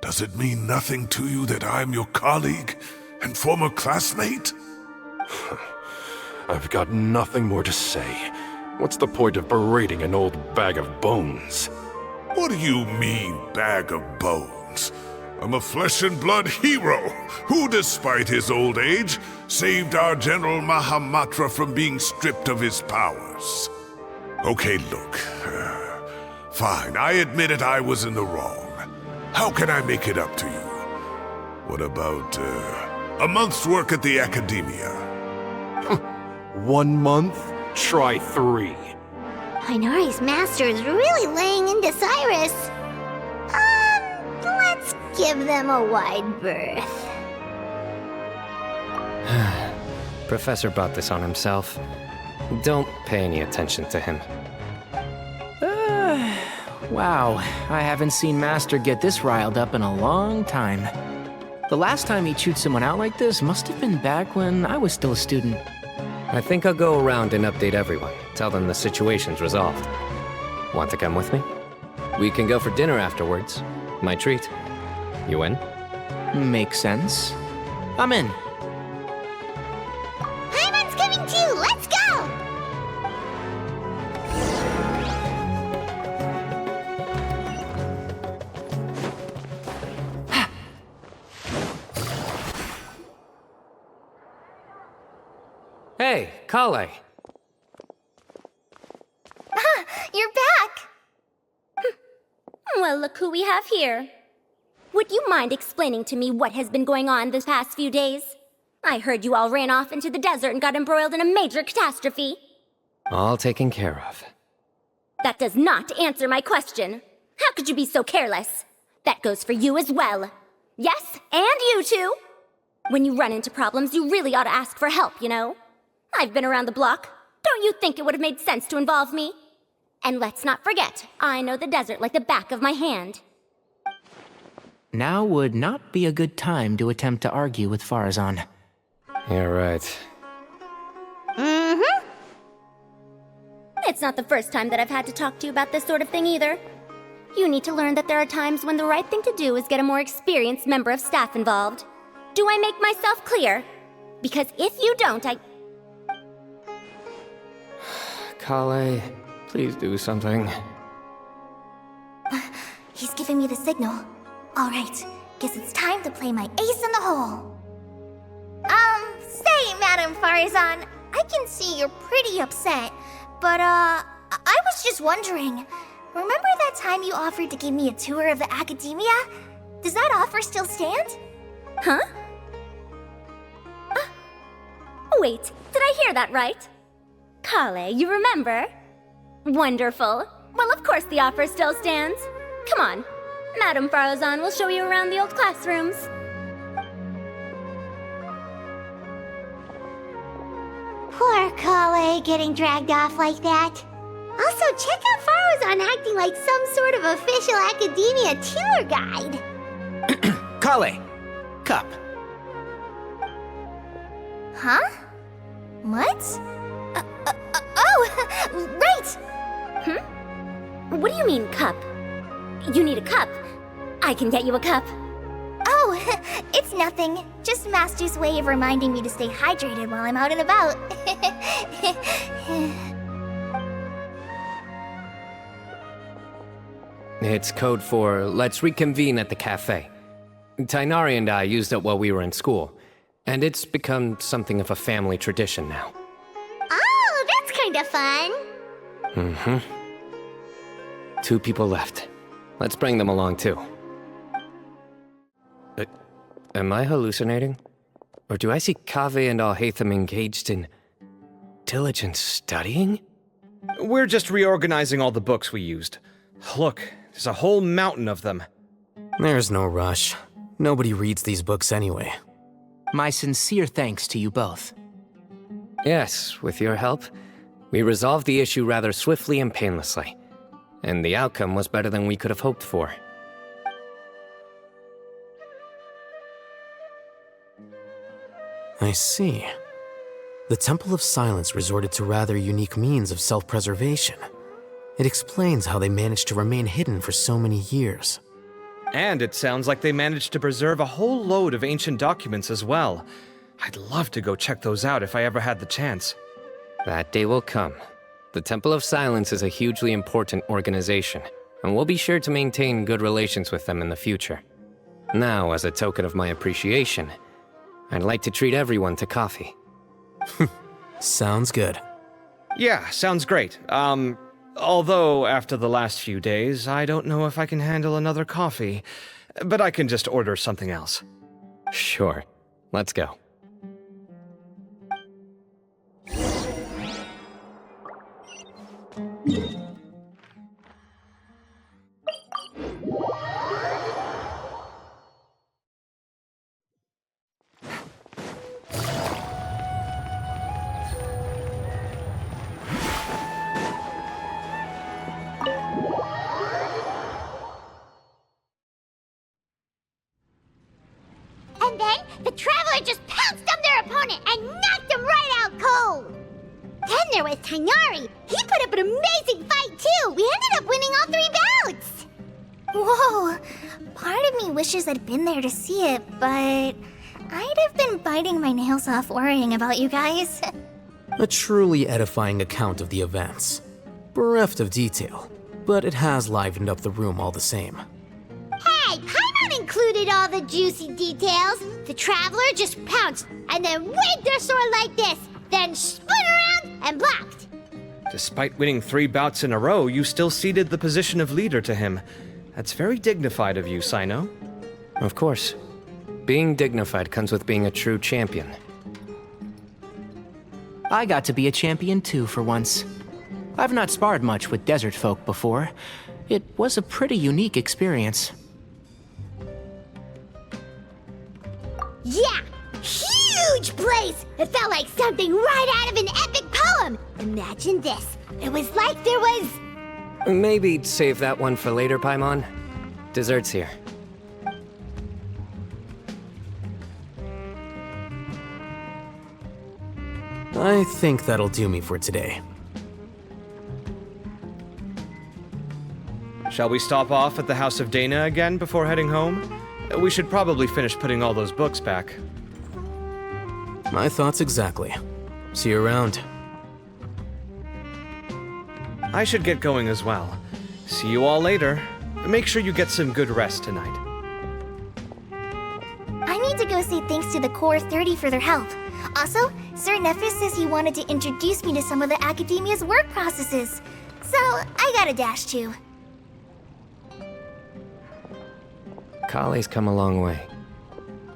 Does it mean nothing to you that I'm your colleague and former classmate? I've got nothing more to say. What's the point of berating an old bag of bones? What do you mean, bag of bones? I'm a flesh and blood hero who, despite his old age, saved our General Mahamatra from being stripped of his powers. Okay, look. Fine, I admit it, I was in the wrong. How can I make it up to you? What about, a month's work at the Academia? 1 month? Try 3. Inari's master is really laying into Cyrus. Let's give them a wide berth. Professor brought this on himself. Don't pay any attention to him. Wow, I haven't seen Master get this riled up in a long time. The last time he chewed someone out like this must have been back when I was still a student. I think I'll go around and update everyone. Tell them the situation's resolved. Want to come with me? We can go for dinner afterwards. My treat. You in? Makes sense. I'm in. Paimon's coming too! Let's go! Hey, Kale. You're back! Well, look who we have here. Would you mind explaining to me what has been going on this past few days? I heard you all ran off into the desert and got embroiled in a major catastrophe. All taken care of. That does not answer my question. How could you be so careless? That goes for you as well. Yes, and you too. When you run into problems, you really ought to ask for help, you know? I've been around the block. Don't you think it would have made sense to involve me? And let's not forget, I know the desert like the back of my hand. Now would not be a good time to attempt to argue with Farazan. You're right. Mm-hmm. It's not the first time that I've had to talk to you about this sort of thing either. You need to learn that there are times when the right thing to do is get a more experienced member of staff involved. Do I make myself clear? Because if you don't, Kale, please do something. He's giving me the signal. All right, guess it's time to play my ace in the hole. Say, Madam Farazan, I can see you're pretty upset, but, I was just wondering, remember that time you offered to give me a tour of the Academia? Does that offer still stand? Huh? Wait, did I hear that right? Kale, you remember? Wonderful. Well, of course the offer still stands. Come on. Madam Farazan will show you around the old classrooms. Poor Kale getting dragged off like that. Also, check out Farazan acting like some sort of official Academia tour guide. Kale! Cup! Huh? What? Oh, right! What do you mean, cup? You need a cup. I can get you a cup. Oh, it's nothing. Just Master's way of reminding me to stay hydrated while I'm out and about. It's code for let's reconvene at the cafe. Tighnari and I used it while we were in school, and it's become something of a family tradition now. Oh, that's kind of fun. Mm-hmm. 2 people left. Let's bring them along, too. Am I hallucinating? Or do I see Kaveh and Alhaitham engaged in diligent studying? We're just reorganizing all the books we used. Look, there's a whole mountain of them. There's no rush. Nobody reads these books anyway. My sincere thanks to you both. Yes, with your help, we resolved the issue rather swiftly and painlessly. And the outcome was better than we could have hoped for. I see. The Temple of Silence resorted to rather unique means of self-preservation. It explains how they managed to remain hidden for so many years. And it sounds like they managed to preserve a whole load of ancient documents as well. I'd love to go check those out if I ever had the chance. That day will come. The Temple of Silence is a hugely important organization, and we'll be sure to maintain good relations with them in the future. Now, as a token of my appreciation, I'd like to treat everyone to coffee. Sounds good. Yeah, sounds great. Although after the last few days, I don't know if I can handle another coffee, but I can just order something else. Sure. Let's go. And then the Traveler just pounced on their opponent and knocked him right out cold. Then there was Tighnari. He put up an amazing fight too. We ended up winning all 3 bouts. Whoa! Part of me wishes I'd been there to see it, but I'd have been biting my nails off worrying about you guys. A truly edifying account of the events. Bereft of detail, but it has livened up the room all the same. Hey, Paimon included all the juicy details. The Traveler just pounced and then waved their sword like this, then spun around and blocked. Despite winning 3 bouts in a row, you still ceded the position of leader to him. That's very dignified of you, Cyno. Of course. Being dignified comes with being a true champion. I got to be a champion too for once. I've not sparred much with desert folk before. It was a pretty unique experience. Yeah, huge place! It felt like something right out of an epic poem. Imagine this. It was like there was... Maybe save that one for later, Paimon. Dessert's here. I think that'll do me for today. Shall we stop off at the House of Dana again before heading home? We should probably finish putting all those books back. My thoughts exactly. See you around. I should get going as well. See you all later. Make sure you get some good rest tonight. I need to go say thanks to the Core 30 for their help. Also, Sir Nephis says he wanted to introduce me to some of the Academia's work processes. So, I gotta dash too. Kale's come a long way.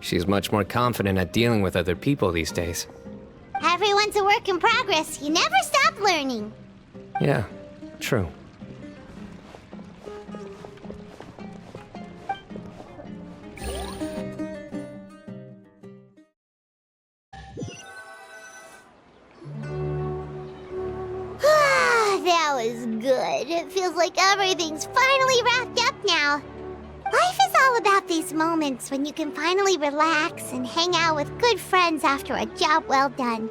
She's much more confident at dealing with other people these days. Everyone's a work in progress. You never stop learning. Yeah, true. That was good. It feels like everything's finally wrapped up now. Life is all about these moments when you can finally relax and hang out with good friends after a job well done.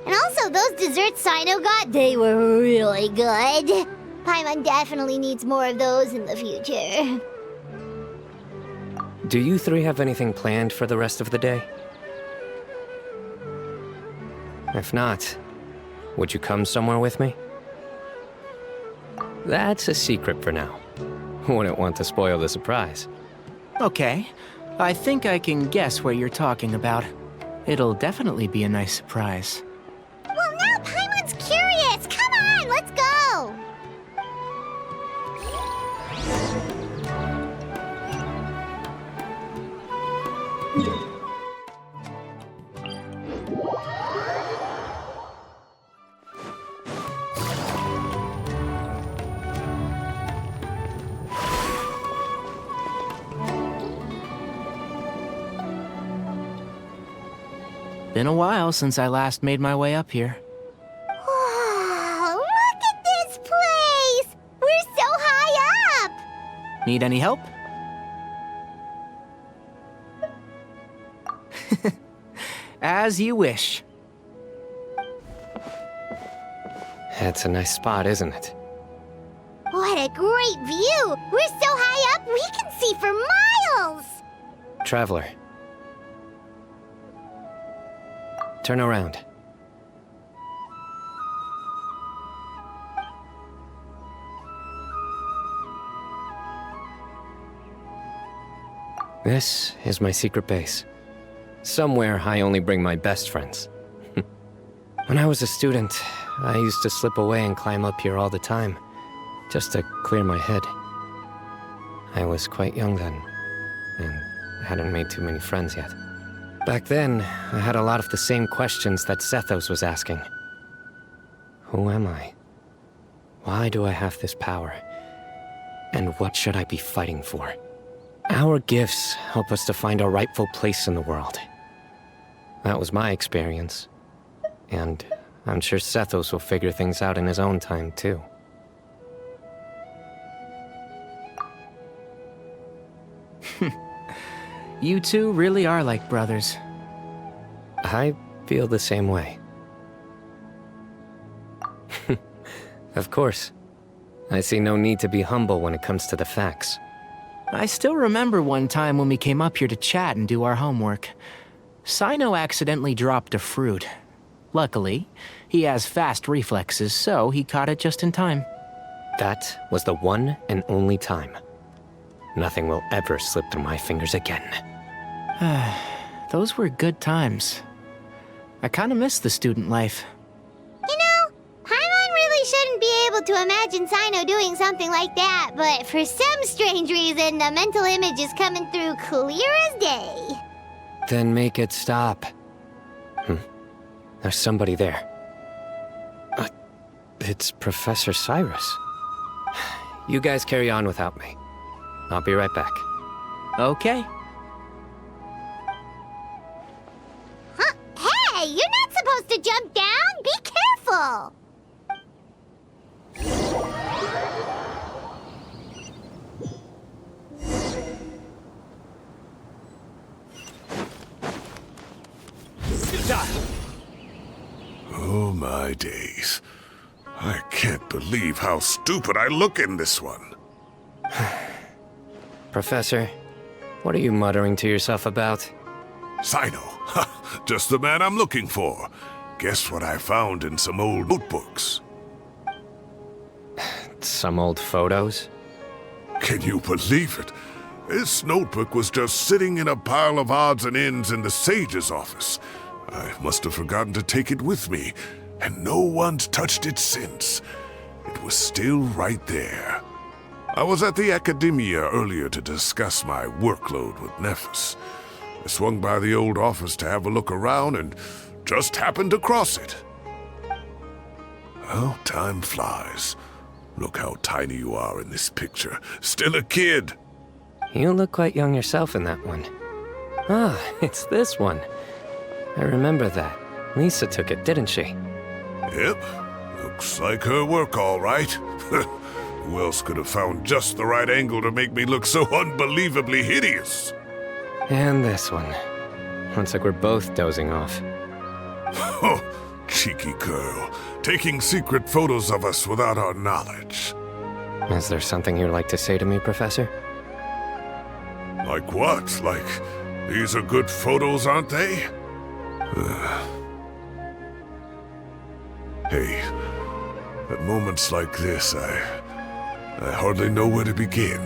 And also, those desserts Cyno got, they were really good. Paimon definitely needs more of those in the future. Do you three have anything planned for the rest of the day? If not, would you come somewhere with me? That's a secret for now. Wouldn't want to spoil the surprise. Okay. I think I can guess what you're talking about. It'll definitely be a nice surprise. Well, now Paimon's curious! Come on, let's go! Been a while since I last made my way up here. Wow, look at this place! We're so high up! Need any help? As you wish. It's a nice spot, isn't it? What a great view! We're so high up, we can see for miles! Traveler. Turn around. This is my secret base. Somewhere I only bring my best friends. When I was a student, I used to slip away and climb up here all the time, just to clear my head. I was quite young then, and hadn't made too many friends yet. Back then, I had a lot of the same questions that Sethos was asking. Who am I? Why do I have this power? And what should I be fighting for? Our gifts help us to find our rightful place in the world. That was my experience. And I'm sure Sethos will figure things out in his own time, too. You two really are like brothers. I feel the same way. Of course. I see no need to be humble when it comes to the facts. I still remember one time when we came up here to chat and do our homework. Cyno accidentally dropped a fruit. Luckily, he has fast reflexes, so he caught it just in time. That was the one and only time. Nothing will ever slip through my fingers again. Those were good times. I kinda miss the student life. You know, Paimon really shouldn't be able to imagine Cyno doing something like that, but for some strange reason, the mental image is coming through clear as day. Then make it stop. There's somebody there. It's Professor Cyrus. You guys carry on without me. I'll be right back. Okay. Huh? Hey, you're not supposed to jump down! Be careful! Oh my days. I can't believe how stupid I look in this one. Professor, what are you muttering to yourself about? Cyno. Just the man I'm looking for. Guess what I found in some old notebooks? Some old photos? Can you believe it? This notebook was just sitting in a pile of odds and ends in the sage's office. I must have forgotten to take it with me, and no one's touched it since. It was still right there. I was at the Academia earlier to discuss my workload with Nephis. I swung by the old office to have a look around and just happened across it. Well, time flies. Look how tiny you are in this picture. Still a kid. You look quite young yourself in that one. Ah, it's this one. I remember that. Lisa took it, didn't she? Yep. Looks like her work, all right. Who else could have found just the right angle to make me look so unbelievably hideous? And this one. Looks like we're both dozing off. cheeky girl, taking secret photos of us without our knowledge. Is there something you'd like to say to me, Professor? Like what? Like, these are good photos, aren't they? Hey, at moments like this, I hardly know where to begin.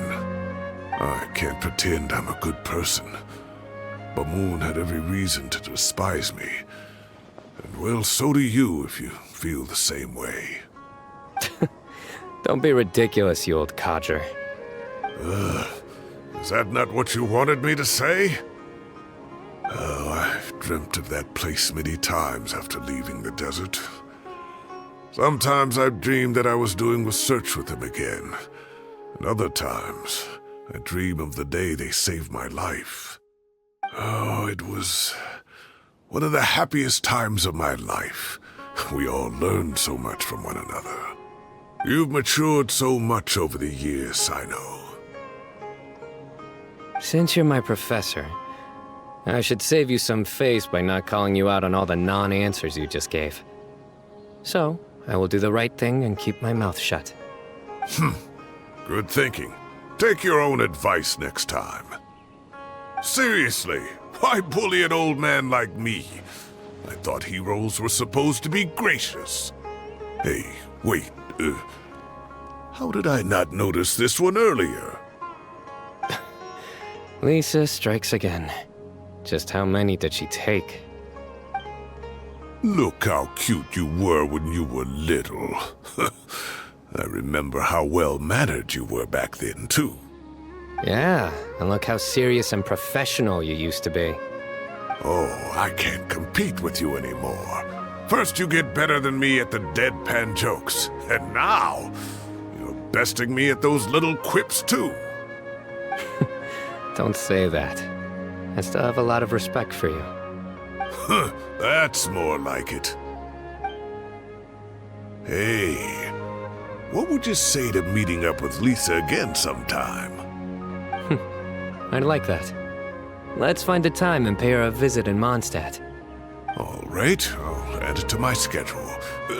I can't pretend I'm a good person. But Moon had every reason to despise me. And well, so do you if you feel the same way. Don't be ridiculous, you old codger. Is that not what you wanted me to say? Oh, I've dreamt of that place many times after leaving the desert. Sometimes I've dreamed that I was doing research with them again. And other times, I dream of the day they saved my life. Oh, it was one of the happiest times of my life. We all learned so much from one another. You've matured so much over the years, Cyno. Since you're my professor, I should save you some face by not calling you out on all the non-answers you just gave. So, I will do the right thing and keep my mouth shut. Good thinking. Take your own advice next time. Seriously, why bully an old man like me? I thought heroes were supposed to be gracious. Hey, wait, how did I not notice this one earlier? Lisa strikes again. Just how many did she take? Look how cute you were when you were little. I remember how well-mannered you were back then, too. Yeah, and look how serious and professional you used to be. Oh, I can't compete with you anymore. First you get better than me at the deadpan jokes, and now you're besting me at those little quips, too. Don't say that. I still have a lot of respect for you. That's more like it. Hey, what would you say to meeting up with Lisa again sometime? I'd like that. Let's find a time and pay her a visit in Mondstadt. All right, I'll add it to my schedule.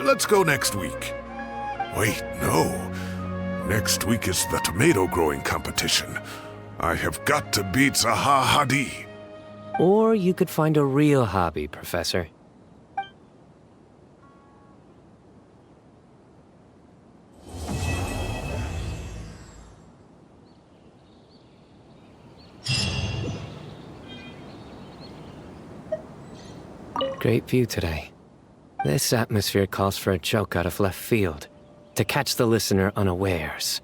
Let's go next week. Wait, no. Next week is the tomato growing competition. I have got to beat Zaha Hadid. Or you could find a real hobby, Professor. Great view today. This atmosphere calls for a joke out of left field, to catch the listener unawares.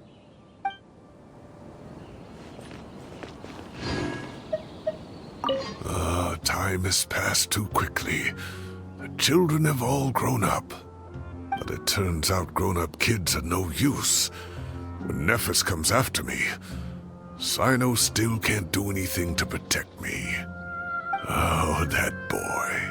Time has passed too quickly. The children have all grown up. But it turns out grown-up kids are no use. When Nephis comes after me, Cyno still can't do anything to protect me. Oh, that boy.